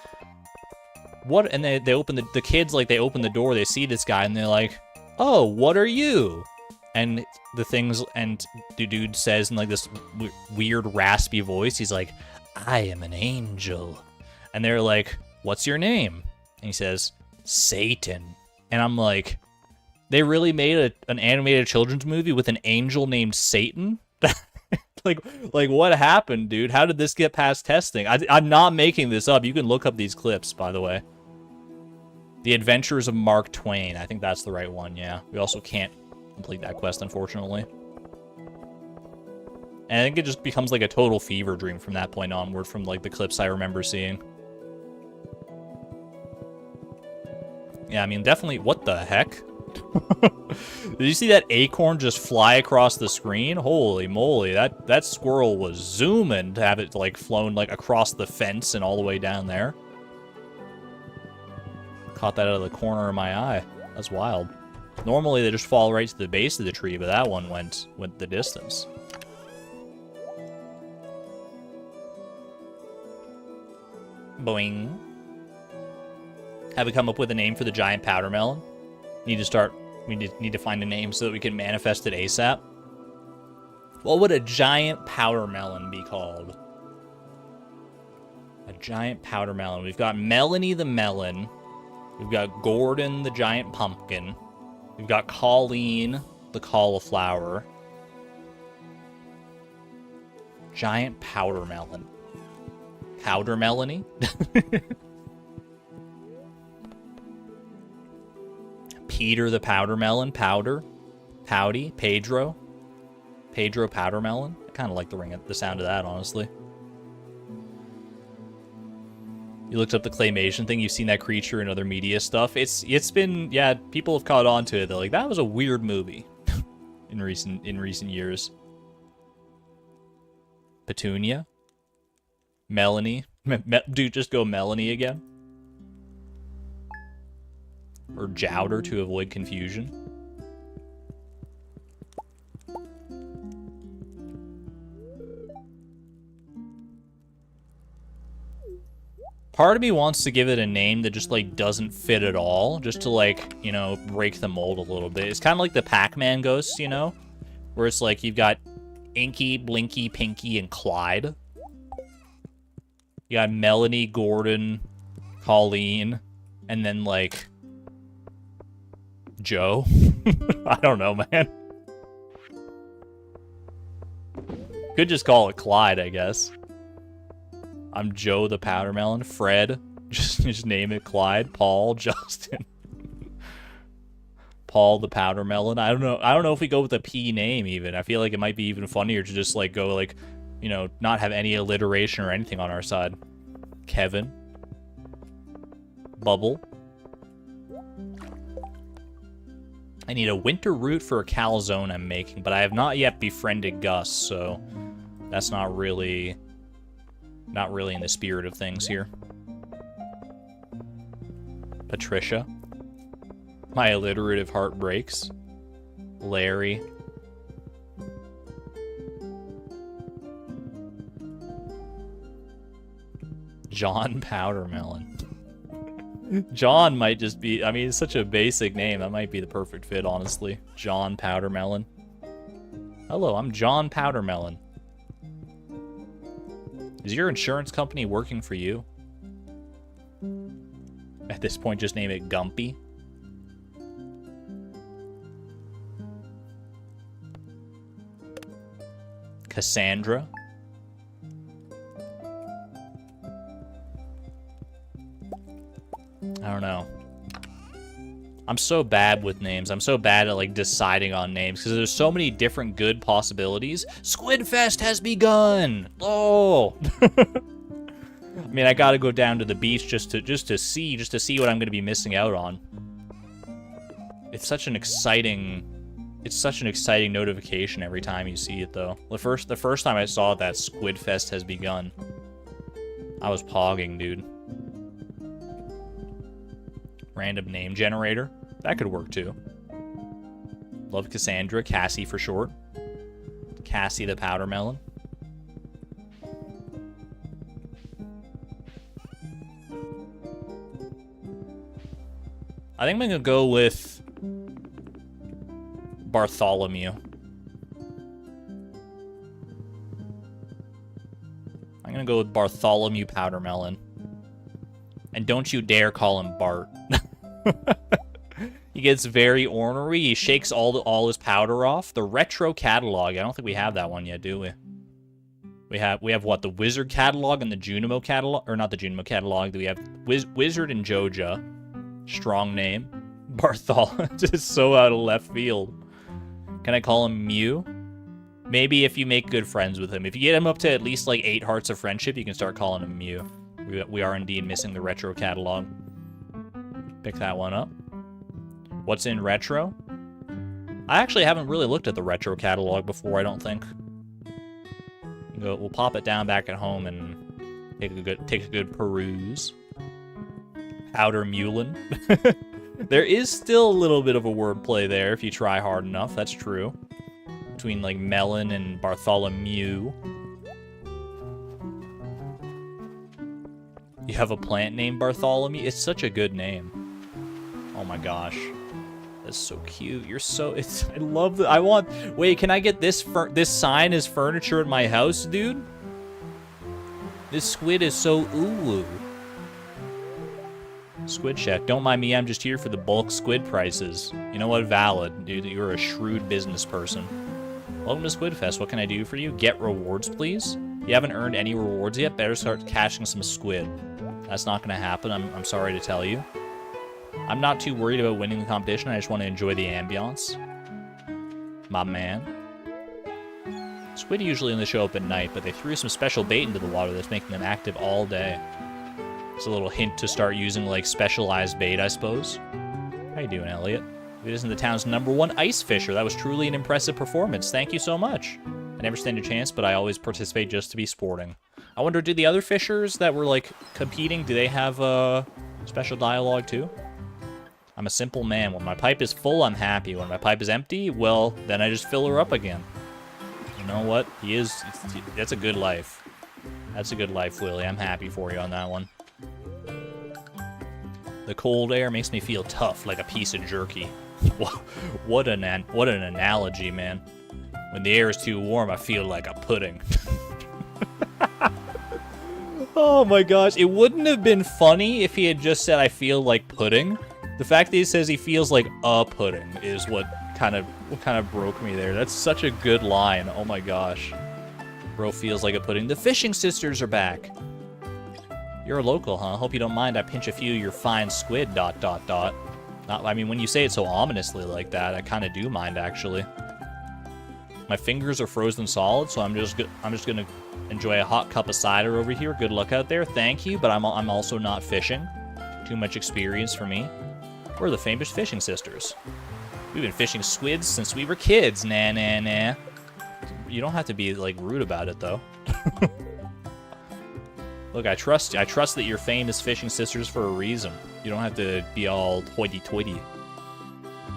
what? And they open the kids, like, they open the door, they see this guy, and they're like, oh, what are you? And the dude says in like this weird raspy voice, he's like, I am an angel. And they're like, what's your name? And he says, Satan. And I'm like, they really made an animated children's movie with an angel named Satan? like what happened, dude? How did this get past testing? I'm not making this up. You can look up these clips, by the way. The Adventures of Mark Twain. I think that's the right one, yeah. We also can't complete that quest, unfortunately. And I think it just becomes like a total fever dream from that point onward, from like the clips I remember seeing. Yeah, I mean, definitely, what the heck? Did you see that acorn just fly across the screen? Holy moly, that squirrel was zooming to have it, like, flown, like, across the fence and all the way down there. Caught that out of the corner of my eye. That's wild. Normally, they just fall right to the base of the tree, but that one went the distance. Boing. Have we come up with a name for the giant powder melon? We need to find a name so that we can manifest it ASAP. What would a giant powder melon be called? A giant powder melon. We've got Melanie the melon. We've got Gordon the giant pumpkin. We've got Colleen the cauliflower. Giant powder melon. Powder Melanie? Peter the powder melon. Powder. Pouty. Pedro. Pedro powder melon. I kind of like the sound of that, honestly. You looked up the claymation thing. You've seen that creature in other media stuff. It's been, yeah, people have caught on to it. They're like, that was a weird movie in recent years. Petunia. Melanie. Dude, just go Melanie again. Or Jowder to avoid confusion. Part of me wants to give it a name that just, like, doesn't fit at all. Just to, like, you know, break the mold a little bit. It's kind of like the Pac-Man ghosts, you know? Where it's like, you've got Inky, Blinky, Pinky, and Clyde. You got Melanie, Gordon, Colleen, and then, like, Joe. I don't know, man. Could just call it Clyde, I guess. I'm Joe the powder melon. Fred. Just name it Clyde. Paul. Justin. Paul the powder melon. I don't know if we go with a P name even. I feel like it might be even funnier to just, like, go, like, you know, not have any alliteration or anything on our side. Kevin. Bubble. I need a winter root for a calzone I'm making, but I have not yet befriended Gus, so that's not really in the spirit of things here. Patricia. My alliterative heart breaks. Larry. John Powdermelon. John might just be, I mean, it's such a basic name. That might be the perfect fit, honestly. John Powdermelon. Hello, I'm John Powdermelon. Is your insurance company working for you? At this point, just name it Gumpy. Cassandra. I don't know. I'm so bad with names. I'm so bad at, like, deciding on names because there's so many different good possibilities. Squidfest has begun. Oh. I mean, I got to go down to the beach just to see what I'm going to be missing out on. It's such an exciting notification every time you see it, though. The first time I saw that Squidfest has begun, I was pogging, dude. Random name generator. That could work, too. Love Cassandra. Cassie for short. Cassie the powder melon. I think I'm going to go with Bartholomew. I'm going to go with Bartholomew Powdermelon. And don't you dare call him Bart. He gets very ornery. He shakes all his powder off. The retro catalog. I don't think we have that one yet, do we? We have what? The Wizard catalog and the Junimo catalog, or not the Junimo catalog. We have Wizard and Joja. Strong name. Barthol. Just so out of left field. Can I call him Mew? Maybe if you make good friends with him. If you get him up to at least like 8 hearts of friendship, you can start calling him Mew. We are indeed missing the retro catalog. Pick that one up. What's in retro? I actually haven't really looked at the retro catalog before, I don't think. We'll pop it down back at home and take a good peruse. Powder Mulin. There is still a little bit of a wordplay there if you try hard enough, that's true. Between like melon and Bartholomew. You have a plant named Bartholomew? It's such a good name. Oh my gosh. That's so cute. You're so... I love the... I want... Wait, can I get this sign as furniture at my house, dude? This squid is so ooh. Squid Chef. Don't mind me, I'm just here for the bulk squid prices. You know what? Valid. Dude, you're a shrewd business person. Welcome to Squid Fest. What can I do for you? Get rewards, please? You haven't earned any rewards yet? Better start cashing some squid. That's not going to happen, I'm sorry to tell you. I'm not too worried about winning the competition, I just want to enjoy the ambiance. My man. Squid usually only show up at night, but they threw some special bait into the water that's making them active all day. It's a little hint to start using, like, specialized bait, I suppose. How you doing, Elliot? It isn't the town's #1 ice fisher. That was truly an impressive performance. Thank you so much. I never stand a chance, but I always participate just to be sporting. I wonder, do the other fishers that were, like, competing, do they have, special dialogue, too? I'm a simple man. When my pipe is full, I'm happy. When my pipe is empty, well, then I just fill her up again. You know what? That's a good life. That's a good life, Willie. I'm happy for you on that one. The cold air makes me feel tough, like a piece of jerky. What an analogy, man. When the air is too warm, I feel like a pudding. Oh my gosh, it wouldn't have been funny if he had just said, I feel like pudding. The fact that he says he feels like a pudding is what kind of broke me there. That's such a good line. Oh my gosh. Bro feels like a pudding. The fishing sisters are back. You're a local, huh? Hope you don't mind I pinch a few of your fine squid, ... I mean, when you say it so ominously like that, I kind of do mind, actually. My fingers are frozen solid, so I'm just gonna enjoy a hot cup of cider over here. Good luck out there. Thank you, but I'm also not fishing. Too much experience for me. We're the famous fishing sisters. We've been fishing squids since we were kids. Nah, nah, nah. You don't have to be, like, rude about it, though. Look, I trust that you're famous fishing sisters for a reason. You don't have to be all hoity-toity.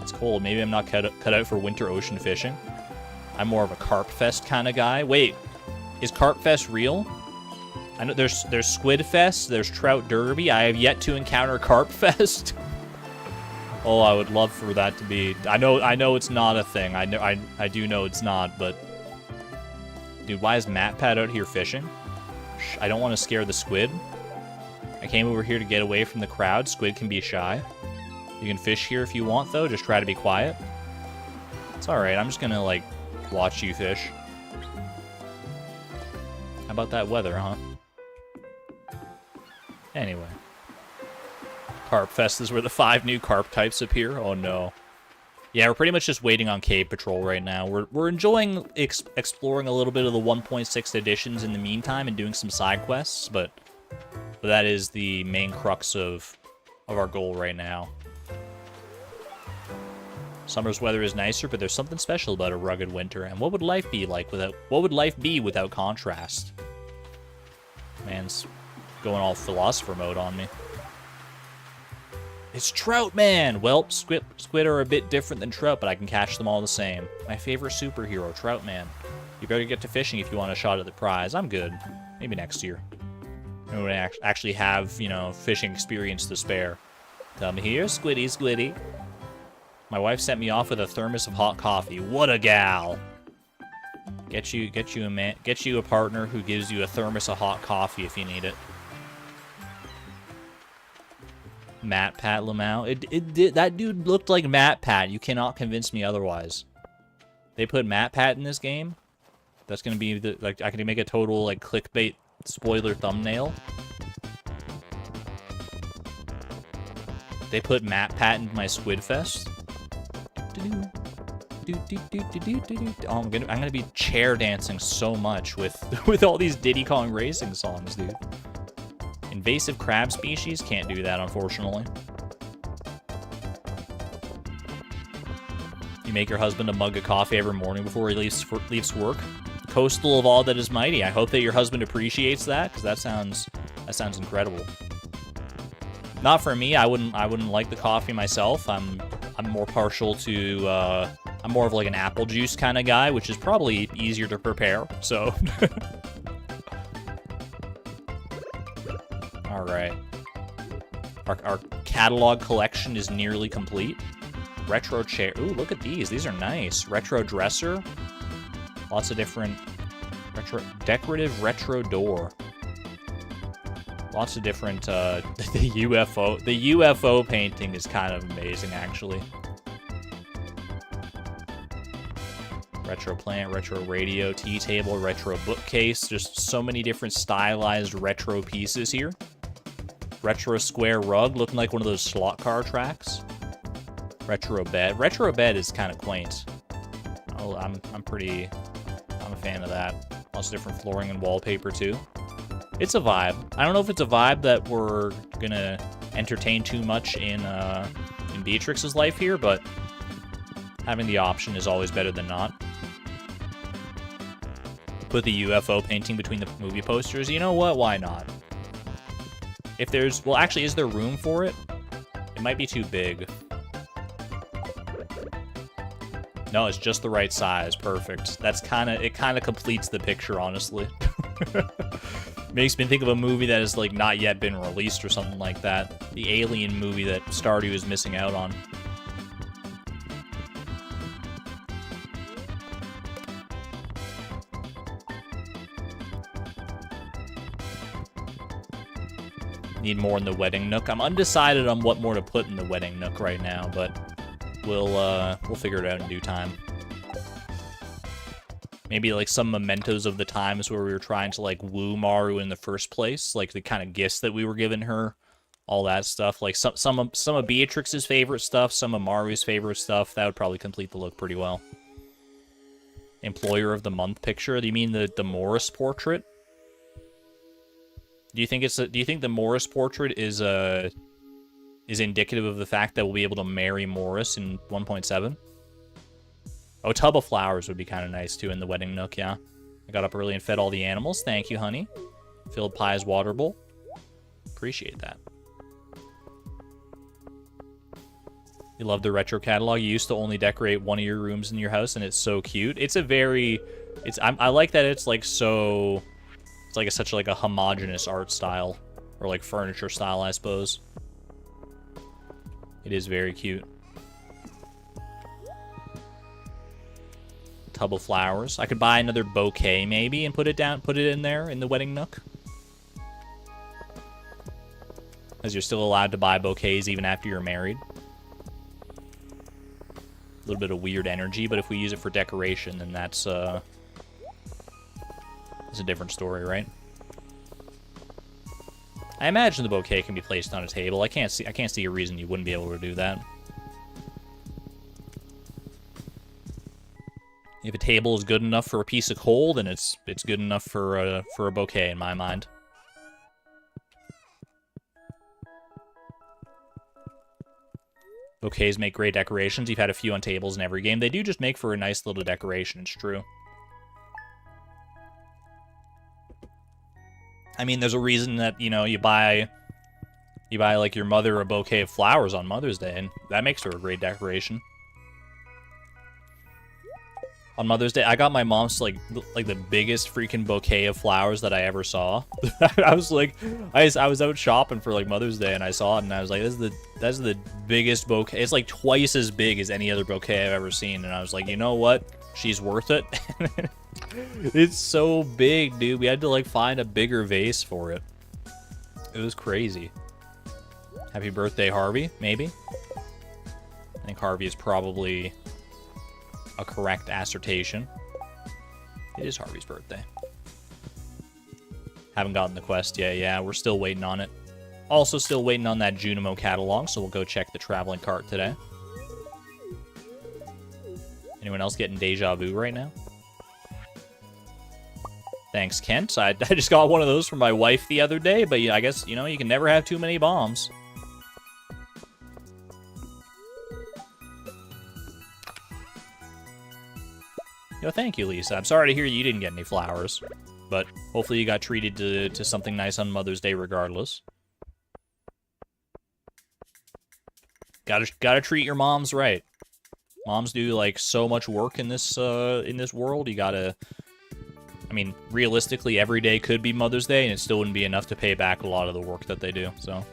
It's cold. Maybe I'm not cut out for winter ocean fishing. I'm more of a Carp Fest kind of guy. Wait, is Carp Fest real? I know there's Squid Fest, there's Trout Derby. I have yet to encounter Carp Fest. Oh, I would love for that to be. I know it's not a thing. I do know it's not, but dude, why is MatPat out here fishing? I don't want to scare the squid. I came over here to get away from the crowd. Squid can be shy. You can fish here if you want, though. Just try to be quiet. It's alright. I'm just gonna, like, watch you fish. How about that weather, huh? Anyway. Carp Fest is where the 5 new carp types appear. Oh, no. Yeah, we're pretty much just waiting on Cave Patrol right now. We're enjoying exploring a little bit of the 1.6 editions in the meantime and doing some side quests, but that is the main crux of our goal right now. Summer's weather is nicer, but there's something special about a rugged winter. And what would life be like without contrast? Man's going all philosopher mode on me. It's Trout Man! Well, squid are a bit different than trout, but I can catch them all the same. My favorite superhero, Trout Man. You better get to fishing if you want a shot at the prize. I'm good. Maybe next year. When I actually have, you know, fishing experience to spare. Come here, squiddy, squiddy. My wife sent me off with a thermos of hot coffee. What a gal! Get you a partner who gives you a thermos of hot coffee if you need it. MatPat Lamau. That dude looked like MatPat. You cannot convince me otherwise. They put MatPat in this game. That's gonna be the, like, I can make a total, like, clickbait spoiler thumbnail. They put MatPat in my Squid Fest. Oh, I'm gonna be chair dancing so much with all these Diddy Kong Racing songs, dude. Invasive crab species can't do that, unfortunately. You make your husband a mug of coffee every morning before he leaves work. Coastal of all that is mighty. I hope that your husband appreciates that, because that sounds incredible. Not for me. I wouldn't like the coffee myself. I'm more partial to I'm more of like an apple juice kind of guy, which is probably easier to prepare. So all right. Our catalog collection is nearly complete. Retro chair. Ooh, look at these. These are nice. Retro dresser. Lots of different decorative retro door. Lots of different the UFO painting is kind of amazing, actually. Retro plant, retro radio, tea table, retro bookcase. Just so many different stylized retro pieces here. Retro square rug, looking like one of those slot car tracks. Retro bed. Retro bed is kind of quaint. Oh, I'm a fan of that. Lots of different flooring and wallpaper too. It's a vibe. I don't know if it's a vibe that we're gonna entertain too much in Beatrix's life here, but having the option is always better than not. Put the UFO painting between the movie posters. You know what? Why not? If there's... Well, actually, is there room for it? It might be too big. No, it's just the right size. Perfect. That's it kind of completes the picture, honestly. Makes me think of a movie that has, like, not yet been released or something like that. The Alien movie that Stardew is missing out on. Need more in the wedding nook. I'm undecided on what more to put in the wedding nook right now, but we'll figure it out in due time. Maybe like some mementos of the times where we were trying to like woo Maru in the first place, like the kind of gifts that we were giving her, all that stuff. Like some of Beatrix's favorite stuff, some of Maru's favorite stuff. That would probably complete the look pretty well. Employer of the month picture. Do you mean the Morris portrait? Do you think the Morris portrait is indicative of the fact that we'll be able to marry Morris in 1.7? Oh, tub of flowers would be kind of nice, too, in the wedding nook, yeah. I got up early and fed all the animals. Thank you, honey. Filled Pie's water bowl. Appreciate that. You love the retro catalog. You used to only decorate one of your rooms in your house, and it's so cute. It's a very... I like that it's, like, so... It's like such like a homogeneous art style. Or, like, furniture style, I suppose. It is very cute. Tub of flowers. I could buy another bouquet maybe and put it in there in the wedding nook. As you're still allowed to buy bouquets even after you're married. A little bit of weird energy, but if we use it for decoration, then that's a different story, right? I imagine the bouquet can be placed on a table. I can't see a reason you wouldn't be able to do that. If a table is good enough for a piece of coal, then it's good enough for a bouquet in my mind. Bouquets make great decorations. You've had a few on tables in every game. They do just make for a nice little decoration, it's true. I mean, there's a reason that, you know, you buy like your mother a bouquet of flowers on Mother's Day, and that makes her a great decoration. On Mother's Day, I got my mom's like the biggest freaking bouquet of flowers that I ever saw. I was like, I was out shopping for like Mother's Day and I saw it and I was like, that's the biggest bouquet. It's like twice as big as any other bouquet I've ever seen. And I was like, you know what? She's worth it. It's so big, dude. We had to like find a bigger vase for it. It was crazy. Happy birthday, Harvey. Maybe. I think Harvey is probably a correct assertion. It is Harvey's birthday. Haven't gotten the quest yet. Yeah, we're still waiting on it. Also still waiting on that Junimo catalog, so we'll go check the traveling cart today. Anyone else getting deja vu right now? Thanks, Kent. I just got one of those from my wife the other day, but yeah, I guess, you know, you can never have too many bombs. Yo, thank you, Lisa. I'm sorry to hear you didn't get any flowers, but hopefully you got treated to something nice on Mother's Day regardless. Gotta treat your moms right. Moms do, like, so much work in this world. You gotta... I mean, realistically, every day could be Mother's Day, and it still wouldn't be enough to pay back a lot of the work that they do, so...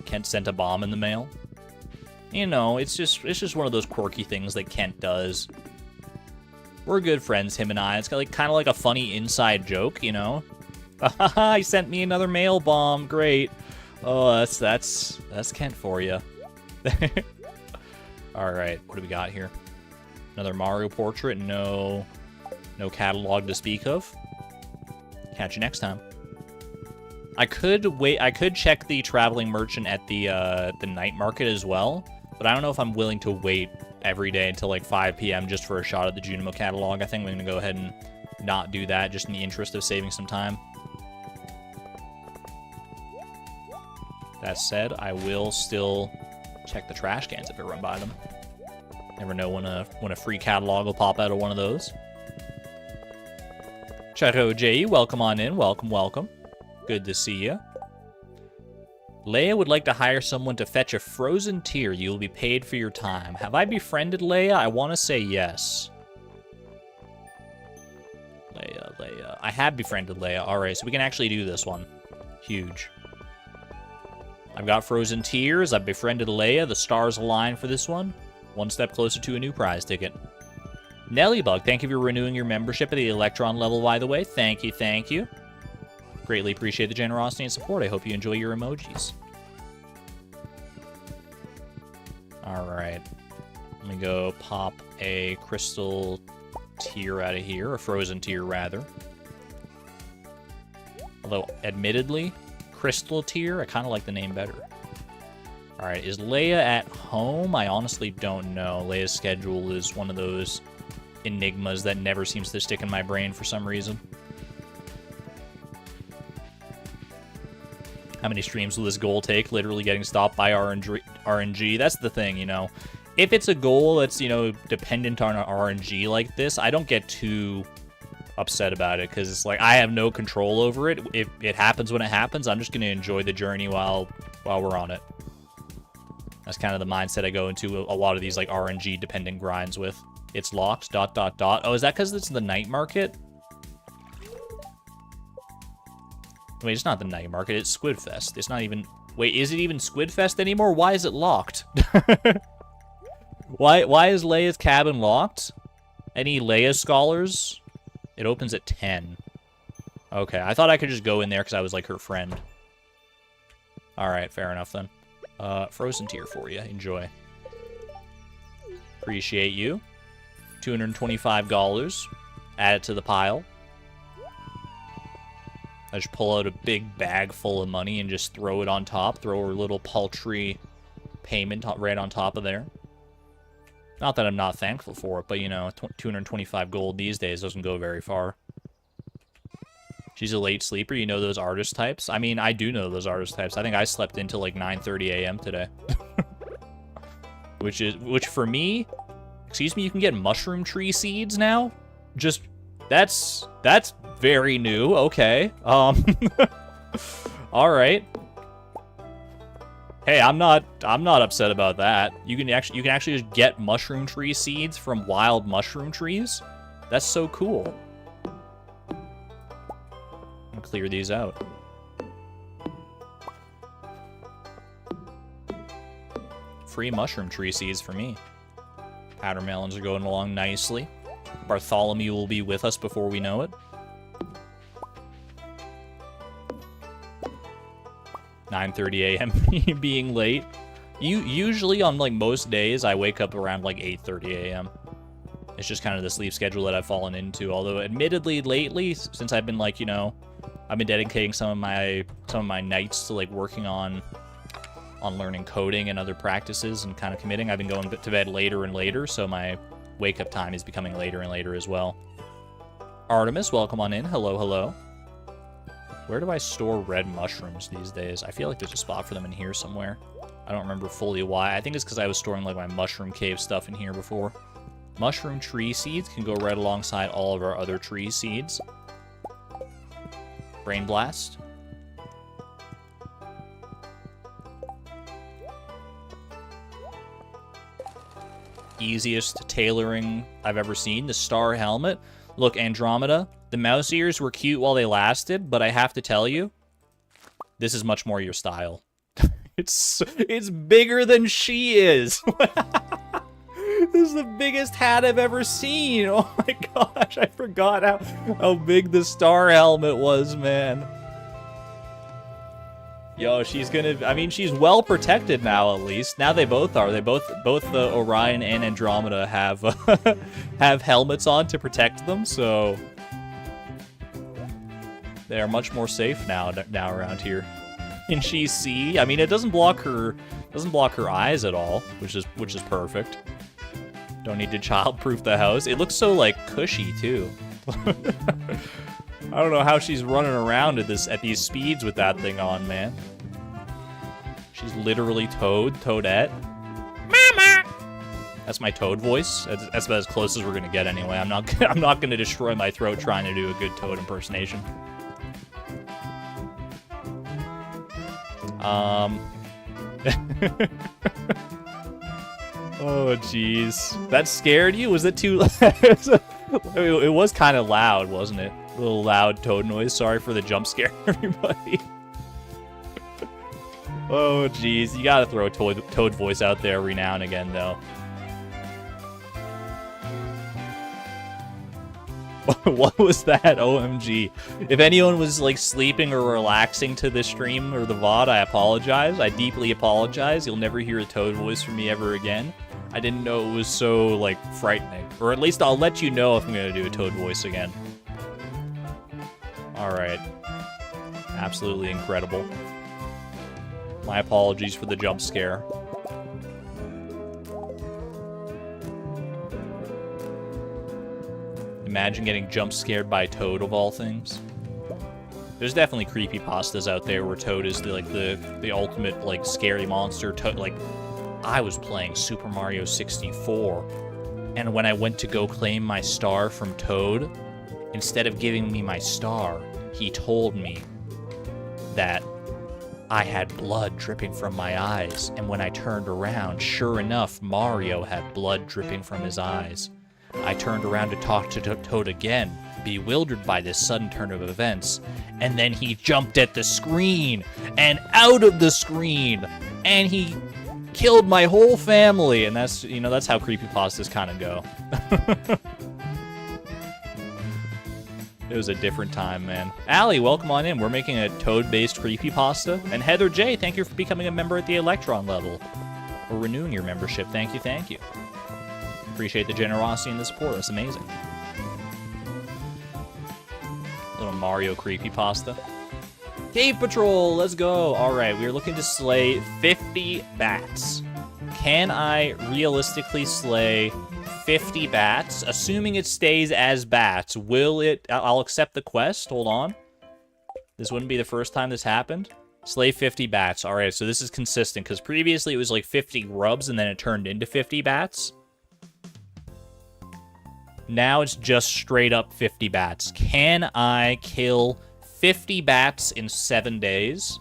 Kent sent a bomb in the mail. You know, it's just one of those quirky things that Kent does. We're good friends, him and I. It's like kind of like a funny inside joke, you know? He sent me another mail bomb. Great. Oh, that's Kent for you. All right, what do we got here? Another Mario portrait. No catalog to speak of. Catch you next time. I could wait. I could check the traveling merchant at the night market as well, but I don't know if I'm willing to wait every day until like 5 p.m. just for a shot at the Junimo catalog. I think we're gonna go ahead and not do that, just in the interest of saving some time. That said, I will still check the trash cans if I run by them. Never know when a free catalog will pop out of one of those. Chateau J, welcome on in. Welcome, welcome. Good to see you. Leia would like to hire someone to fetch a frozen tear. You will be paid for your time. Have I befriended Leia? I want to say yes. Leia. I have befriended Leia. All right, so we can actually do this one. Huge. I've got frozen tears. I've befriended Leia. The stars align for this one. One step closer to a new prize ticket. Nellybug, thank you for renewing your membership at the Electron level, by the way. Thank you, thank you. Greatly appreciate the generosity and support. I hope you enjoy your emojis. All right. Let me go pop a crystal tear out of here. A frozen tear, rather. Although, admittedly, crystal tear, I kind of like the name better. All right, is Leia at home? I honestly don't know. Leia's schedule is one of those enigmas that never seems to stick in my brain for some reason. How many streams will this goal take? Literally getting stopped by RNG. That's the thing, you know. If it's a goal that's, you know, dependent on RNG like this, I don't get too upset about it, because it's like I have no control over it. If it happens when it happens, I'm just going to enjoy the journey while we're on it. That's kind of the mindset I go into a lot of these like RNG dependent grinds with. It's locked, ... Oh, is that because it's the night market? Wait, it's not the night market, it's Squidfest. It's not even... Wait, is it even Squidfest anymore? Why is it locked? Why is Leia's cabin locked? Any Leia scholars? It opens at 10. Okay, I thought I could just go in there because I was like her friend. Alright, fair enough then. Frozen tear for you. Enjoy. Appreciate you. $225. Add it to the pile. I just pull out a big bag full of money and just throw it on top. Throw a little paltry payment right on top of there. Not that I'm not thankful for it, but, you know, 225 gold these days doesn't go very far. She's a late sleeper. You know those artist types? I mean, I do know those artist types. I think I slept until like 9:30 a.m. today. Which for me, excuse me, you can get mushroom tree seeds now? Just, that's very new. Okay. All right. Hey, I'm not upset about that. You can actually just get mushroom tree seeds from wild mushroom trees. That's so cool. I'll clear these out. Free mushroom tree seeds for me. Powder melons are going along nicely. Bartholomew will be with us before we know it. 9:30 a.m. being late. Usually on like most days I wake up around like 8:30 a.m. It's just kind of the sleep schedule that I've fallen into. Although admittedly lately, since I've been like, you know, I've been dedicating some of my nights to like working on learning coding and other practices and kind of committing. I've been going to bed later and later, so my wake up time is becoming later and later as well. Artemis, welcome on in. Hello, hello. Where do I store red mushrooms these days? I feel like there's a spot for them in here somewhere. I don't remember fully why. I think it's because I was storing like my mushroom cave stuff in here before. Mushroom tree seeds can go right alongside all of our other tree seeds. Brain blast. Easiest tailoring I've ever seen. The star helmet. Look, Andromeda, the mouse ears were cute while they lasted, but I have to tell you, this is much more your style. It's bigger than she is. This is the biggest hat I've ever seen. Oh my gosh, I forgot how big the star helmet was, man. Yo, she's gonna, I mean, she's well protected now, at least. Now they both are. They both Orion and Andromeda have have helmets on to protect them, so they are much more safe now around here. Can she see? I mean, it doesn't block her eyes at all, which is perfect. Don't need to childproof the house. It looks so like cushy too. I don't know how she's running around at these speeds with that thing on, man. She's literally Toadette. Mama. That's my Toad voice. That's about as close as we're gonna get anyway. I'm not gonna destroy my throat trying to do a good Toad impersonation. Oh jeez, that scared you? Was it too? It was kind of loud, wasn't it? A little loud Toad noise. Sorry for the jump scare, everybody. Oh jeez, you gotta throw a Toad voice out there every now and again, though. What was that? OMG. If anyone was like sleeping or relaxing to this stream or the VOD, I apologize. I deeply apologize. You'll never hear a Toad voice from me ever again. I didn't know it was so like frightening. Or at least I'll let you know if I'm gonna do a Toad voice again. Alright. Absolutely incredible. My apologies for the jump scare. Imagine getting jump scared by Toad of all things. There's definitely creepypastas out there where Toad is the ultimate like scary monster. Toad, like, I was playing Super Mario 64, and when I went to go claim my star from Toad, instead of giving me my star, he told me that I had blood dripping from my eyes, and when I turned around, sure enough, Mario had blood dripping from his eyes. I turned around to talk to Toad again, bewildered by this sudden turn of events, and then he jumped at the screen, and out of the screen, and he killed my whole family, and that's, you know, that's how creepypastas kind of go. It was a different time, man. Allie, welcome on in. We're making a Toad-based creepypasta. And Heather J, thank you for becoming a member at the Electron level. Or renewing your membership. Thank you, thank you. Appreciate the generosity and the support. That's amazing. Little Mario creepypasta. Cave Patrol, let's go. All right, we're looking to slay 50 bats. Can I realistically slay 50 bats? Assuming it stays as bats, will it... I'll accept the quest. Hold on. This wouldn't be the first time this happened. Slay 50 bats. All right, so this is consistent, because previously it was like 50 grubs, and then it turned into 50 bats. Now it's just straight up 50 bats. Can I kill 50 bats in 7 days?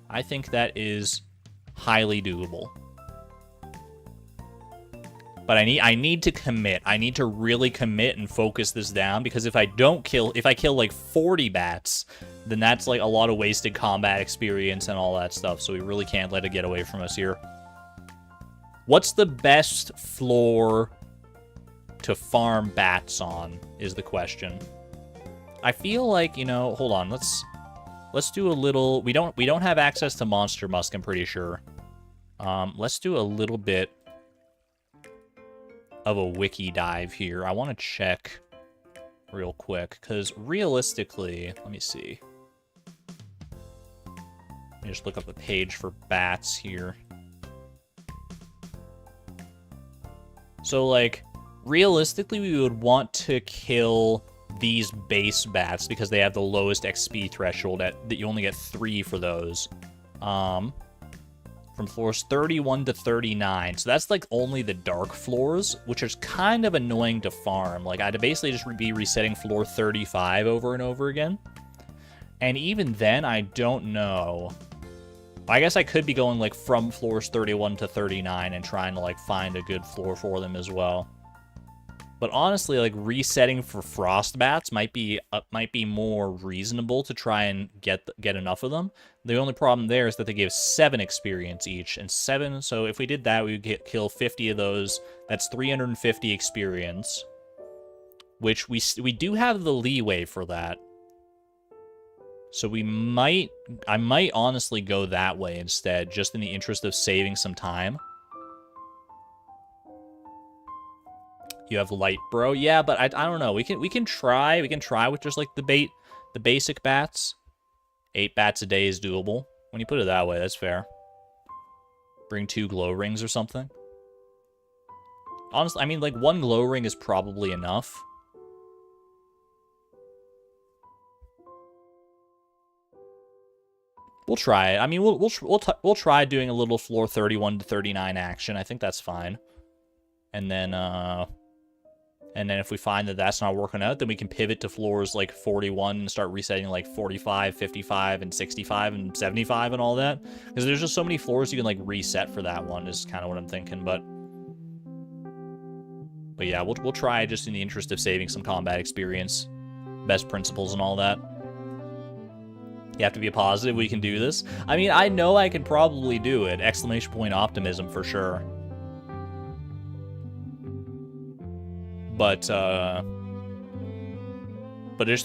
I think that is highly doable. But I need to commit. I need to really commit and focus this down, because if I kill like 40 bats, then that's like a lot of wasted combat experience and all that stuff, so we really can't let it get away from us here. What's the best floor to farm bats on is the question. I feel like, you know, hold on, let's do a little, we don't have access to Monster Musk, I'm pretty sure. Let's do a little bit of a wiki dive here. I want to check real quick, because realistically, let me see. Let me just look up the page for bats here. So, like, realistically, we would want to kill these base bats because they have the lowest XP threshold. That you only get 3 for those. from floors 31 to 39. So that's like only the dark floors, which is kind of annoying to farm. Like I'd basically just be resetting floor 35 over and over again. And even then, I don't know. I guess I could be going like from floors 31 to 39 and trying to like find a good floor for them as well. But honestly, like resetting for frost bats might be more reasonable to try and get enough of them. The only problem there is that they give 7 experience each, and 7. So if we did that, we would kill 50 of those. That's 350 experience, which we do have the leeway for that. So I might honestly go that way instead, just in the interest of saving some time. You have light, bro. Yeah, but I don't know. We can try with just like the basic bats. 8 bats a day is doable. When you put it that way, that's fair. Bring 2 glow rings or something. Honestly, I mean, like 1 glow ring is probably enough. We'll try it. I mean, we'll try doing a little floor 31 to 39 action. I think that's fine. And then if we find that that's not working out, then we can pivot to floors like 41 and start resetting like 45, 55, and 65, and 75 and all that. Because there's just so many floors you can like reset for that one is kind of what I'm thinking. But yeah, we'll try just in the interest of saving some combat experience, best principles and all that. You have to be positive we can do this. I mean, I know I can probably do it. Exclamation point optimism for sure. But just,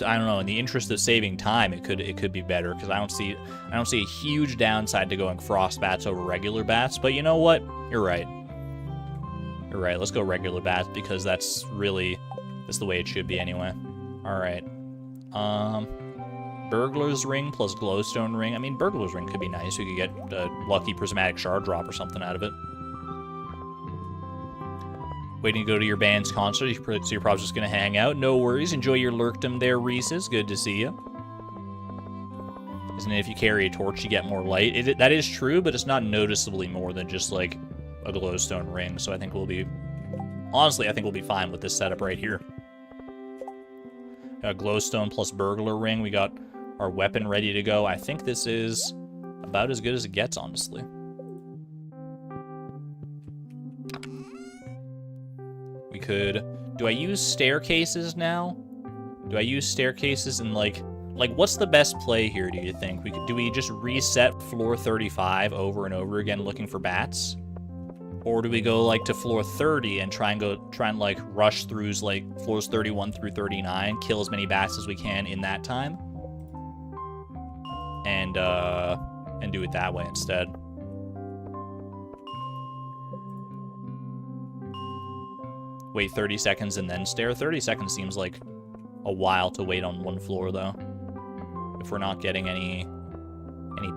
I don't know, in the interest of saving time, it could be better, because I don't see a huge downside to going frost bats over regular bats. But you know what? You're right. You're right. Let's go regular bats, because that's the way it should be anyway. All right. Burglar's ring plus glowstone ring. I mean, burglar's ring could be nice. We could get a lucky prismatic shard drop or something out of it. Waiting to go to your band's concert, so you're probably just going to hang out. No worries. Enjoy your lurkdom there, Reese's. Good to see you. Isn't it if you carry a torch, you get more light? That is true, but it's not noticeably more than just, like, a glowstone ring. So I think honestly, I think we'll be fine with this setup right here. Got glowstone plus burglar ring. We got our weapon ready to go. I think this is about as good as it gets, honestly. We could... Do I use staircases now? Do I use staircases and, like what's the best play here, do you think? Do we just reset floor 35 over and over again looking for bats? Or do we go, like, to floor 30 and try and like, rush through, like, floors 31 through 39, kill as many bats as we can in that time? And do it that way instead. Wait 30 seconds and then stare. 30 seconds seems like a while to wait on one floor, though. If we're not getting any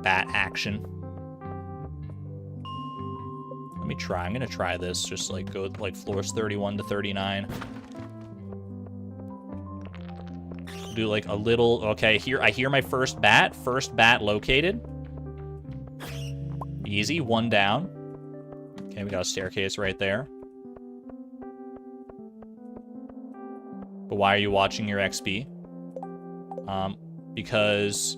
bat action. Let me try. I'm gonna try this. Just like go with like floors 31 to 39. Do like a little. Okay, here I hear my first bat. First bat located. Easy. 1 down. Okay, we got a staircase right there. But why are you watching your XP? Because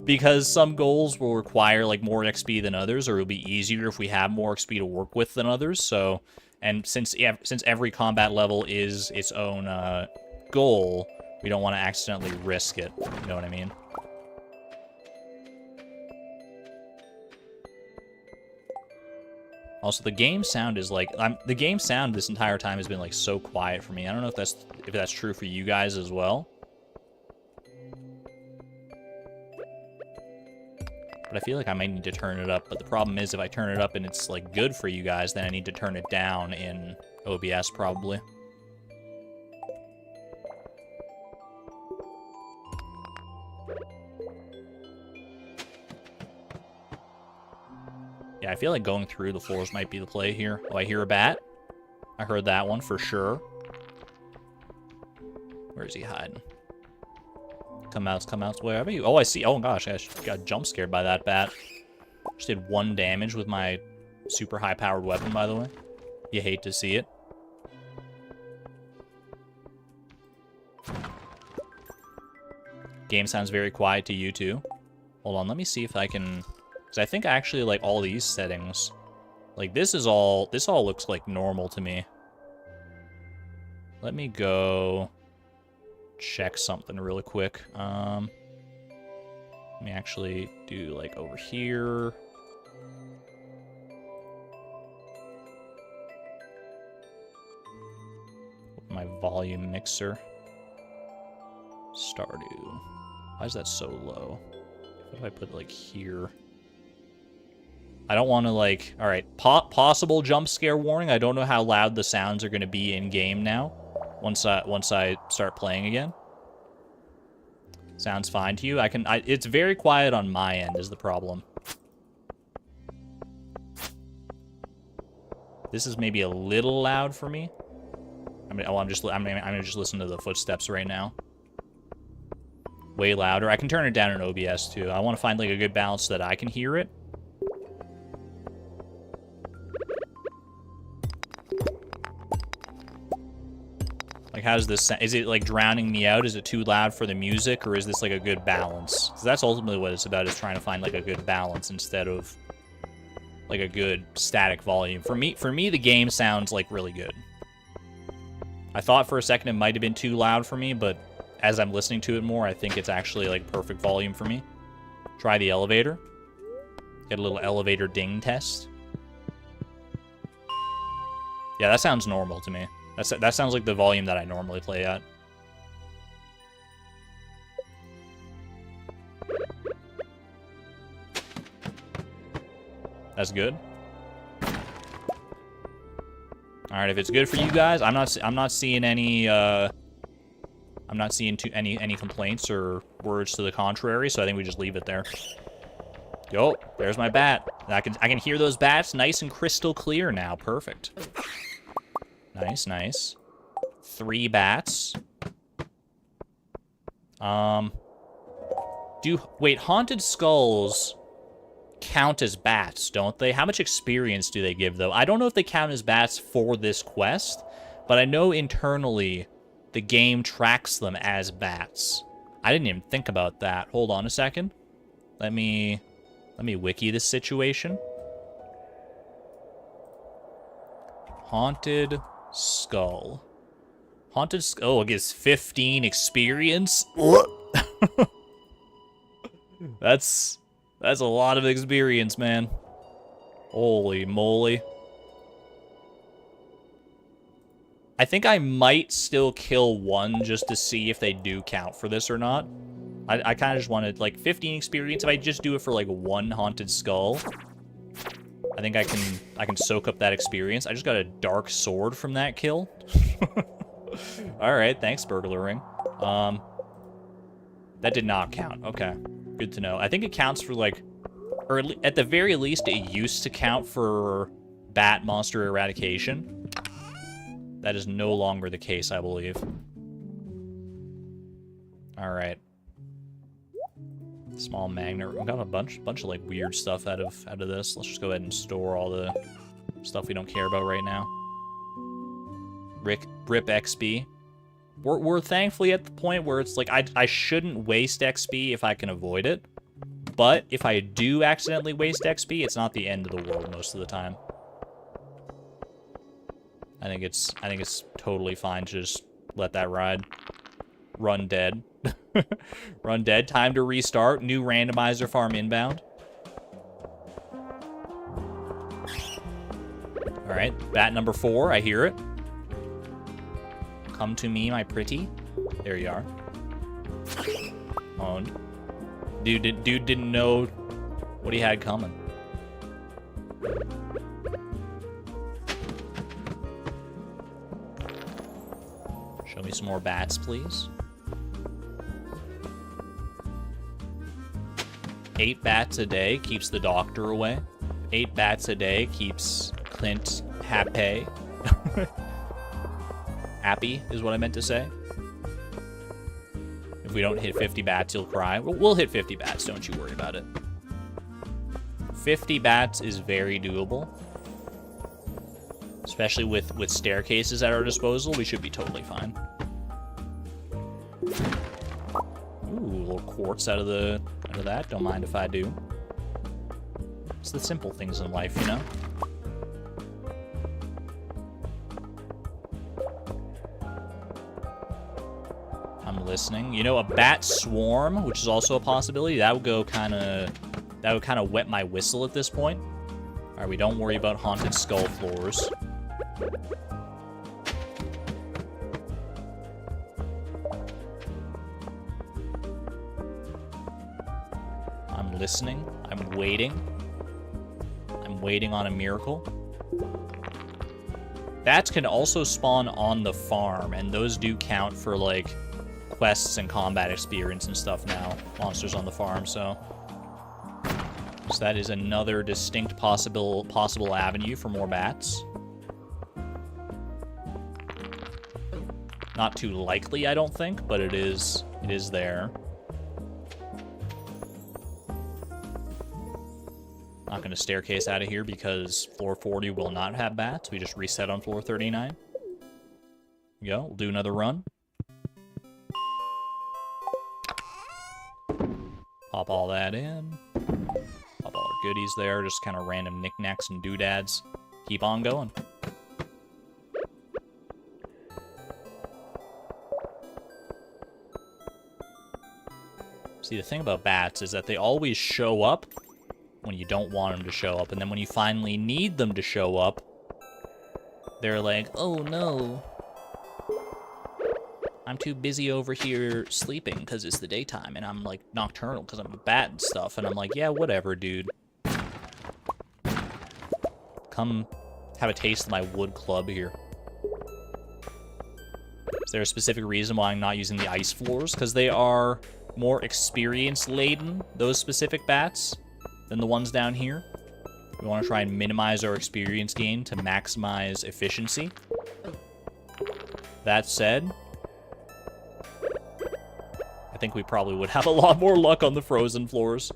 because some goals will require like more XP than others, or it'll be easier if we have more XP to work with than others. So, and since every combat level is its own goal, we don't want to accidentally risk it. You know what I mean? Also, the game sound is like the game sound this entire time has been like so quiet for me. I don't know if that's true for you guys as well. But I feel like I might need to turn it up. But the problem is if I turn it up and it's like good for you guys, then I need to turn it down in OBS probably. Yeah, I feel like going through the floors might be the play here. Oh, I hear a bat. I heard that one for sure. Where is he hiding? Come out. Where are you? Oh, I see. Oh gosh, I got jump scared by that bat. Just did 1 damage with my super high-powered weapon, by the way. You hate to see it. Game sounds very quiet to you too. Hold on, let me see if I can... Because I think I actually like all these settings. Like, this all looks like normal to me. Let me go check something really quick. Let me actually do, like, over here. My volume mixer. Stardew. Why is that so low? What if I put, like, here? I don't want to, like... Alright, possible jump scare warning. I don't know how loud the sounds are going to be in-game now. Once I start playing again. Sounds fine to you? It's very quiet on my end is the problem. This is maybe a little loud for me. I'm gonna just listen to the footsteps right now. Way louder. I can turn it down in OBS too. I want to find like a good balance so that I can hear it. Like, how's this? Is it like drowning me out? Is it too loud for the music, or is this like a good balance? Because that's ultimately what it's about, is trying to find like a good balance instead of like a good static volume. For me, the game sounds like really good. I thought for a second it might have been too loud for me, but as I'm listening to it more, I think it's actually like perfect volume for me. Try the elevator. Get a little elevator ding test. Yeah, that sounds normal to me. That sounds like the volume that I normally play at. That's good. All right, if it's good for you guys, I'm not seeing any any complaints or words to the contrary, so I think we just leave it there. Yo, there's my bat. I can hear those bats nice and crystal clear now. Perfect. Nice, nice. 3 bats. Wait, haunted skulls count as bats, don't they? How much experience do they give, though? I don't know if they count as bats for this quest, but I know internally the game tracks them as bats. I didn't even think about that. Hold on a second. Let me wiki this situation. Haunted skull. Haunted skull. Oh, it gives 15 experience. That's a lot of experience, man. Holy moly. I think I might still kill one just to see if they do count for this or not. I kind of just wanted, like, 15 experience. If I just do it for, like, 1 haunted skull, I think I can soak up that experience. I just got a dark sword from that kill. Alright, thanks, burglar ring. That did not count. Okay, good to know. I think it counts for, like, or at the very least, it used to count for bat monster eradication. That is no longer the case, I believe. Alright. Small magnet. We got a bunch of like weird stuff out of this. Let's just go ahead and store all the stuff we don't care about right now. Rip XP. We're thankfully at the point where it's like I shouldn't waste XP if I can avoid it. But if I do accidentally waste XP, it's not the end of the world most of the time. I think it's totally fine to just let that ride. Run dead. Run dead. Time to restart. New randomizer farm inbound. Alright, bat number 4. I hear it. Come to me, my pretty. There you are. Owned. Dude didn't know what he had coming. Show me some more bats, please. 8 bats a day keeps the doctor away. 8 bats a day keeps Clint happy. Happy is what I meant to say. If we don't hit 50 bats, you'll cry. We'll hit 50 bats, don't you worry about it. 50 bats is very doable. Especially with staircases at our disposal, we should be totally fine. Ooh, a little quartz out of that. Don't mind if I do. It's the simple things in life, you know? I'm listening. You know, a bat swarm, which is also a possibility, that would go kind of wet my whistle at this point. All right, we don't worry about haunted skull floors. I'm listening. I'm waiting. I'm waiting on a miracle. Bats can also spawn on the farm, and those do count for, like, quests and combat experience and stuff now. Monsters on the farm, so that is another distinct possible avenue for more bats. Not too likely, I don't think, but it is there. Not going to staircase out of here because floor 40 will not have bats. We just reset on floor 39. Go. We'll do another run. Pop all that in. Pop all our goodies there. Just kind of random knickknacks and doodads. Keep on going. See, the thing about bats is that they always show up when you don't want them to show up. And then when you finally need them to show up, they're like, oh no, I'm too busy over here sleeping because it's the daytime, and I'm like nocturnal because I'm a bat and stuff. And I'm like, yeah, whatever, dude. Come have a taste of my wood club here. Is there a specific reason why I'm not using the ice floors? Because they are more experience-laden, those specific bats, than the ones down here. We want to try and minimize our experience gain to maximize efficiency. That said, I think we probably would have a lot more luck on the frozen floors.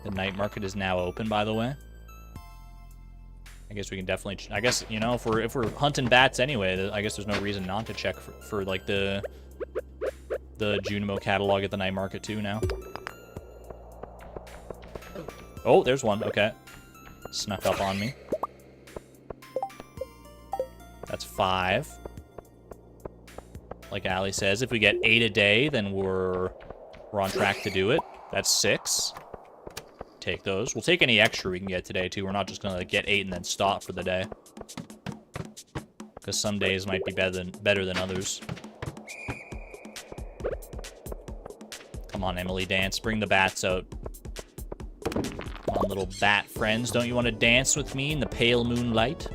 The night market is now open, by the way. I guess we can definitely... I guess, you know, if we're hunting bats anyway, I guess there's no reason not to check for like, the Junimo catalog at the night market, too, now. Oh, there's one. Okay. Snuck up on me. That's 5. Like Ali says, if we get 8 a day, then we're on track to do it. That's 6. Take those. We'll take any extra we can get today, too. We're not just going to get 8 and then stop for the day. Because some days might be better than others. Come on, Emily, dance. Bring the bats out. Come on, little bat friends. Don't you want to dance with me in the pale moonlight?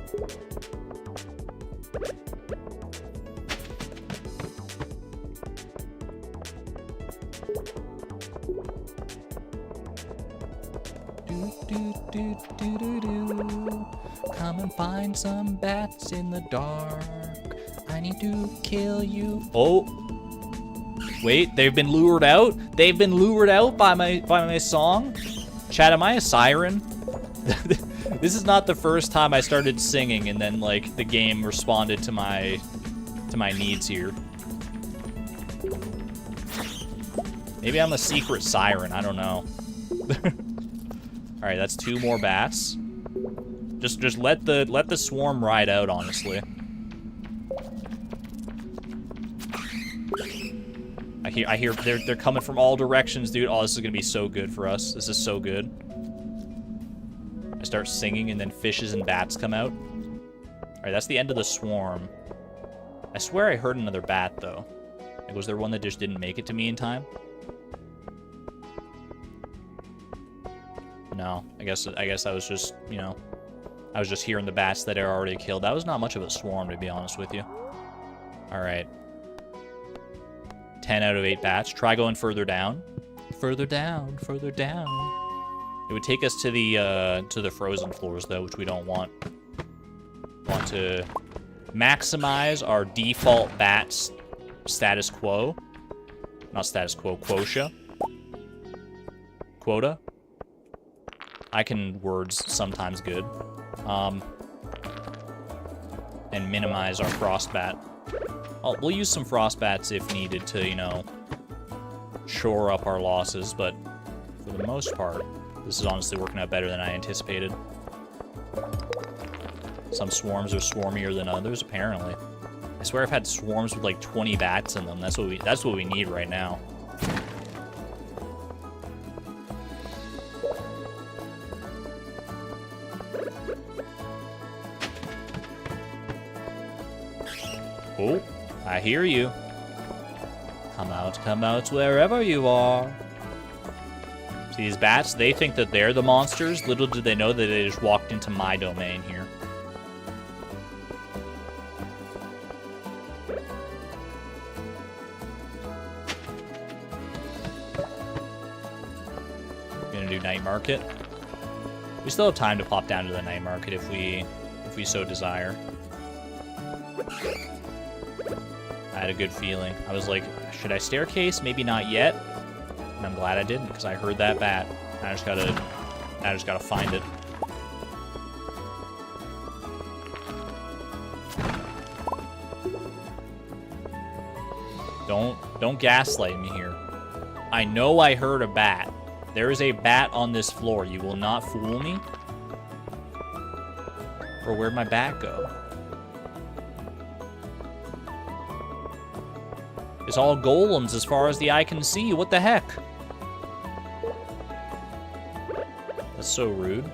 Come and find some bats in the dark. I need to kill you. Oh. Wait, they've been lured out? They've been lured out by my song? Chat, am I a siren? This is not the first time I started singing and then, like, the game responded to my needs here. Maybe I'm a secret siren, I don't know. Alright, that's 2 more bats. Just let the swarm ride out, honestly. I hear they're coming from all directions, dude. Oh, this is gonna be so good for us. This is so good. I start singing and then fishes and bats come out. Alright, that's the end of the swarm. I swear I heard another bat though. Like, was there one that just didn't make it to me in time? No, I guess I was just, you know, I was just hearing the bats that are already killed. That was not much of a swarm, to be honest with you. Alright. 10 out of 8 bats. Try going further down. Further down, further down. It would take us to the frozen floors, though, which we don't want. We want to maximize our default bats status quo. Not status quo, quota. Quota. I can words sometimes good. And minimize our frostbat. We'll use some frostbats if needed to, you know, shore up our losses, but for the most part, this is honestly working out better than I anticipated. Some swarms are swarmier than others, apparently. I swear I've had swarms with like 20 bats in them. That's what we need right now. Oh, I hear you. Come out, wherever you are. See, these bats, they think that they're the monsters. Little do they know that they just walked into my domain here. Gonna do night market. We still have time to pop down to the night market if we so desire. I had a good feeling. I was like, should I staircase? Maybe not yet. And I'm glad I didn't, because I heard that bat. I just gotta find it. Don't gaslight me here. I know I heard a bat. There is a bat on this floor. You will not fool me. Or where'd my bat go? It's all golems as far as the eye can see. What the heck? That's so rude.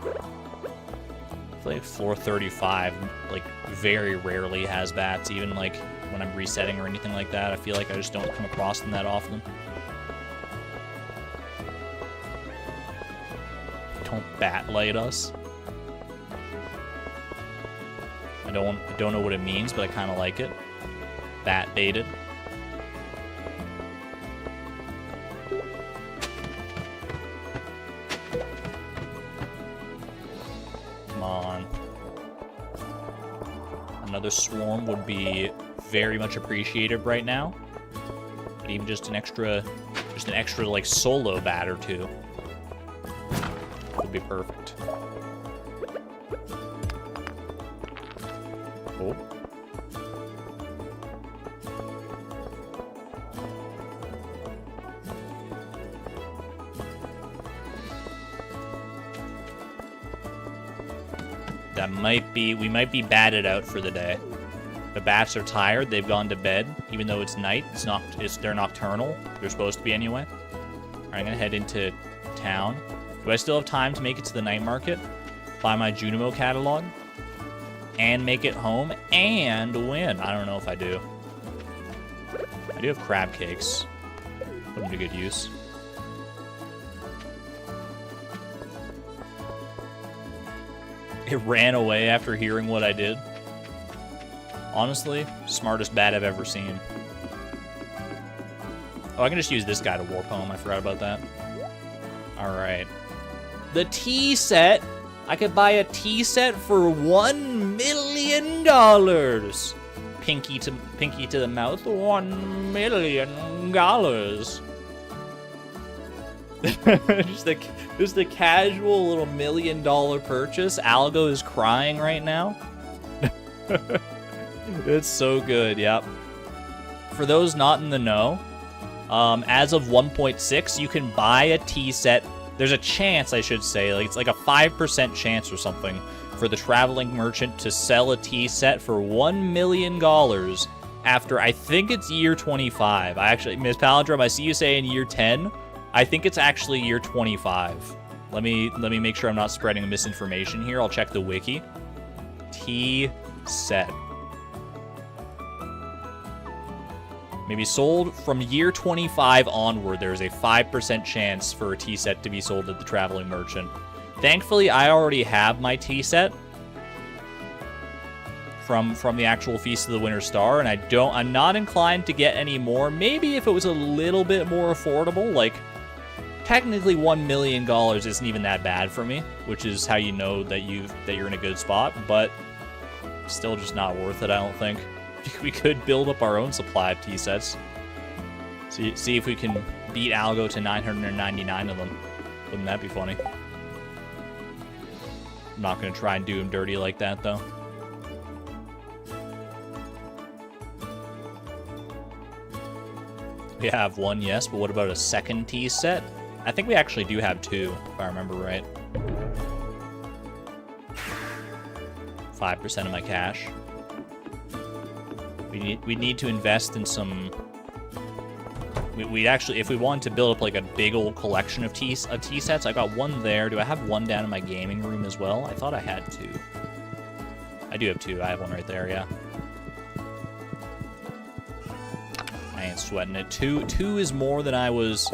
I feel like floor 35, like, very rarely has bats, even, like, when I'm resetting or anything like that. I feel like I just don't come across them that often. Don't bat light us. I don't know what it means, but I kind of like it. Bat baited. Come on. Another swarm would be very much appreciated right now. But even just an extra like solo bat or two would be perfect. Oh. We might be batted out for the day. The bats are tired. They've gone to bed, even though it's night. They're nocturnal. They're supposed to be anyway. All right, I'm gonna head into town. Do I still have time to make it to the night market? Buy my Junimo catalog? And make it home and win? I don't know if I do. I do have crab cakes. Put them to good use. It ran away after hearing what I did. Honestly, smartest bat I've ever seen. Oh, I can just use this guy to warp home. I forgot about that. Alright. The tea set. I could buy a tea set for $1 million. Pinky to the mouth. $1 million. just the casual little $1 million purchase. Algo is crying right now. It's so good, yep. For those not in the know, as of 1.6, you can buy a tea set. There's a chance, I should say, like it's like a 5% chance or something for the traveling merchant to sell a tea set for $1 million after, I think it's year 25. Miss Palindrome, I see you saying year 10. I think it's actually year 25. Let me make sure I'm not spreading misinformation here. I'll check the wiki. Tea set. Maybe sold from year 25 onward. There's a 5% chance for a tea set to be sold at the traveling merchant. Thankfully, I already have my tea set from the actual Feast of the Winter Star, and I'm not inclined to get any more. Maybe if it was a little bit more affordable, like technically $1 million isn't even that bad for me, which is how you know that you're in a good spot, but still just not worth it, I don't think. we could build up our own supply of tea sets. See if we can beat Algo to 999 of them. Wouldn't that be funny? I'm not going to try and do him dirty like that, though. We have one, yes, but what about a second tea set? I think we actually do have two, if I remember right. 5% of my cash. We need to invest in some... We'd actually, if we wanted to build up like a big old collection of tea sets, I got one there. Do I have one down in my gaming room as well? I thought I had two. I do have two. I have one right there, yeah. I ain't sweating it. Two is more than I was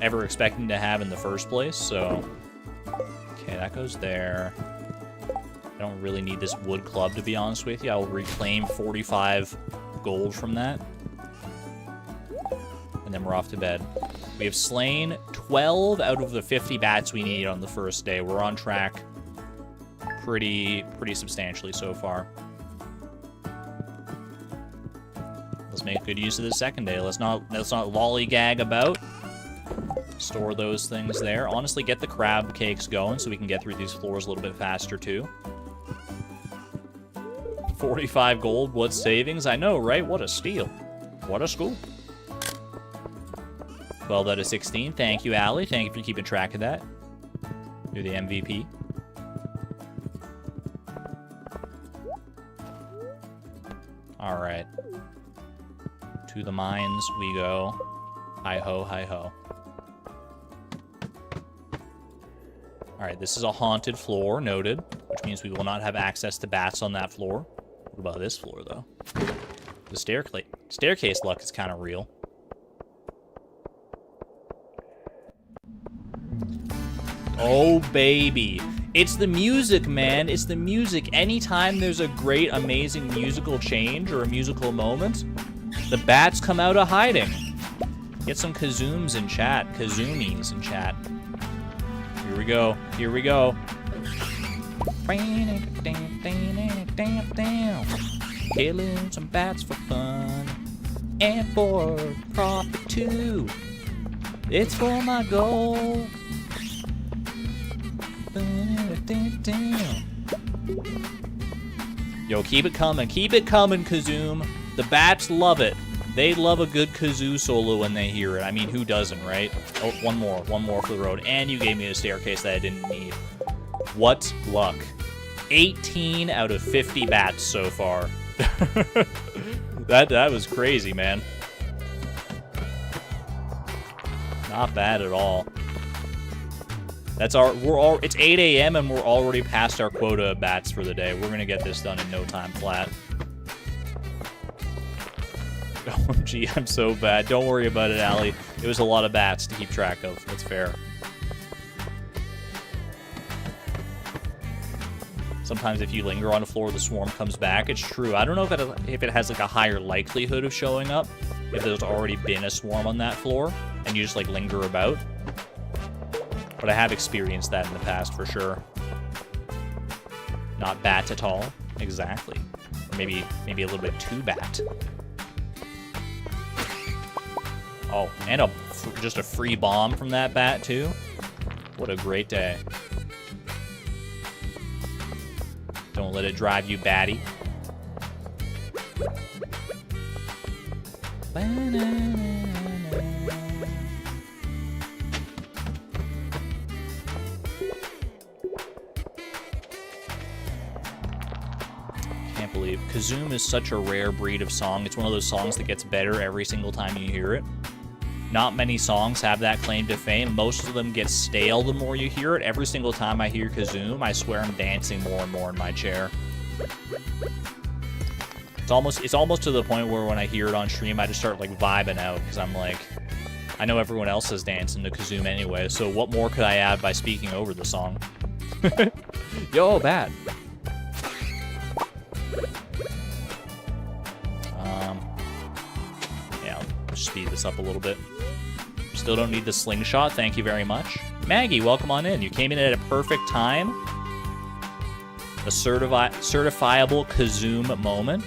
ever expecting to have in the first place, so... Okay, that goes there. I don't really need this wood club, to be honest with you. I'll reclaim 45 gold from that. And then we're off to bed. We have slain 12 out of the 50 bats we need on the first day. We're on track pretty substantially so far. Let's make good use of the second day. Let's not lollygag about. Store those things there. Honestly, get the crab cakes going so we can get through these floors a little bit faster too. 45 gold, what savings? I know, right? What a steal. What a scoop. 12 out of 16. Thank you, Allie. Thank you for keeping track of that. You're the MVP. All right. To the mines we go. Hi-ho, hi-ho. All right, this is a haunted floor, noted, which means we will not have access to bats on that floor. What about this floor, though? The staircase luck is kind of real. Oh, baby. It's the music, man. It's the music. Anytime there's a great, amazing musical change or a musical moment, the bats come out of hiding. Get some kazooms in chat. Kazoomies in chat. Here we go. Here we go. Killing some bats for fun. And for profit, too. It's for my goal. Yo, keep it coming, Kazoom. The bats love it. They love a good kazoo solo when they hear it. I mean, who doesn't, right? Oh, one more for the road. And you gave me a staircase that I didn't need. What luck. 18 out of 50 bats so far. That was crazy, man. Not bad at all. It's 8 a.m. and we're already past our quota of bats for the day. We're gonna get this done in no time flat. Oh, gee, I'm so bad. Don't worry about it, Allie. It was a lot of bats to keep track of. That's fair. Sometimes if you linger on the floor, the swarm comes back. It's true. I don't know if it has like a higher likelihood of showing up if there's already been a swarm on that floor and you just like linger about. But I have experienced that in the past for sure. Not bat at all. Exactly. Or maybe a little bit too bat. Oh, and just a free bomb from that bat too. What a great day. Don't let it drive you batty. Can't believe Kazoom is such a rare breed of song. It's one of those songs that gets better every single time you hear it. Not many songs have that claim to fame. Most of them get stale the more you hear it. Every single time I hear Kazoom, I swear I'm dancing more and more in my chair. It's almost to the point where when I hear it on stream, I just start like vibing out because I'm like, I know everyone else is dancing to Kazoom anyway, so what more could I add by speaking over the song? Yo, bad. Yeah, I'll speed this up a little bit. Still don't need the slingshot. Thank you very much. Maggie, welcome on in. You came in at a perfect time. A certifiable Kazoom moment.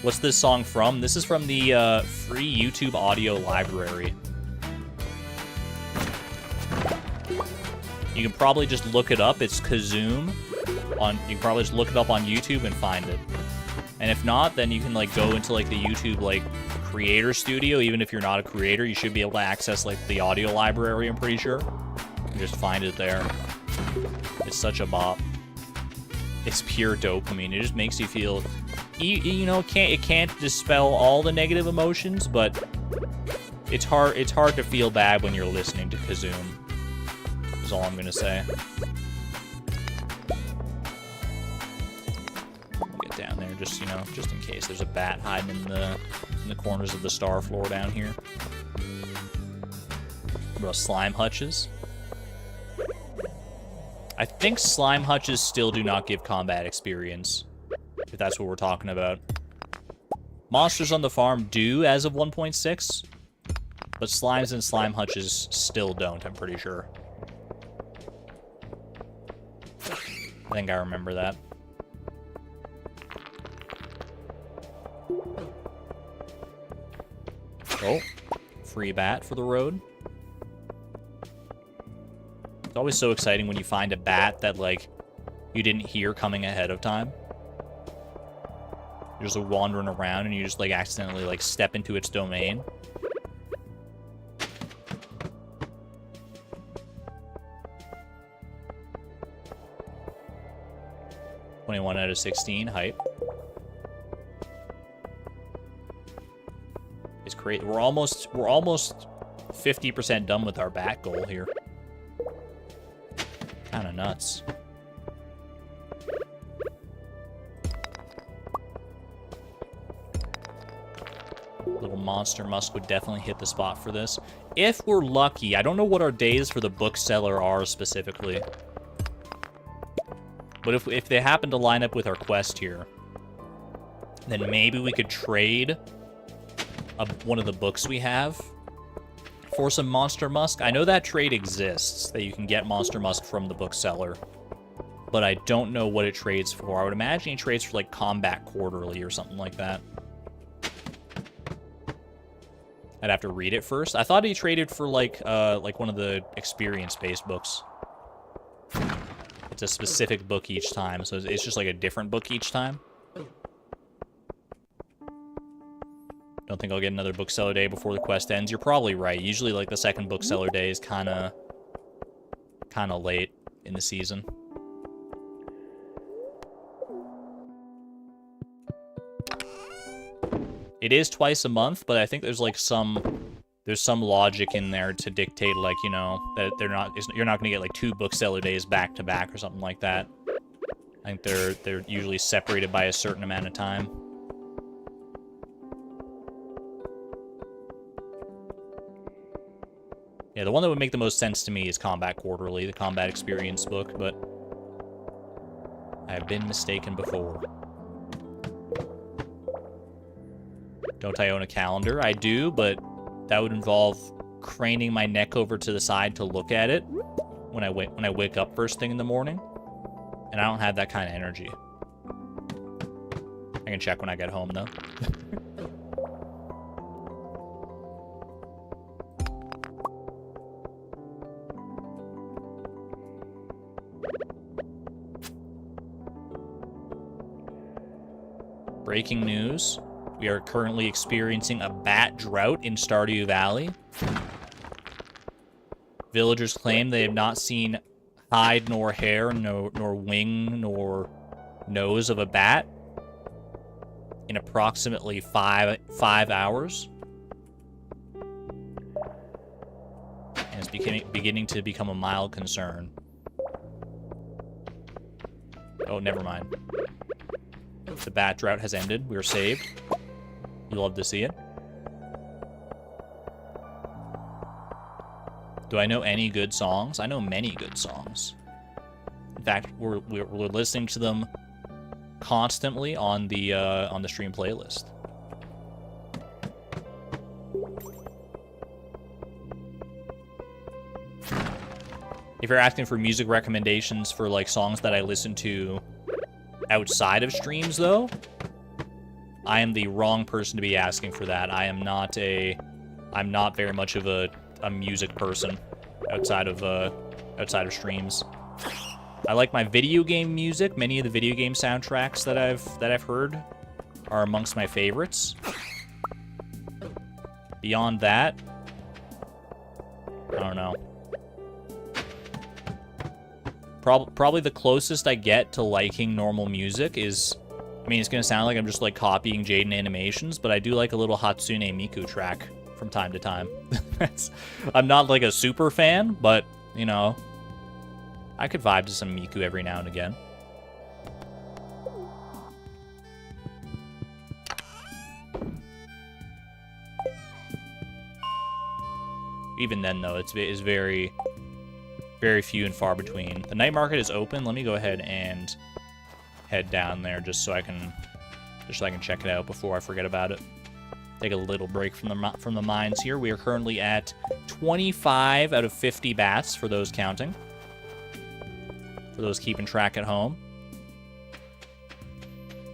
What's this song from? This is from the free YouTube audio library. You can probably just look it up. It's Kazoom. You can probably just look it up on YouTube and find it. And if not, then you can like go into like the YouTube like creator studio. Even if you're not a creator, you should be able to access like the audio library, I'm pretty sure. And just find it there. It's such a bop. It's pure dopamine. It just makes you feel, you know, it can't dispel all the negative emotions, but it's hard to feel bad when you're listening to Kazoom. Is all I'm gonna say. Get down there, just, you know, just in case there's a bat hiding in the corners of the star floor down here. What about slime hutches? I think slime hutches still do not give combat experience, if that's what we're talking about. Monsters on the farm do as of 1.6, but slimes and slime hutches still don't, I'm pretty sure. I think I remember that. Oh, free bat for the road. It's always so exciting when you find a bat that, like, you didn't hear coming ahead of time. You're just wandering around and you just, like, accidentally, like, step into its domain. (21 out of 16) hype. It's great. We're almost 50% done with our bat goal here. Kind of nuts. Little monster musk would definitely hit the spot for this. If we're lucky, I don't know what our days for the bookseller are specifically. But if they happen to line up with our quest here, then maybe we could trade one of the books we have for some Monster Musk. I know that trade exists, that you can get Monster Musk from the bookseller, but I don't know what it trades for. I would imagine it trades for, like, Combat Quarterly or something like that. I'd have to read it first. I thought he traded for, like one of the experience-based books. It's a specific book each time, so it's just like a different book each time. Don't think I'll get another bookseller day before the quest ends. You're probably right. Usually, like, the second bookseller day is kind of late in the season. It is twice a month, but I think there's like there's some logic in there to dictate, like, you know, that you're not going to get like 2 bookseller days back to back or something like that. I think they're usually separated by a certain amount of time. Yeah, the one that would make the most sense to me is Combat Quarterly, the Combat Experience book, but I have been mistaken before. Don't I own a calendar? I do, but that would involve craning my neck over to the side to look at it when I wake up first thing in the morning, and I don't have that kind of energy. I can check when I get home, though. Breaking news. We are currently experiencing a bat drought in Stardew Valley. Villagers claim they have not seen hide nor hair, nor wing, nor nose of a bat in approximately five hours. And it's beginning to become a mild concern. Oh, never mind. The bat drought has ended. We are saved. You love to see it. Do I know any good songs? I know many good songs. In fact, we're listening to them constantly on the stream playlist. If you're asking for music recommendations for, like, songs that I listen to outside of streams, though, am the wrong person to be asking for that. I'm not very much of a music person outside of streams. I like my video game music. Many of the video game soundtracks that I've heard are amongst my favorites. Beyond that, I don't know. Probably the closest I get to liking normal music is, I mean, it's gonna sound like I'm just like copying Jaden Animations, but I do like a little Hatsune Miku track from time to time. I'm not like a super fan, but you know, I could vibe to some Miku every now and again. Even then, though, it's very, very few and far between. The night market is open. Let me go ahead and head down there just so I can check it out before I forget about it. Take a little break from the mines here. We are currently at 25 out of 50 bats for those counting. For those keeping track at home.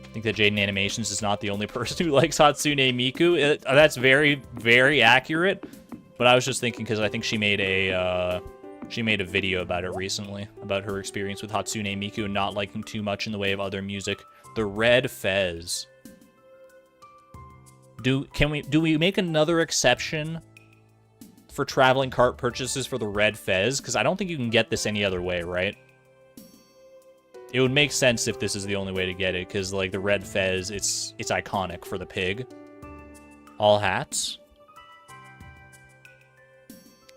I think that Jaden Animations is not the only person who likes Hatsune Miku. That's very, very accurate. But I was just thinking because I think she made a video about it recently, about her experience with Hatsune Miku and not liking too much in the way of other music. The Red Fez. Do we make another exception for traveling cart purchases for the Red Fez? Because I don't think you can get this any other way, right? It would make sense if this is the only way to get it, because like the Red Fez, it's iconic for the pig. All hats.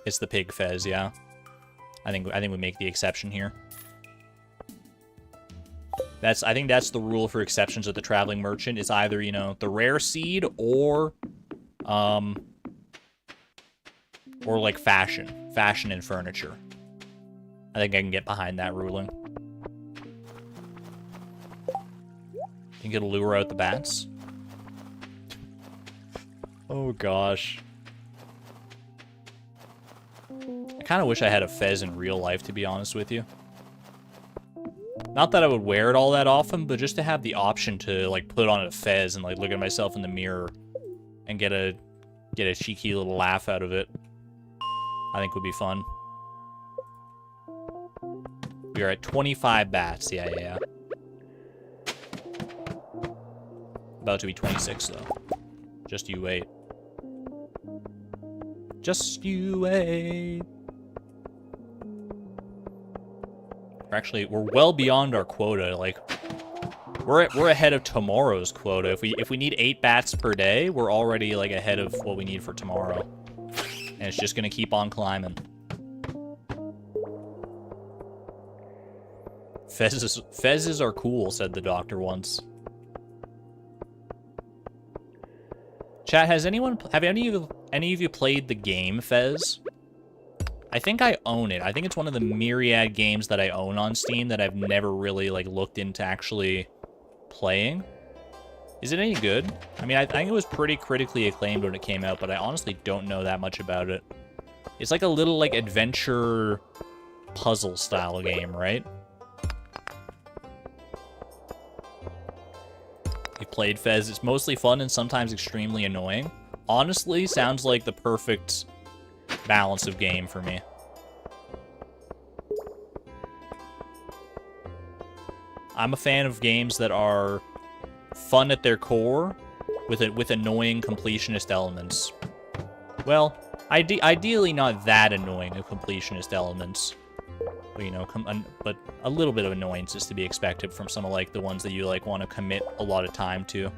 It's the pig fez, yeah. I think we make the exception here. I think that's the rule for exceptions at the traveling merchant. It's either, you know, the rare seed or like fashion and furniture. I think I can get behind that ruling. Think it'll lure out the bats? Oh gosh. I kind of wish I had a fez in real life, to be honest with you. Not that I would wear it all that often, but just to have the option to like put on a fez and like look at myself in the mirror and get a cheeky little laugh out of it, I think would be fun. We are at 25 bats. Yeah. About to be 26 though. Just you wait. Just you wait. We're well beyond our quota. Like, we're ahead of tomorrow's quota. If we need 8 bats per day, we're already like ahead of what we need for tomorrow. And it's just gonna keep on climbing. Fezzes are cool, said the doctor once. Chat, have any of you played the game Fez? I think I own it. I think it's one of the myriad games that I own on Steam that I've never really like looked into actually playing. Is it any good? I mean, I think it was pretty critically acclaimed when it came out, but I honestly don't know that much about it. It's like a little like adventure puzzle style game, right? You've played Fez. It's mostly fun and sometimes extremely annoying. Honestly, sounds like the perfect balance of game for me. I'm a fan of games that are fun at their core with annoying completionist elements. Well, ideally not that annoying of completionist elements. But, you know, but a little bit of annoyance is to be expected from some of like the ones that you like want to commit a lot of time to.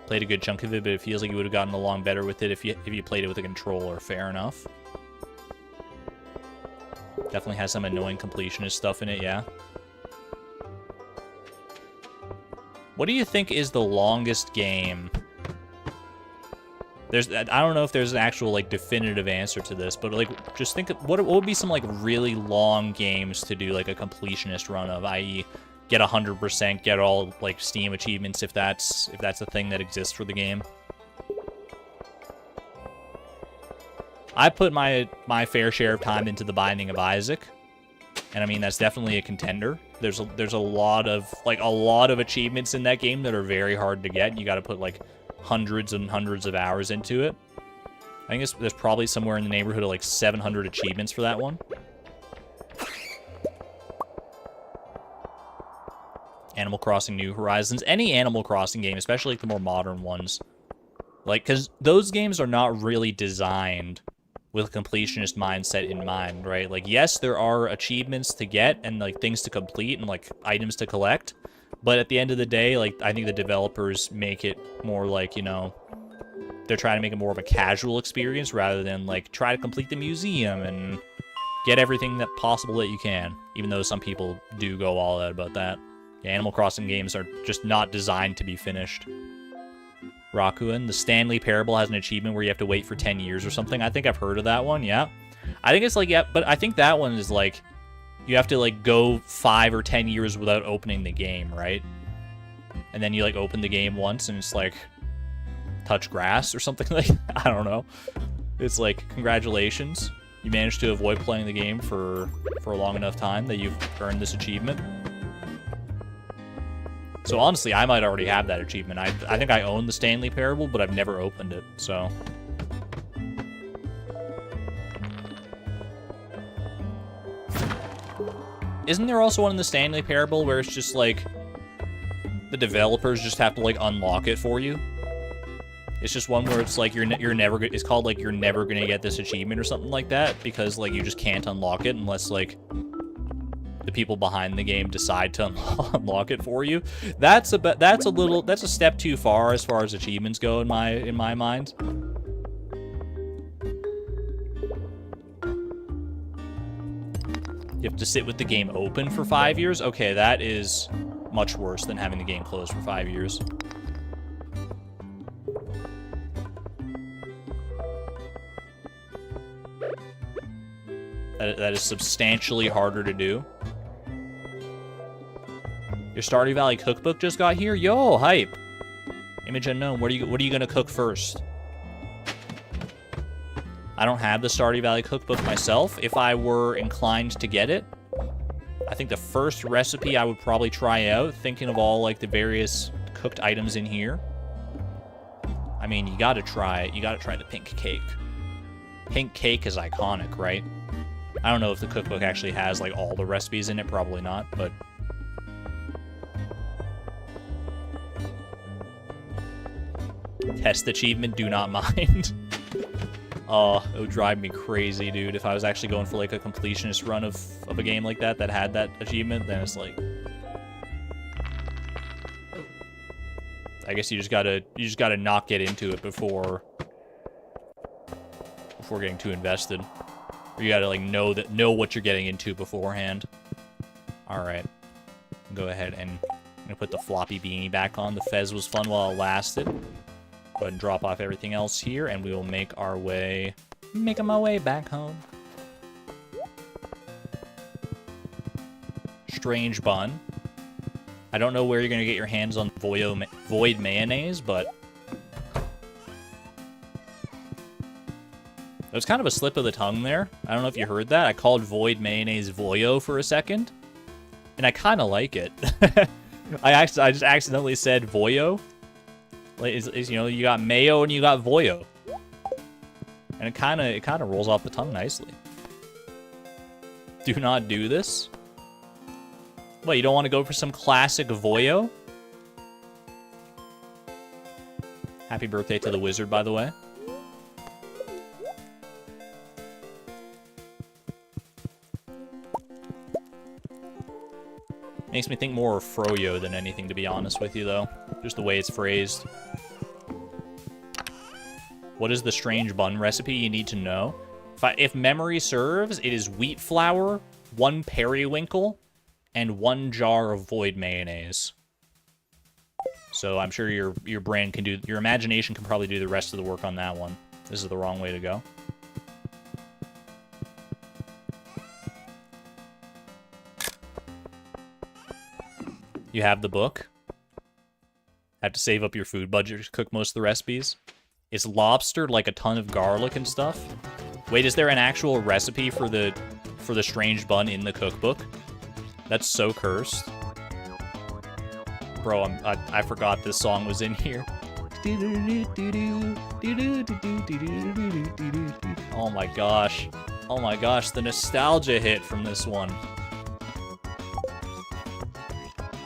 Played a good chunk of it, but it feels like you would have gotten along better with it if you played it with a controller. Fair enough. Definitely has some annoying completionist stuff in it, yeah. What do you think is the longest game? I don't know if there's an actual like definitive answer to this, but like just think of, what would be some like really long games to do like a completionist run of, i.e. get 100%, get all like Steam achievements if that's a thing that exists for the game. I put my fair share of time into The Binding of Isaac. And I mean, that's definitely a contender. There's a lot of achievements in that game that are very hard to get. You got to put like hundreds and hundreds of hours into it. I think there's probably somewhere in the neighborhood of like 700 achievements for that one. Animal Crossing New Horizons. Any Animal Crossing game, especially like the more modern ones. Like, because those games are not really designed with a completionist mindset in mind, right? Like, yes, there are achievements to get and like things to complete and like items to collect. But at the end of the day, like, I think the developers make it more like, you know, they're trying to make it more of a casual experience rather than like try to complete the museum and get everything that possible that you can. Even though some people do go all out about that. Yeah, Animal Crossing games are just not designed to be finished. Rakuen, the Stanley Parable has an achievement where you have to wait for 10 years or something. I think I've heard of that one, yeah. I think it's like, yeah, but I think that one is like, you have to like go 5 or 10 years without opening the game, right? And then you like open the game once and it's like, touch grass or something like that. I don't know. It's like, congratulations. You managed to avoid playing the game for a long enough time that you've earned this achievement. So honestly, I might already have that achievement. I think I own the Stanley Parable, but I've never opened it, so. Isn't there also one in the Stanley Parable where it's just like, the developers just have to like unlock it for you? It's just one where it's like it's called like you're never gonna get this achievement or something like that because like you just can't unlock it unless like the people behind the game decide to unlock it for you. That's a step too far as achievements go in my mind. You have to sit with the game open for 5 years? Okay, that is much worse than having the game closed for 5 years. That is substantially harder to do. Your Stardew Valley cookbook just got here? Yo, hype. Image unknown. What are you gonna cook first? I don't have the Stardew Valley cookbook myself. If I were inclined to get it, I think the first recipe I would probably try out, thinking of all like the various cooked items in here. I mean, you gotta try the pink cake. Pink cake is iconic, right? I don't know if the cookbook actually has like all the recipes in it, probably not, but test achievement, do not mind. Oh, it would drive me crazy, dude. If I was actually going for like a completionist run of a game like that had that achievement, then it's like, I guess you just gotta not get into it before getting too invested. Or you gotta like know what you're getting into beforehand. All right, go ahead and I'm gonna put the floppy beanie back on. The fez was fun while it lasted. Go ahead and drop off everything else here, and we will making my way back home. Strange bun. I don't know where you're gonna get your hands on void mayonnaise, but it was kind of a slip of the tongue there. I don't know if you heard that. I called void mayonnaise voyo for a second, and I kind of like it. I just accidentally said voyo. You know, you got mayo and you got voyo, and it kind of rolls off the tongue nicely. Do not do this. What, you don't want to go for some classic voyo? Happy birthday to the wizard, by the way. Makes me think more of froyo than anything, to be honest with you, though. Just the way it's phrased. What is the strange bun recipe you need to know? If memory serves, it is wheat flour, 1 periwinkle, and 1 jar of void mayonnaise. So I'm sure your brain can do, your imagination can probably do the rest of the work on that one. This is the wrong way to go. You have the book. Have to save up your food budget to cook most of the recipes. Is lobster like a ton of garlic and stuff? Wait, is there an actual recipe for the for the strange bun in the cookbook. That's so cursed. Bro, I forgot this song was in here. Oh my gosh. Oh my gosh, the nostalgia hit from this one.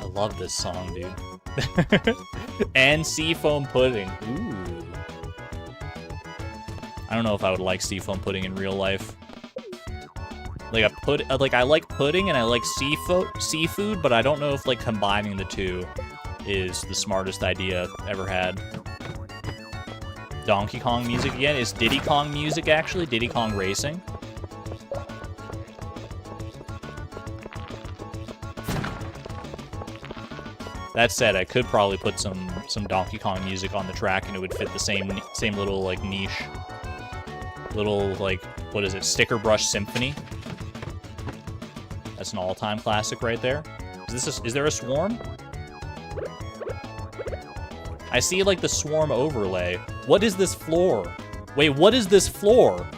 I love this song, dude. And seafoam pudding. Ooh. I don't know if I would like seafoam pudding in real life. Like I like pudding and I like seafood, but I don't know if like combining the two is the smartest idea ever had. Donkey Kong music again? Is Diddy Kong music actually? Diddy Kong Racing? That said, I could probably put some Donkey Kong music on the track and it would fit the same little like niche. Little like, what is it? Sticker Brush Symphony. That's an all-time classic right there. Is there a swarm? I see, like, the swarm overlay. What is this floor? Wait, what is this floor?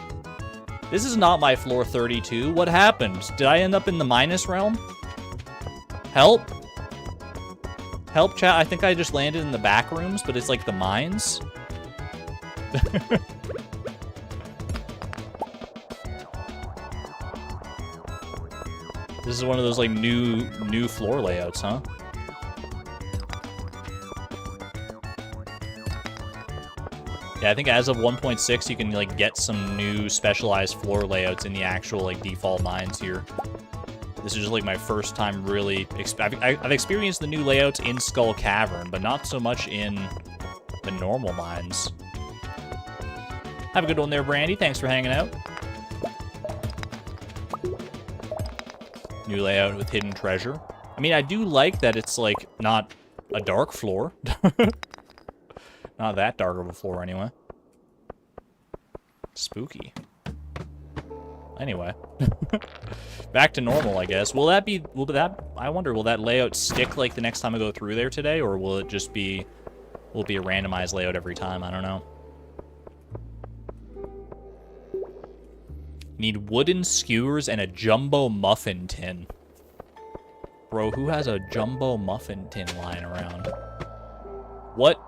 This is not my floor 32. What happened? Did I end up in the minus realm? Help? Help, chat. I think I just landed in the back rooms, but it's, like, the mines. This is one of those, like, new floor layouts, huh? Yeah, I think as of 1.6, you can, like, get some new specialized floor layouts in the actual, like, default mines here. This is just, like, my first time really... I've experienced the new layouts in Skull Cavern, but not so much in the normal mines. Have a good one there, Brandy. Thanks for hanging out. New layout with hidden treasure. I mean, I do like that it's, like, not a dark floor. Not that dark of a floor, anyway. Spooky. Anyway. Back to normal, I guess. I wonder, will that layout stick, like, the next time I go through there today? Or will it just be... Will it be a randomized layout every time? I don't know. Need wooden skewers and a jumbo muffin tin. Bro, who has a jumbo muffin tin lying around? What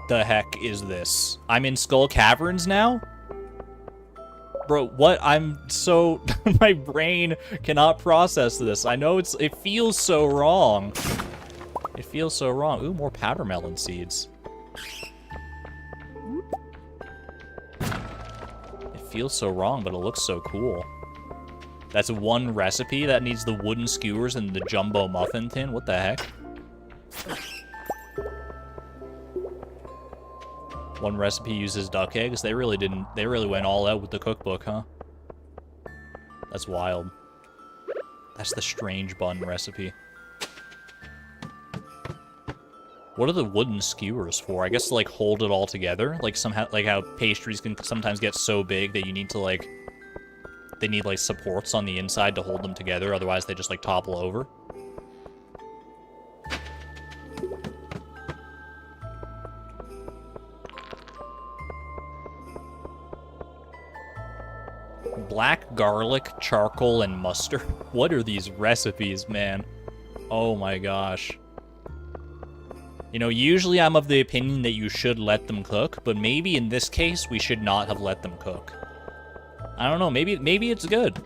the heck is this? I'm in Skull Caverns now? Bro, what? I'm so... My brain cannot process this. I know it feels so wrong. It feels so wrong. Ooh, more powder melon seeds. It feels so wrong, but it looks so cool. That's one recipe that needs the wooden skewers and the jumbo muffin tin? What the heck? One recipe uses duck eggs. They really went all out with the cookbook, huh? That's wild. That's the strange bun recipe. What are the wooden skewers for? I guess to, like, hold it all together. Like, somehow, like how pastries can sometimes get so big that you need to, like... They need, like, supports on the inside to hold them together. Otherwise, they just, like, topple over. Black garlic, charcoal, and mustard. What are these recipes, man? Oh my gosh. You know, usually I'm of the opinion that you should let them cook, but maybe in this case, we should not have let them cook. I don't know, maybe it's good.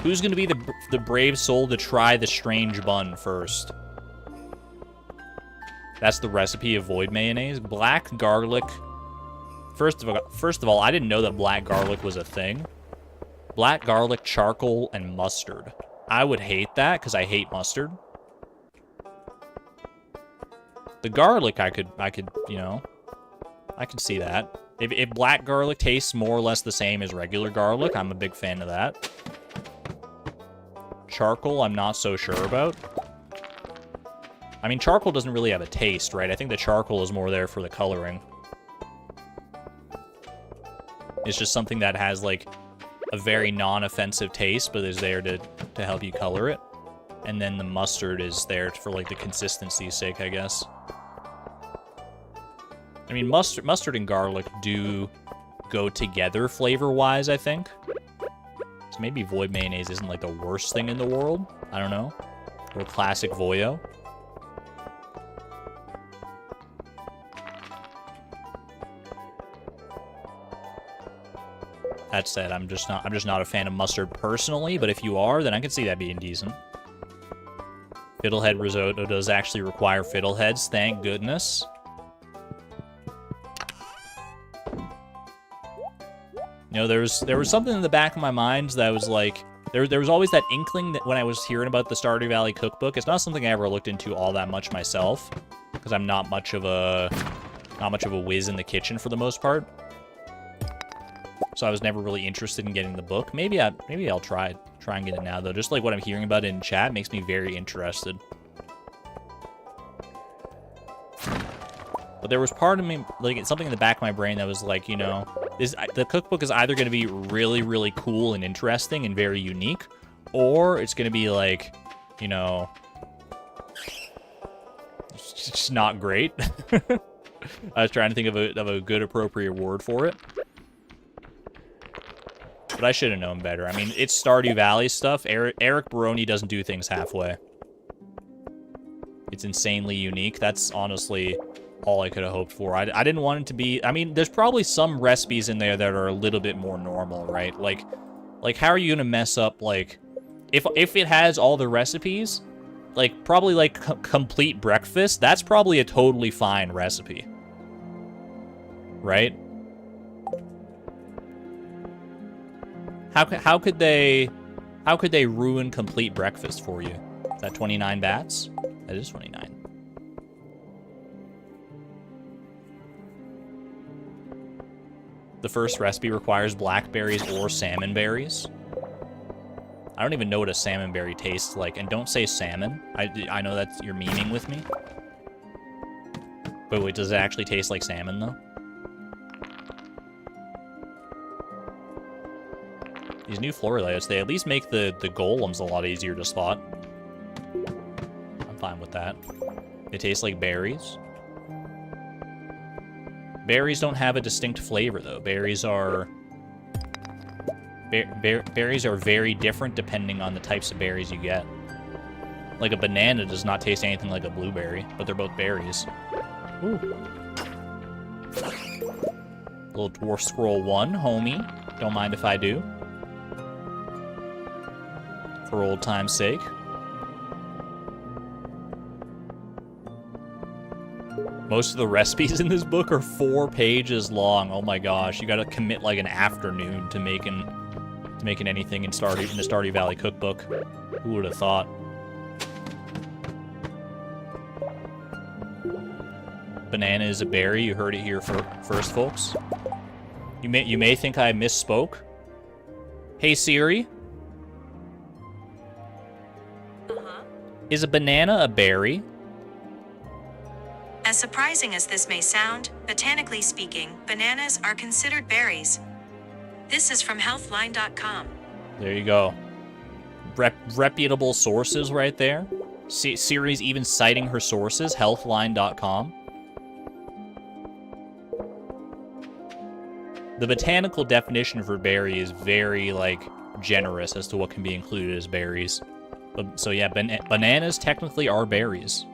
Who's gonna be the brave soul to try the strange bun first? That's the recipe of void mayonnaise. Black garlic... First of all, I didn't know that black garlic was a thing. Black garlic, charcoal, and mustard. I would hate that, because I hate mustard. The garlic, I could, you know, I could see that. If black garlic tastes more or less the same as regular garlic, I'm a big fan of that. Charcoal, I'm not so sure about. I mean, charcoal doesn't really have a taste, right? I think the charcoal is more there for the coloring. It's just something that has, like, a very non-offensive taste, but is there to help you color it. And then the mustard is there for, like, the consistency's sake, I guess. I mean, mustard and garlic do go together flavor-wise, I think. So maybe void mayonnaise isn't like the worst thing in the world. I don't know. Or classic Voyo. That said, I'm just not a fan of mustard personally, but if you are, then I can see that being decent. Fiddlehead risotto does actually require fiddleheads, thank goodness. You know, there was something in the back of my mind that was like, there was always that inkling that when I was hearing about the Stardew Valley cookbook, it's not something I ever looked into all that much myself, because I'm not much of a whiz in the kitchen for the most part. So I was never really interested in getting the book. Maybe I'll try and get it now though. Just like what I'm hearing about in chat makes me very interested. But there was part of me, like something in the back of my brain that was like, you know, the cookbook is either going to be really, really cool and interesting and very unique, or it's going to be like, you know, it's just not great. I was trying to think of a good appropriate word for it. But I should have known better. I mean, it's Stardew Valley stuff. Eric Baroni doesn't do things halfway. It's insanely unique. That's honestly all I could have hoped for. I didn't want it to be... I mean, there's probably some recipes in there that are a little bit more normal, right? Like how are you going to mess up, like... If it has all the recipes, like, probably, like, complete breakfast, that's probably a totally fine recipe. Right? How could they ruin complete breakfast for you? Is that 29 bats? That is 29. The first recipe requires blackberries or salmon berries. I don't even know what a salmon berry tastes like, and don't say salmon. I know that's you're memeing with me. But wait, does it actually taste like salmon though? These new floor layouts, they at least make the golems a lot easier to spot. I'm fine with that. They taste like berries. Berries don't have a distinct flavor, though. Berries are... berries are very different depending on the types of berries you get. Like, a banana does not taste anything like a blueberry, but they're both berries. Ooh. Little Dwarf Scroll 1, homie. Don't mind if I do. For old time's sake. Most of the recipes in this book are 4 pages long. Oh my gosh, you gotta commit like an afternoon to making anything in the Stardew Valley cookbook. Who would have thought? Banana is a berry. You heard it here first, folks. You may think I misspoke. Hey Siri. Is a banana a berry? As surprising as this may sound, botanically speaking, bananas are considered berries. This is from healthline.com. There you go. Reputable sources right there. Siri's even citing her sources, healthline.com. The botanical definition for berry is very, like, generous as to what can be included as berries. So yeah, bananas technically are berries.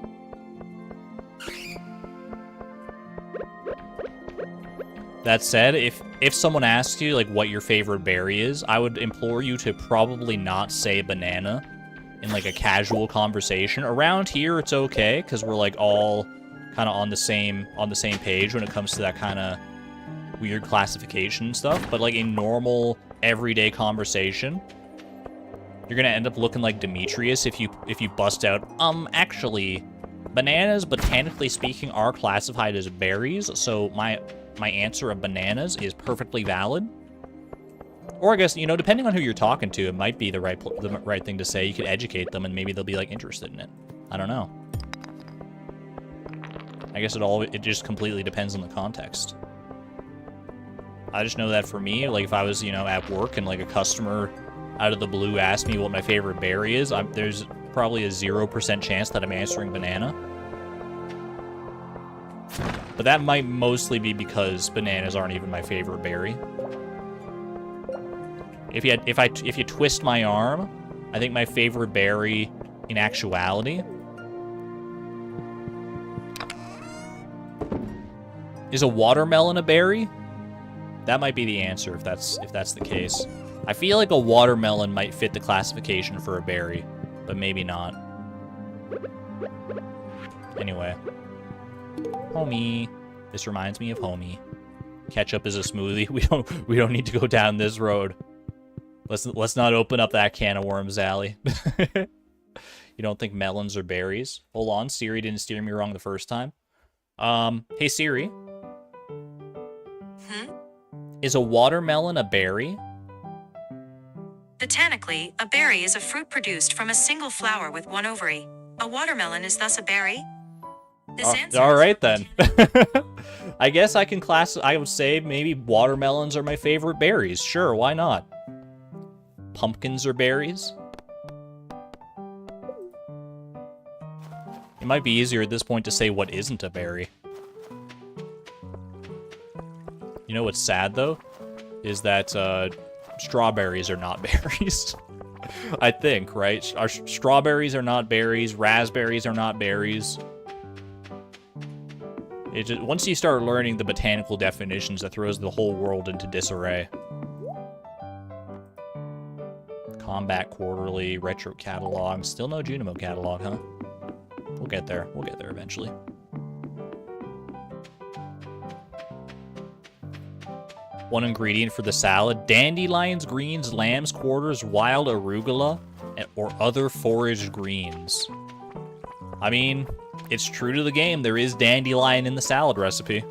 That said, if someone asks you, like, what your favorite berry is, I would implore you to probably not say banana in, like, a casual conversation. Around here, it's okay, because we're, like, all kind of on the same page when it comes to that kind of weird classification stuff. But, like, in normal, everyday conversation, you're gonna end up looking like Demetrius if you bust out, actually, bananas, botanically speaking, are classified as berries, so my answer of bananas is perfectly valid. Or I guess, you know, depending on who you're talking to, it might be the right thing to say. You could educate them and maybe they'll be, like, interested in it. I don't know. I guess it just completely depends on the context. I just know that for me, like, if I was, you know, at work and, like, a customer out of the blue asked me what my favorite berry is, there's probably a 0% chance that I'm answering banana. But that might mostly be because bananas aren't even my favorite berry. If you twist my arm, I think my favorite berry in actuality is a watermelon a berry? That might be the answer if that's the case. I feel like a watermelon might fit the classification for a berry, but maybe not. Anyway. Homie. This reminds me of homie. Ketchup is a smoothie. We don't need to go down this road. Let's not open up that can of worms, Allie. You don't think melons are berries? Hold on, Siri didn't steer me wrong the first time. Hey Siri. Is a watermelon a berry? Botanically, a berry is a fruit produced from a single flower with one ovary. A watermelon is thus a berry. This answer all right then. I guess I would say maybe watermelons are my favorite berries. Sure, why not? Pumpkins are berries. It might be easier at this point to say what isn't a berry. You know what's sad, though? Is that strawberries are not berries. I think, right? Strawberries are not berries. Raspberries are not berries. Once you start learning the botanical definitions, that throws the whole world into disarray. Combat Quarterly, Retro Catalog. Still no Junimo Catalog, huh? We'll get there. We'll get there eventually. One ingredient for the salad: dandelions, greens, lamb's quarters, wild arugula, or other foraged greens. I mean, it's true to the game. There is dandelion in the salad recipe.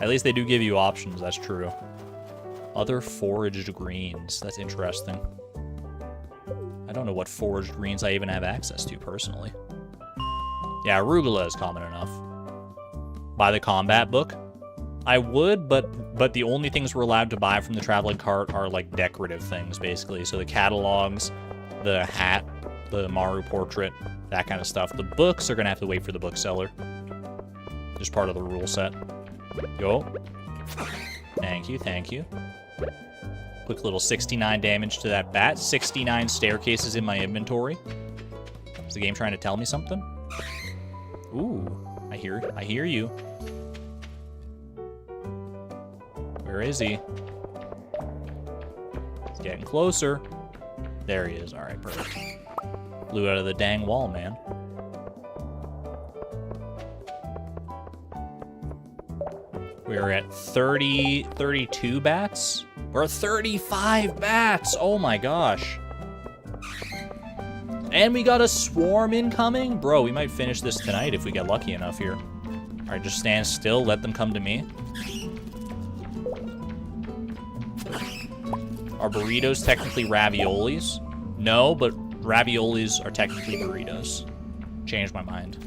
At least they do give you options, that's true. Other foraged greens. That's interesting. I don't know what foraged greens I even have access to, personally. Yeah, arugula is common enough. Buy the combat book? I would, but the only things we're allowed to buy from the traveling cart are, like, decorative things, basically. So the catalogs, the hat, the Maru portrait, that kind of stuff. The books are going to have to wait for the bookseller. Just part of the rule set. Yo. Thank you, thank you. Quick little 69 damage to that bat. 69 staircases in my inventory. Is the game trying to tell me something? Ooh, I hear you. Where is he? He's getting closer. There he is. All right, perfect. Blew out of the dang wall, man. We're at 32 bats? We're at 35 bats! Oh my gosh. And we got a swarm incoming? Bro, we might finish this tonight if we get lucky enough here. Alright, just stand still, let them come to me. Are burritos technically raviolis? No, but raviolis are technically burritos. Changed my mind.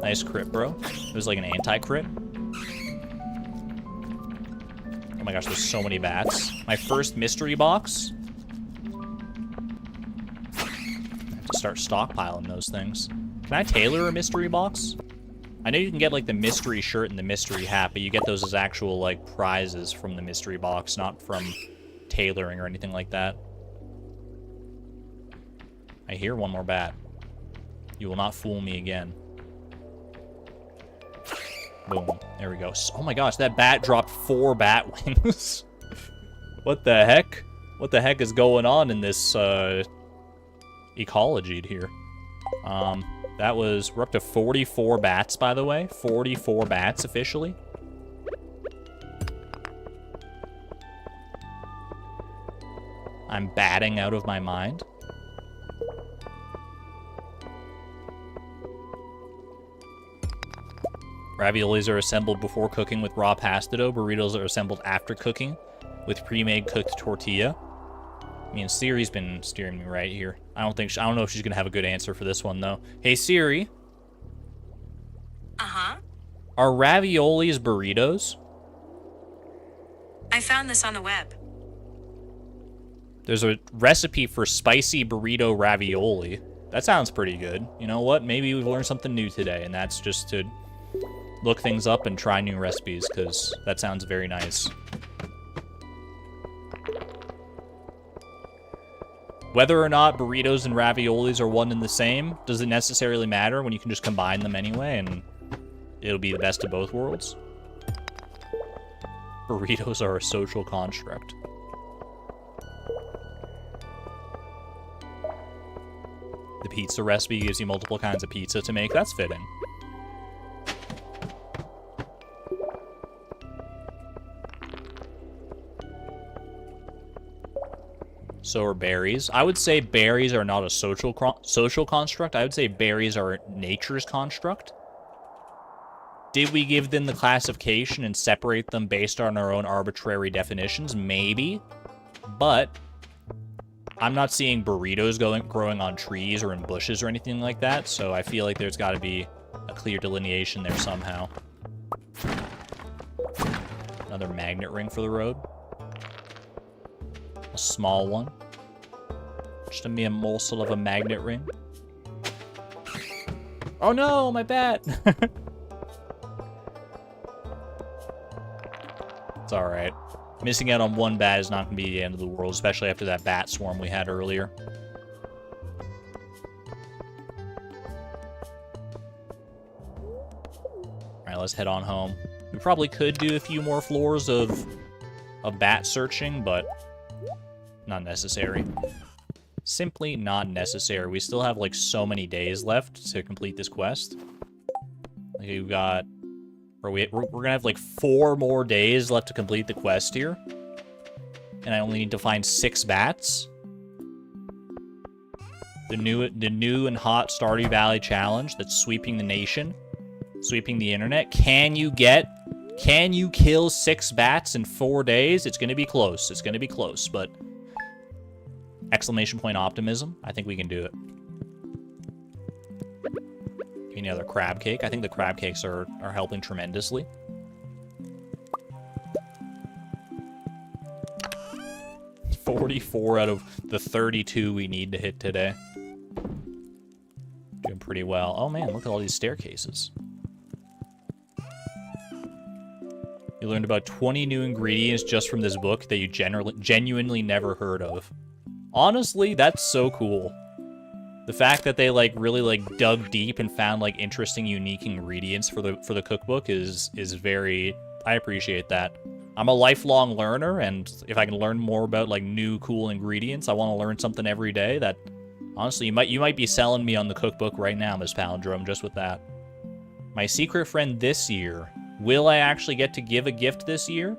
Nice crit, bro. It was like an anti-crit. Oh my gosh, there's so many bats. My first mystery box. I have to start stockpiling those things. Can I tailor a mystery box? I know you can get, like, the mystery shirt and the mystery hat, but you get those as actual, like, prizes from the mystery box, not from tailoring or anything like that. I hear one more bat. You will not fool me again. Boom. There we go. Oh my gosh, that bat dropped 4 bat wings. What the heck? What the heck is going on in this, ecology here? We're up to 44 bats, by the way. 44 bats, officially. I'm batting out of my mind. Raviolis are assembled before cooking with raw pasta dough. Burritos are assembled after cooking with pre-made cooked tortilla. I mean, Siri's been steering me right here. I don't know if she's gonna have a good answer for this one though. Hey Siri. Uh-huh. Are raviolis burritos? I found this on the web. There's a recipe for spicy burrito ravioli. That sounds pretty good. You know what? Maybe we've learned something new today, and that's just to look things up and try new recipes, because that sounds very nice. Whether or not burritos and raviolis are one and the same doesn't necessarily matter when you can just combine them anyway, and it'll be the best of both worlds. Burritos are a social construct. The pizza recipe gives you multiple kinds of pizza to make. That's fitting. So are berries. I would say berries are not a social construct. I would say berries are nature's construct. Did we give them the classification and separate them based on our own arbitrary definitions? Maybe. But I'm not seeing burritos growing on trees or in bushes or anything like that, so I feel like there's got to be a clear delineation there somehow. Another magnet ring for the road. A small one. Just a mere morsel of a magnet ring. Oh no, my bat! It's alright. Missing out on one bat is not going to be the end of the world, especially after that bat swarm we had earlier. Alright, let's head on home. We probably could do a few more floors of bat searching, but not necessary. Simply not necessary. We still have, like, so many days left to complete this quest. Like, we've got... We're gonna have, like, 4 more days left to complete the quest here. And I only need to find 6 bats. The new and hot Stardew Valley challenge that's sweeping the nation. Sweeping the internet. Can you kill 6 bats in 4 days? It's gonna be close. It's gonna be close, but... Exclamation point optimism. I think we can do it. Give me another crab cake. I think the crab cakes are helping tremendously. $44 out of the 32 we need to hit today. Doing pretty well. Oh man, look at all these staircases. You learned about 20 new ingredients just from this book that you genuinely never heard of. Honestly, that's so cool. The fact that they, like, really, like, dug deep and found, like, interesting, unique ingredients for the cookbook is very... I appreciate that. I'm a lifelong learner, and if I can learn more about, like, new, cool ingredients, I want to learn something every day. That, honestly, you might be selling me on the cookbook right now, Miss Palindrome, just with that. My secret friend this year. Will I actually get to give a gift this year?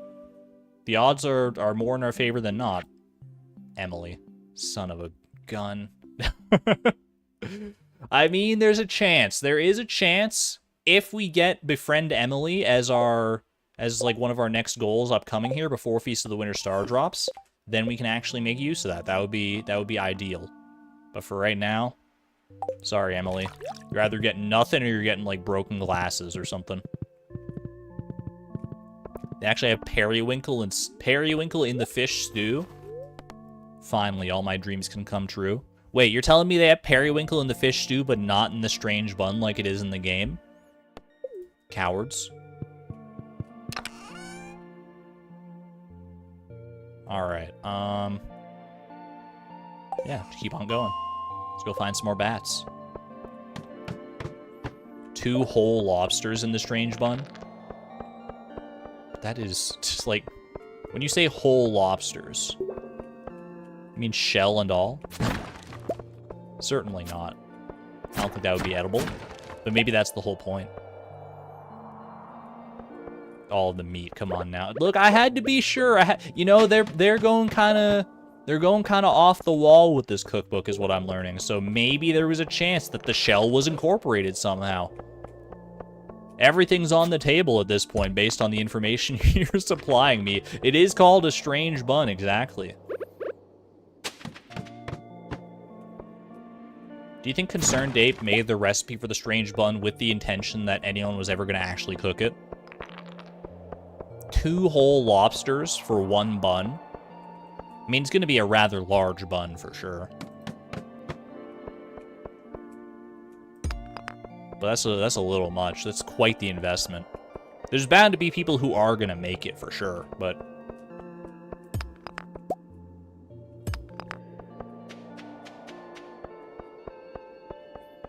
The odds are more in our favor than not. Emily. Son of a gun. I mean, there's a chance. There is a chance if we get befriend Emily as like one of our next goals upcoming here before Feast of the Winter Star drops, then we can actually make use of that. That would be ideal. But for right now, sorry, Emily. You're either getting nothing or you're getting, like, broken glasses or something. They actually have periwinkle in the fish stew. Finally, all my dreams can come true. Wait, you're telling me they have periwinkle in the fish stew, but not in the strange bun like it is in the game? Cowards. Alright, yeah, just keep on going. Let's go find some more bats. 2 whole lobsters in the strange bun? That is just, like... When you say whole lobsters... You mean shell and all? Certainly not. I don't think that would be edible. But maybe that's the whole point. All the meat, come on now. Look, I had to be sure. You know, they're going kind of off the wall with this cookbook is what I'm learning. So maybe there was a chance that the shell was incorporated somehow. Everything's on the table at this point based on the information you're supplying me. It is called a strange bun, exactly. Do you think Concerned Ape made the recipe for the strange bun with the intention that anyone was ever going to actually cook it? 2 whole lobsters for 1 bun? I mean, it's going to be a rather large bun for sure. But that's a little much. That's quite the investment. There's bound to be people who are gonna make it for sure, but...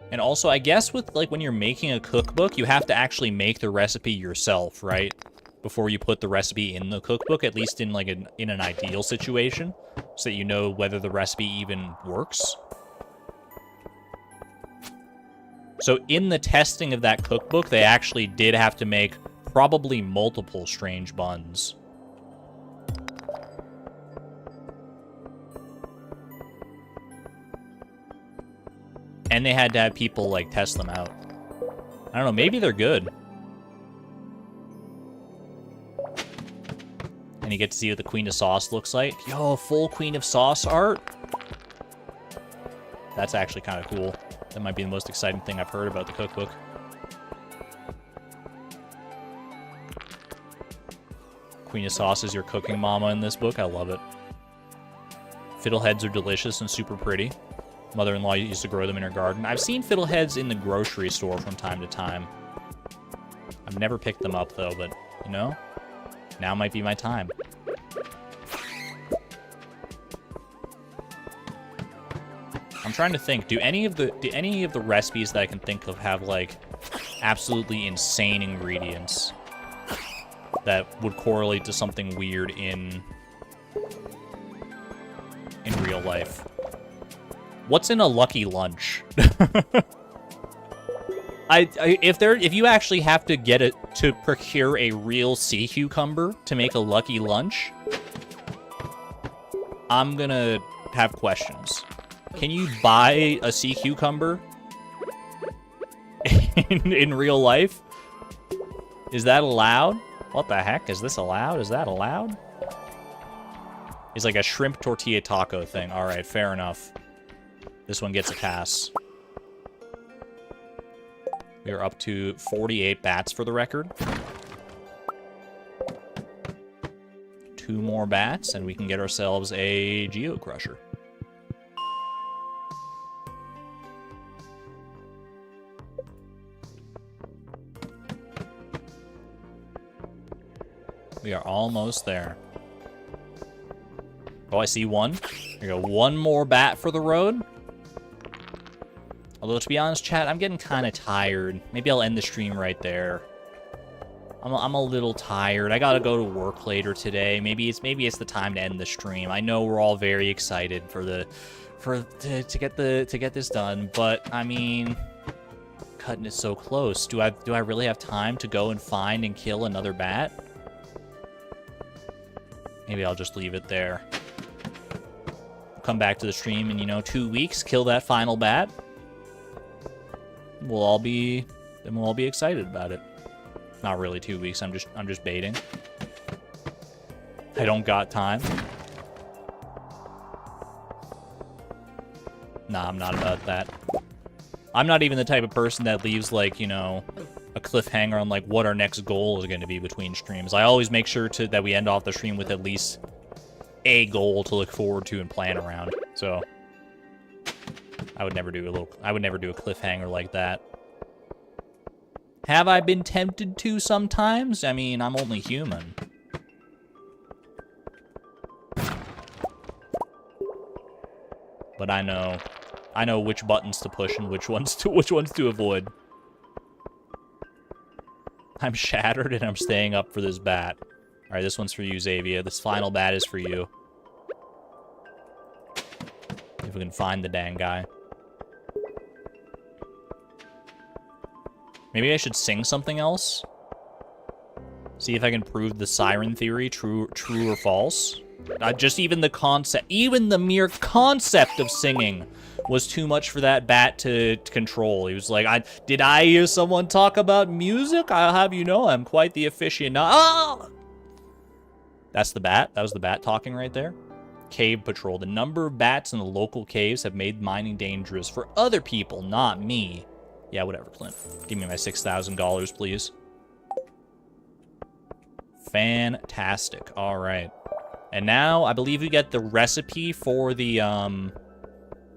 And also, I guess with, like, when you're making a cookbook, you have to actually make the recipe yourself, right? Before you put the recipe in the cookbook, at least in, like, in an ideal situation, so that you know whether the recipe even works. So in the testing of that cookbook, they actually did have to make probably multiple strange buns. And they had to have people, like, test them out. I don't know, maybe they're good. And you get to see what the Queen of Sauce looks like. Yo, full Queen of Sauce art? That's actually kind of cool. That might be the most exciting thing I've heard about the cookbook. Queen of Sauce is your cooking mama in this book. I love it. Fiddleheads are delicious and super pretty. Mother-in-law used to grow them in her garden. I've seen fiddleheads in the grocery store from time to time. I've never picked them up, though, but, you know, now might be my time. I'm trying to think, do any of the recipes that I can think of have, like, absolutely insane ingredients that would correlate to something weird in real life? What's in a lucky lunch? If you actually have to get it to procure a real sea cucumber to make a lucky lunch, I'm gonna have questions. Can you buy a sea cucumber in real life? Is that allowed? What the heck? Is this allowed? Is that allowed? It's like a shrimp tortilla taco thing. All right, fair enough. This one gets a pass. We are up to 48 bats for the record. 2 more bats, and we can get ourselves a geocrusher. We are almost there. Oh, I see one. There we go. One more bat for the road. Although, to be honest, chat, I'm getting kind of tired. Maybe I'll end the stream right there. I'm a little tired. I gotta go to work later today. Maybe it's the time to end the stream. I know we're all very excited to get this done, but I mean, cutting it so close. Do I really have time to go and find and kill another bat? Maybe I'll just leave it there. Come back to the stream in, 2 weeks, kill that final bat. We'll all be excited about it. Not really 2 weeks. I'm just baiting. I don't got time. Nah, I'm not about that. I'm not even the type of person that leaves, like, a cliffhanger on, like, what our next goal is going to be between streams. I always make sure that we end off the stream with at least a goal to look forward to and plan around. So I would never do a cliffhanger like that. Have I been tempted to sometimes? I mean, I'm only human. But I know which buttons to push and which ones to avoid. I'm shattered and I'm staying up for this bat. All right, this one's for you, Xavier. This final bat is for you. If we can find the dang guy. Maybe I should sing something else. See if I can prove the siren theory true or false. Just even the mere concept of singing was too much for that bat to control. He was like, did I hear someone talk about music? I'll have you know I'm quite the aficionado. Oh! That's the bat. That was the bat talking right there. Cave patrol. The number of bats in the local caves have made mining dangerous for other people, not me. Yeah, whatever, Clint. Give me my $6,000, please. Fantastic. All right. And now, I believe we get the recipe for the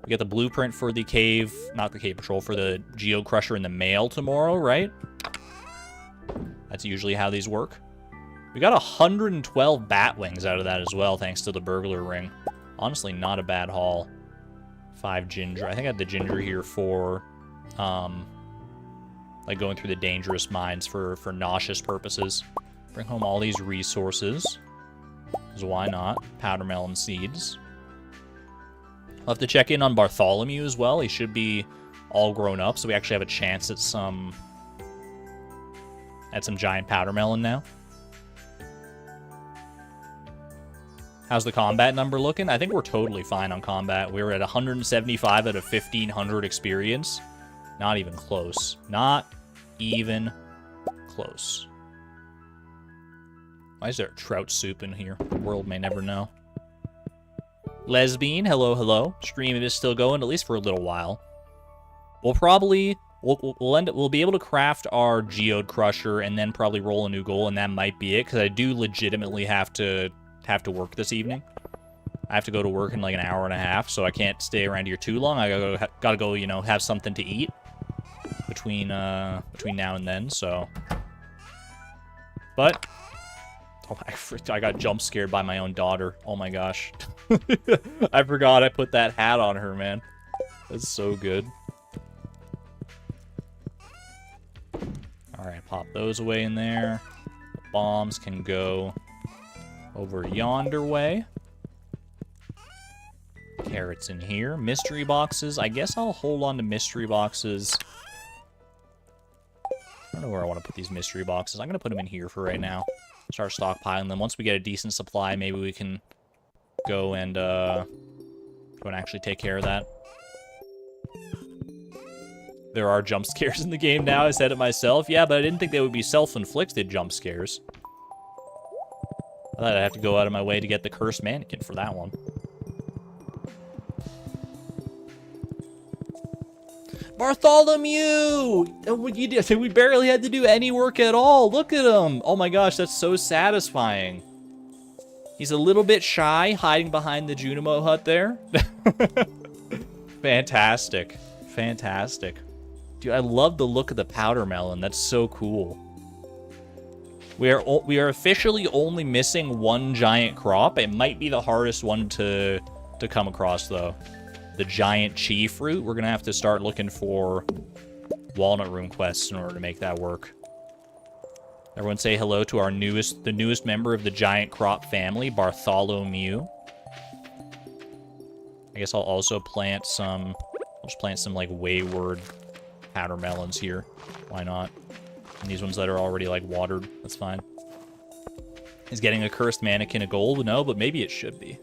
We get the blueprint for the cave, not the cave patrol, for the geode crusher in the mail tomorrow, right? That's usually how these work. We got 112 bat wings out of that as well, thanks to the burglar ring. Honestly, not a bad haul. 5 ginger. I think I had the ginger here for, like going through the dangerous mines for nauseous purposes. Bring home all these resources. Because why not? Powder melon seeds. I'll have to check in on Bartholomew as well. He should be all grown up, so we actually have a chance at some giant powder melon now. How's the combat number looking? I think we're totally fine on combat. We were at 175 out of 1,500 experience. Not even close. Not even close. Why is there trout soup in here? The world may never know. Lesbian, hello, hello. Streaming is still going, at least for a little while. We'll probably... We'll be able to craft our geode crusher and then probably roll a new goal, and that might be it, because I do legitimately have to work this evening. I have to go to work in like an hour and a half, so I can't stay around here too long. I gotta go, you know, have something to eat between now and then. So, but oh, I got jump scared by my own daughter. Oh my gosh, I forgot I put that hat on her, man. That's so good. All right, pop those away in there. The bombs can go over yonder way. Carrots in here. Mystery boxes. I guess I'll hold on to mystery boxes. I don't know where I want to put these mystery boxes. I'm going to put them in here for right now. Start stockpiling them. Once we get a decent supply, maybe we can go and actually take care of that. There are jump scares in the game now. I said it myself. Yeah, but I didn't think they would be self-inflicted jump scares. I thought I'd have to go out of my way to get the cursed mannequin for that one. Bartholomew! We barely had to do any work at all. Look at him. Oh my gosh, that's so satisfying. He's a little bit shy, hiding behind the Junimo hut there. Fantastic. Fantastic. Dude, I love the look of the powder melon. That's so cool. We are officially only missing one giant crop. It might be the hardest one to come across, though. The giant chi fruit. We're going to have to start looking for walnut room quests in order to make that work. Everyone say hello to our the newest member of the giant crop family, Bartholomew. I guess I'll also plant some... I'll just plant some, like, wayward powder melons here. Why not? And these ones that are already, like, watered. That's fine. Is getting a cursed mannequin a gold? No, but maybe it should be.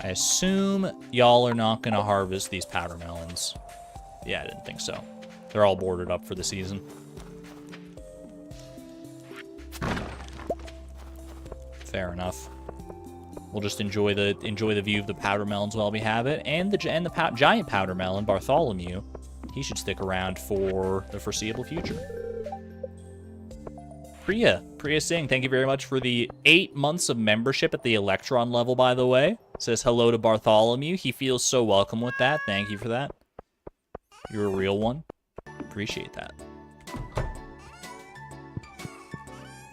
I assume y'all are not going to harvest these powder melons. Yeah, I didn't think so. They're all boarded up for the season. Fair enough. We'll just enjoy the view of the powder melons while we have it, and the giant powder melon, Bartholomew. He should stick around for the foreseeable future. Priya Singh, thank you very much for the 8 months of membership at the Electron level, by the way. Says hello to Bartholomew. He feels so welcome with that. Thank you for that. You're a real one. Appreciate that.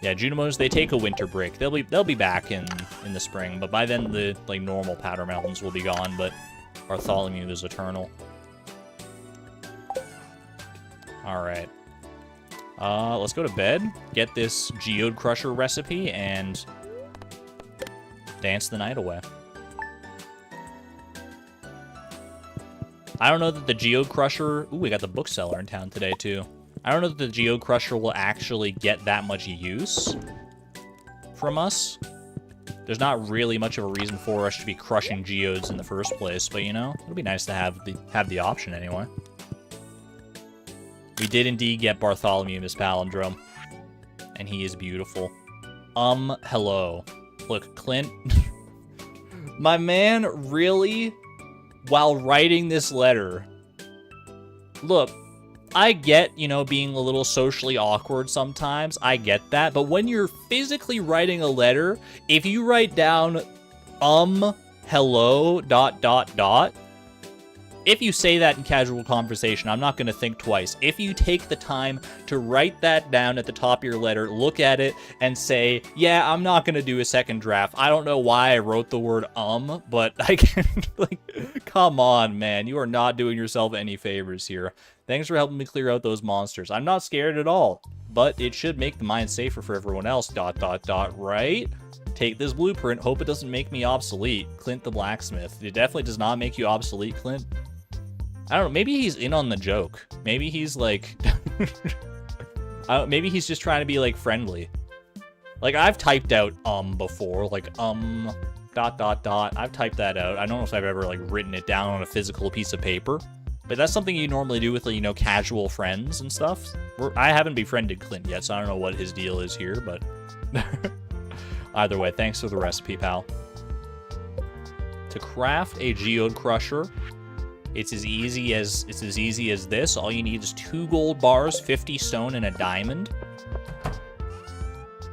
Yeah, Junimos, they take a winter break. They'll be back in the spring, but by then the like normal powder melons will be gone, but Bartholomew is eternal. Alright. Let's go to bed, get this geode crusher recipe, and dance the night away. I don't know that the geode crusher... Ooh, we got the bookseller in town today, too. I don't know that the geode crusher will actually get that much use from us. There's not really much of a reason for us to be crushing geodes in the first place, but, you know, it'll be nice to have the option anyway. We did indeed get Bartholomew Miss Palindrome, and he is beautiful. Hello. Look, Clint, my man really, while writing this letter, look, I get, you know, being a little socially awkward sometimes. I get that. But when you're physically writing a letter, if you write down, hello, ... If you say that in casual conversation, I'm not going to think twice. If you take the time to write that down at the top of your letter, look at it, and say, yeah, I'm not going to do a second draft. I don't know why I wrote the word but I can, like, come on, man. You are not doing yourself any favors here. Thanks for helping me clear out those monsters. I'm not scared at all, but it should make the mine safer for everyone else, ... right? Take this blueprint. Hope it doesn't make me obsolete. Clint the blacksmith. It definitely does not make you obsolete, Clint. I don't know, maybe he's in on the joke. Maybe he's like... maybe he's just trying to be, like, friendly. Like, I've typed out, before. Like, ... I've typed that out. I don't know if I've ever, like, written it down on a physical piece of paper. But that's something you normally do with, you know, casual friends and stuff. I haven't befriended Clint yet, so I don't know what his deal is here, but... Either way, thanks for the recipe, pal. To craft a geode crusher... It's as easy as this. All you need is 2 gold bars, 50 stone, and a diamond.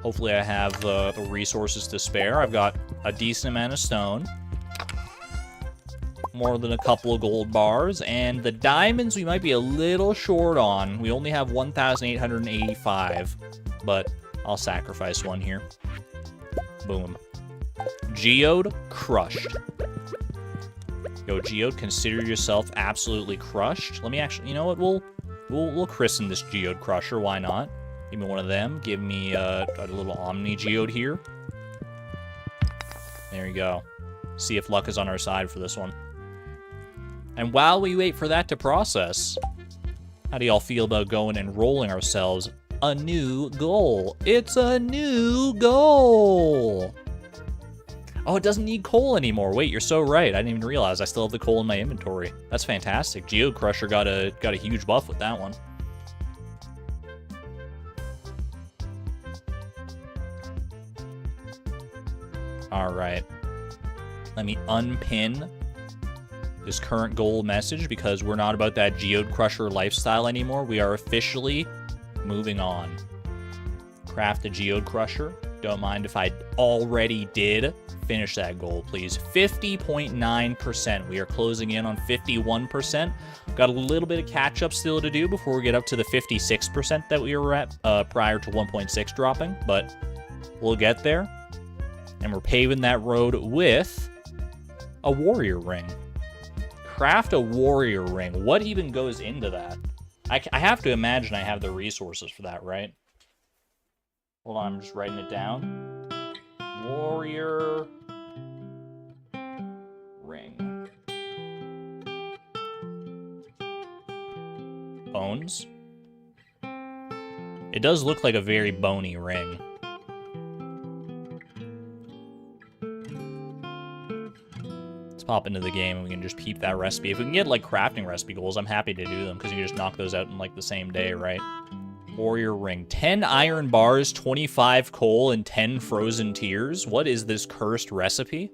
Hopefully I have the resources to spare. I've got a decent amount of stone. More than a couple of gold bars. And the diamonds we might be a little short on. We only have 1,885. But I'll sacrifice one here. Boom. Geode crushed. Yo, Geode, consider yourself absolutely crushed. Let me actually, you know what, we'll christen this Geode Crusher, why not? Give me one of them, give me a little Omni Geode here. There you go. See if luck is on our side for this one. And while we wait for that to process, how do y'all feel about going and rolling ourselves a new goal? It's a new goal! Oh, it doesn't need coal anymore. Wait, you're so right. I didn't even realize I still have the coal in my inventory. That's fantastic. Geode Crusher got a huge buff with that one. All right. Let me unpin this current goal message because we're not about that Geode Crusher lifestyle anymore. We are officially moving on. Craft a Geode Crusher. Don't mind if I already did. Finish that goal, please. 50.9%. We are closing in on 51%. Got a little bit of catch-up still to do before we get up to the 56% that we were at prior to 1.6 dropping, but we'll get there. And we're paving that road with a warrior ring. Craft a warrior ring. What even goes into that? I have to imagine I have the resources for that, right? Hold on, I'm just writing it down. Warrior ring. Bones? It does look like a very bony ring. Let's pop into the game and we can just peep that recipe. If we can get, like, crafting recipe goals, I'm happy to do them, because you can just knock those out in, like, the same day, right? Warrior ring. 10 iron bars, 25 coal, and 10 frozen tears. What is this cursed recipe?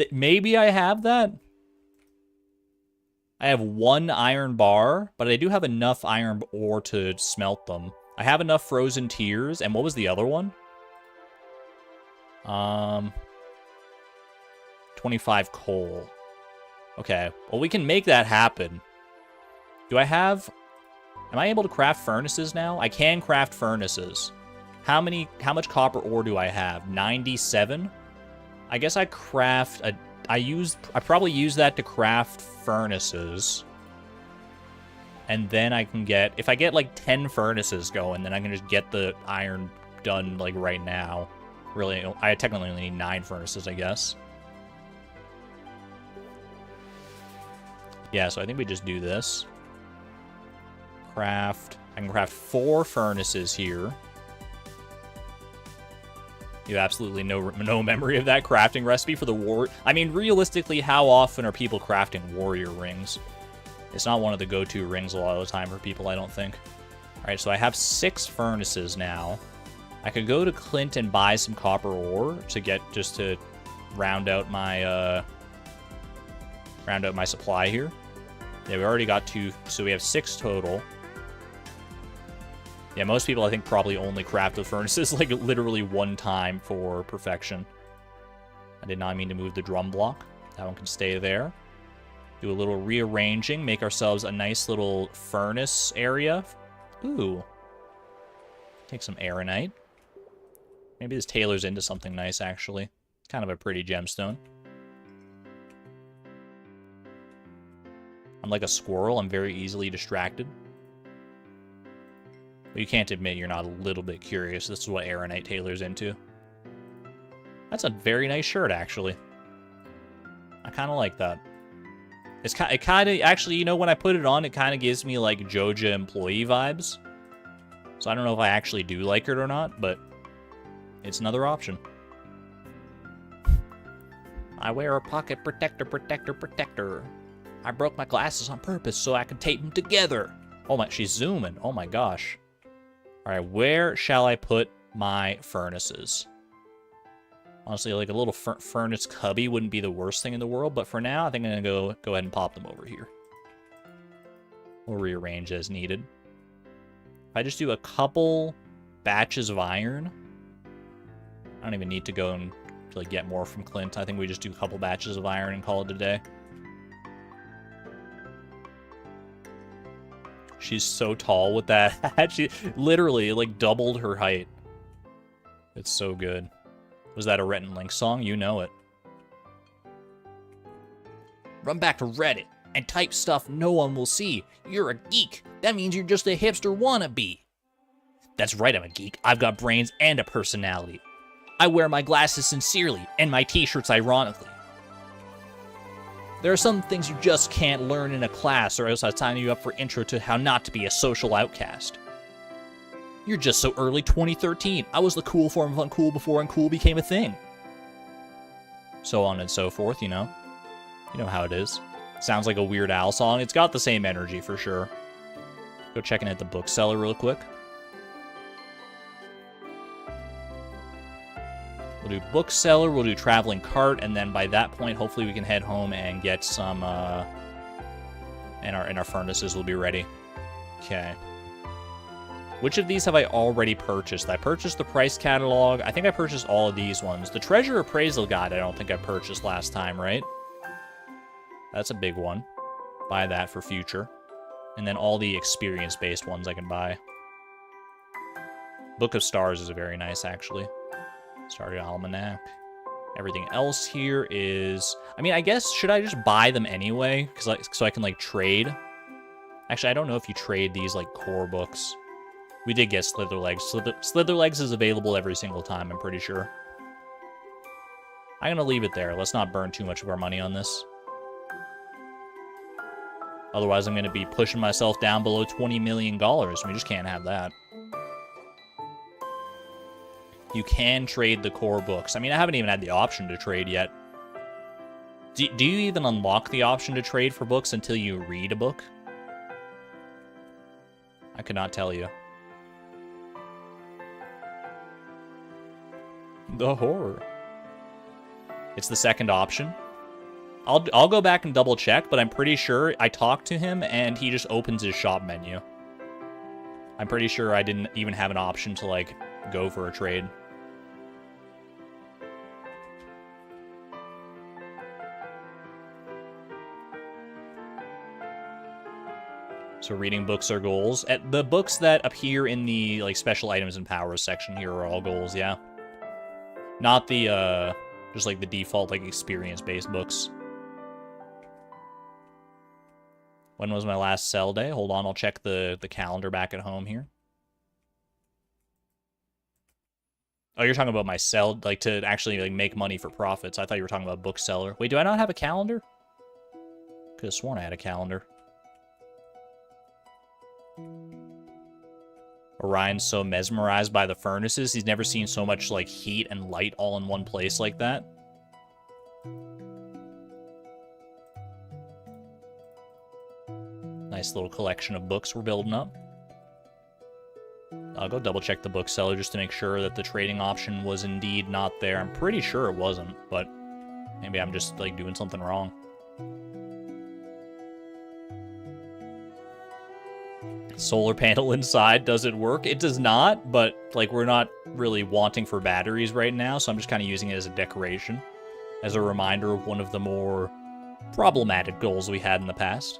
Maybe I have that? I have 1 iron bar, but I do have enough iron ore to smelt them. I have enough frozen tears, and what was the other one? 25 coal. Okay, well, we can make that happen. Do I have... Am I able to craft furnaces now? I can craft furnaces. How much copper ore do I have? 97? I guess I craft a... I probably use that to craft furnaces. And then I can get... If I get, like, 10 furnaces going, then I can just get the iron done, like, right now. Really, I technically only need 9 furnaces, I guess. Yeah, so I think we just do this. Craft. I can craft 4 furnaces here. You have absolutely no memory of that crafting recipe for the war. I mean, realistically, how often are people crafting warrior rings? It's not one of the go-to rings a lot of the time for people, I don't think. All right, so I have 6 furnaces now. I could go to Clint and buy some copper ore to get just to round out my supply here. Yeah, we already got 2, so we have 6 total. Yeah, most people, I think, probably only craft with furnaces, like, literally 1 time for perfection. I did not mean to move the drum block. That one can stay there. Do a little rearranging, make ourselves a nice little furnace area. Ooh. Take some aeronite. Maybe this tailors into something nice, actually. Kind of a pretty gemstone. I'm like a squirrel. I'm very easily distracted. But you can't admit you're not a little bit curious. This is what aeronite tailors into. That's a very nice shirt, actually. I kind of like that. It kind of, actually, you know, when I put it on, it kind of gives me, like, Joja employee vibes. So I don't know if I actually do like it or not, but it's another option. I wear a pocket protector. I broke my glasses on purpose so I could tape them together. Oh my, she's zooming. Oh my gosh. All right, where shall I put my furnaces? Honestly, like a little furnace cubby wouldn't be the worst thing in the world, but for now, I think I'm gonna go ahead and pop them over here. We'll rearrange as needed. If I just do a couple batches of iron, I don't even need to go and like get more from Clint. I think we just do a couple batches of iron and call it a day. She's so tall with that hat. She literally like doubled her height. It's so good. Was that a Rhett and Link song? You know it. Run back to Reddit and type stuff no one will see. You're a geek. That means you're just a hipster wannabe. That's right, I'm a geek. I've got brains and a personality. I wear my glasses sincerely and my t-shirts ironically. There are some things you just can't learn in a class, or else I'll sign you up for intro to how not to be a social outcast. You're just so early 2013. I was the cool form of uncool before uncool became a thing. So on and so forth, you know. You know how it is. Sounds like a Weird Al song. It's got the same energy for sure. Go checking at the bookseller real quick. We'll do bookseller, we'll do traveling cart, and then by that point, hopefully we can head home and get some, and our furnaces will be ready. Okay. Which of these have I already purchased? I purchased the price catalog. I think I purchased all of these ones. The treasure appraisal guide I don't think I purchased last time, right? That's a big one. Buy that for future. And then all the experience-based ones I can buy. Book of Stars is very nice, actually. Started Almanac. Everything else here is... I mean, I guess, should I just buy them anyway? So I can, like, trade? Actually, I don't know if you trade these, like, core books. We did get Slitherlegs. Slitherlegs is available every single time, I'm pretty sure. I'm gonna leave it there. Let's not burn too much of our money on this. Otherwise, I'm gonna be pushing myself down below $20 million. We just can't have that. You can trade the core books. I mean, I haven't even had the option to trade yet. Do you even unlock the option to trade for books until you read a book? I could not tell you. The horror. It's the second option. I'll go back and double check, but I'm pretty sure I talked to him and he just opens his shop menu. I'm pretty sure I didn't even have an option to, like, go for a trade. So reading books are goals. The books that appear in the, like, special items and powers section here are all goals, yeah. Not the, just, like, the default, like, experience-based books. When was my last sell day? Hold on, I'll check the calendar back at home here. Oh, you're talking about my sell, like, to actually, like, make money for profits. I thought you were talking about bookseller. Wait, do I not have a calendar? Could have sworn I had a calendar. Orion's so mesmerized by the furnaces, he's never seen so much, like, heat and light all in one place like that. Nice little collection of books we're building up. I'll go double check the bookseller just to make sure that the trading option was indeed not there. I'm pretty sure it wasn't, but maybe I'm just, like, doing something wrong. Solar panel inside, does it work? It does not, but, like, we're not really wanting for batteries right now, so I'm just kind of using it as a decoration. as a reminder of one of the more problematic goals we had in the past.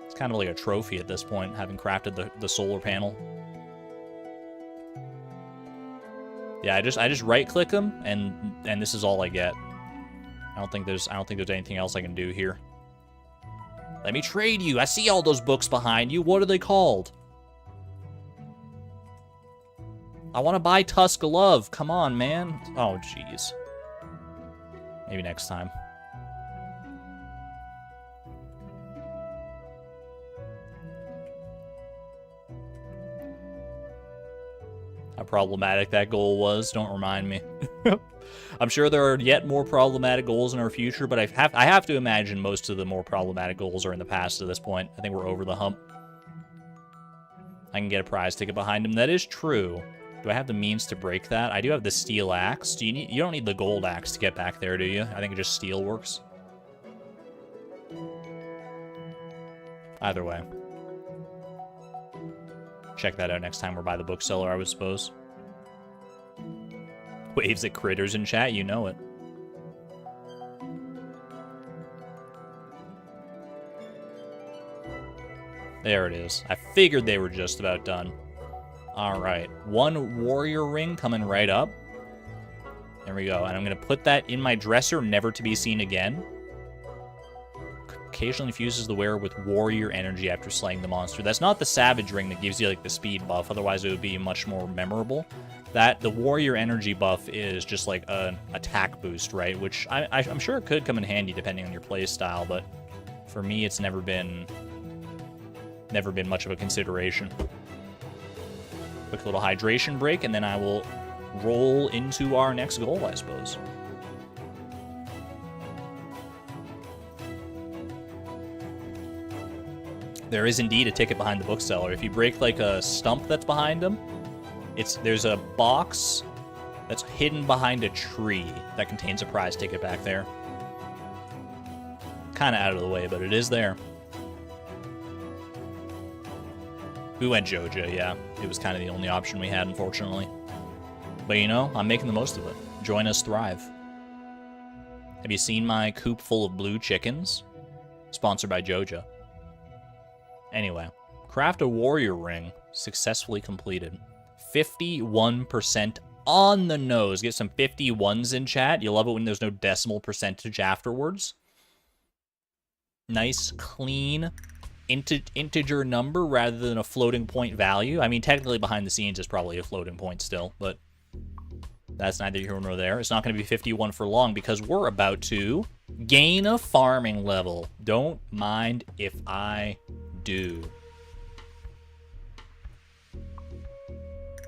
It's kind of like a trophy at this point, having crafted the solar panel. Yeah, I just right-click them, and this is all I get. I don't think there's anything else I can do here. Let me trade you. I see all those books behind you. What are they called? I want to buy Tusk of Love. Come on, man. Oh, jeez. Maybe next time. How problematic that goal was, don't remind me. I'm sure there are yet more problematic goals in our future, but I have to imagine most of the more problematic goals are in the past at this point. I think we're over the hump. I can get a prize ticket behind him. That is true. Do I have the means to break that? I do have the steel axe. You don't need the gold axe to get back there, do you? I think just steel works. Either way. Check that out next time we're by the bookseller, I would suppose. Waves at critters in chat, you know it. There it is. I figured they were just about done. Alright, one warrior ring coming right up. There we go, and I'm going to put that in my dresser, never to be seen again. Occasionally infuses the wearer with warrior energy after slaying the monster. That's not the savage ring that gives you like the speed buff, otherwise it would be much more memorable. The warrior energy buff is just like an attack boost, right? Which I'm sure it could come in handy depending on your play style, but for me it's never been much of a consideration. Quick little hydration break, and then I will roll into our next goal, I suppose. There is indeed a ticket behind the bookseller. If you break like a stump that's behind him, there's a box that's hidden behind a tree that contains a prize ticket back there. Kind of out of the way, but it is there. We went Joja, yeah. It was kind of the only option we had, unfortunately. But you know, I'm making the most of it. Join us thrive. Have you seen my coop full of blue chickens? Sponsored by Joja. Anyway, craft a warrior ring. Successfully completed. 51% on the nose. Get some 51s in chat. You love it when there's no decimal percentage afterwards. Nice, clean, integer number rather than a floating point value. I mean, technically behind the scenes is probably a floating point still, but that's neither here nor there. It's not going to be 51 for long because we're about to gain a farming level. Don't mind if I do.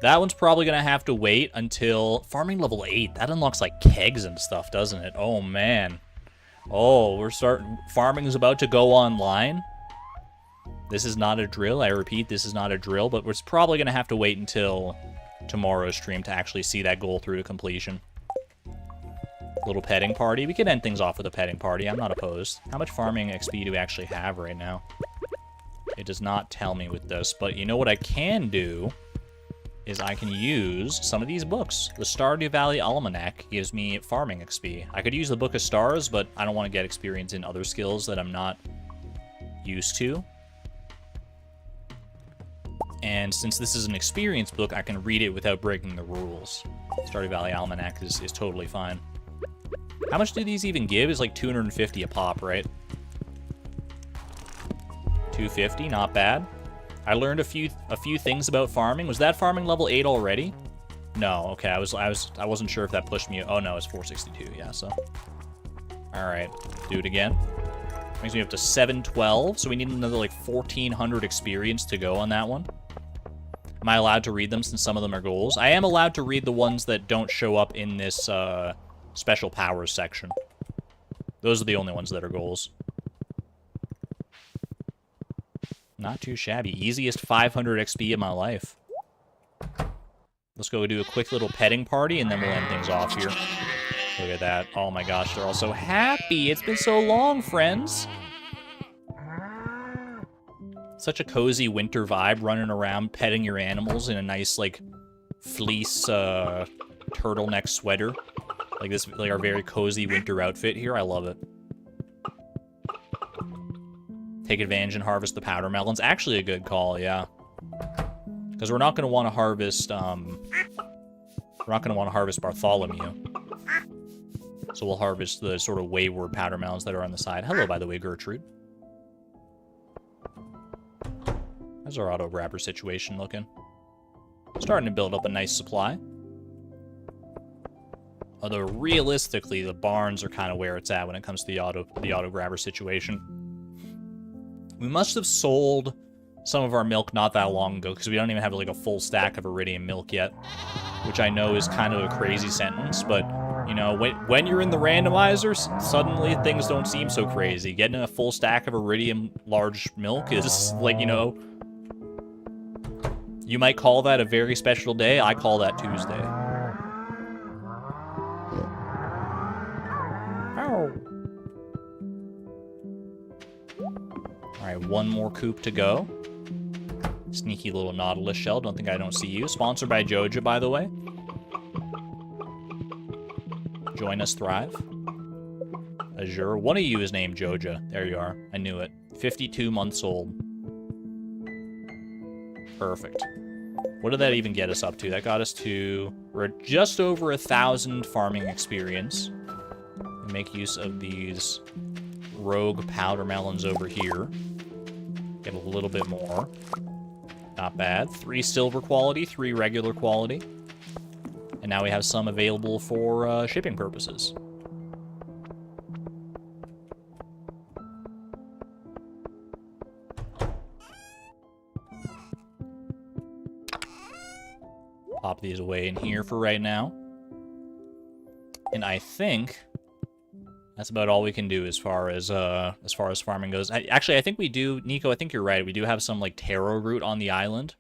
That one's probably going to have to wait until farming level 8. That unlocks like kegs and stuff, doesn't it? Oh, man. Oh, we're starting. Farming is about to go online. This is not a drill. I repeat, this is not a drill, but we're probably going to have to wait until tomorrow's stream to actually see that goal through to completion. Little petting party. We could end things off with a petting party. I'm not opposed. How much farming XP do we actually have right now? It does not tell me with this, but you know what I can do is I can use some of these books. The Stardew Valley Almanac gives me farming XP. I could use the Book of Stars, but I don't want to get experience in other skills that I'm not used to. And since this is an experience book, I can read it without breaking the rules. Stardew Valley Almanac is totally fine. How much do these even give? It's like 250 a pop, right? 250, not bad. I learned a few things about farming. Was that farming level 8 already? No, okay. I wasn't sure if that pushed me. Oh no, it's 462. Yeah, so. All right, do it again. Brings me up to 712. So we need another like 1,400 experience to go on that one. Am I allowed to read them since some of them are goals? I am allowed to read the ones that don't show up in this special powers section. Those are the only ones that are goals. Not too shabby. Easiest 500 XP of my life. Let's go do a quick little petting party, and then we'll end things off here. Look at that. Oh my gosh, they're all so happy. It's been so long, friends. Such a cozy winter vibe, running around, petting your animals in a nice, like, fleece turtleneck sweater. Like this, like our very cozy winter outfit here. I love it. Take advantage and harvest the powder melons. Actually a good call, yeah. Because we're not going to want to harvest, Bartholomew. So we'll harvest the sort of wayward powder melons that are on the side. Hello, by the way, Gertrude. How's our auto grabber situation looking? Starting to build up a nice supply. Although realistically, the barns are kind of where it's at when it comes to the auto grabber situation. We must have sold some of our milk not that long ago because we don't even have like a full stack of iridium milk yet, which I know is kind of a crazy sentence, but you know, when you're in the randomizer, suddenly things don't seem so crazy. Getting a full stack of iridium large milk is like, you know, you might call that a very special day. I call that Tuesday. Alright, one more coop to go. Sneaky little Nautilus shell. I don't see you. Sponsored by Joja, by the way. Join us, Thrive. Azure. One of you is named Joja. There you are. I knew it. 52 months old. Perfect. What did that even get us up to? That got us to... We're just over 1,000 farming experience. We make use of these rogue powder melons over here. Get a little bit more. Not bad. 3 silver quality, 3 regular quality. And now we have some available for shipping purposes. Pop these away in here for right now. And I think that's about all we can do as far as farming goes. Actually, I think we do, Nico, I think you're right. We do have some like taro root on the island.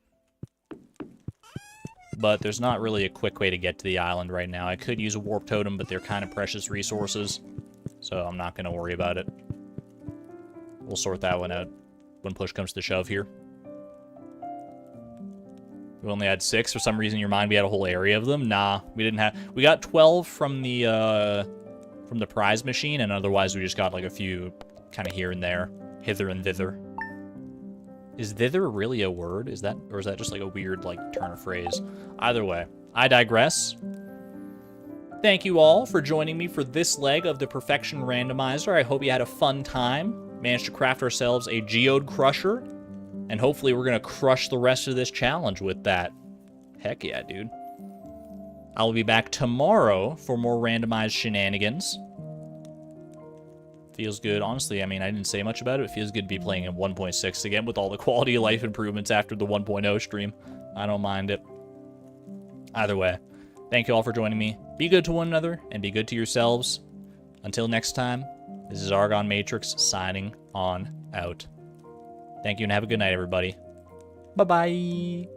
But there's not really a quick way to get to the island right now. I could use a warp totem, but they're kind of precious resources. So I'm not going to worry about it. We'll sort that one out when push comes to shove here. We only had 6. For some reason in your mind we had a whole area of them. Nah, we didn't have... We got 12 from the prize machine, and otherwise we just got like a few kind of here and there. Hither and thither. Is thither really a word? Is that... Or is that just like a weird like turn of phrase? Either way, I digress. Thank you all for joining me for this leg of the Perfection Randomizer. I hope you had a fun time. Managed to craft ourselves a geode crusher. And hopefully we're going to crush the rest of this challenge with that. Heck yeah, dude. I'll be back tomorrow for more randomized shenanigans. Feels good. Honestly, I mean, I didn't say much about it. It feels good to be playing in 1.6 again with all the quality of life improvements after the 1.0 stream. I don't mind it. Either way, thank you all for joining me. Be good to one another and be good to yourselves. Until next time, this is Argon Matrix signing on out. Thank you and have a good night, everybody. Bye-bye.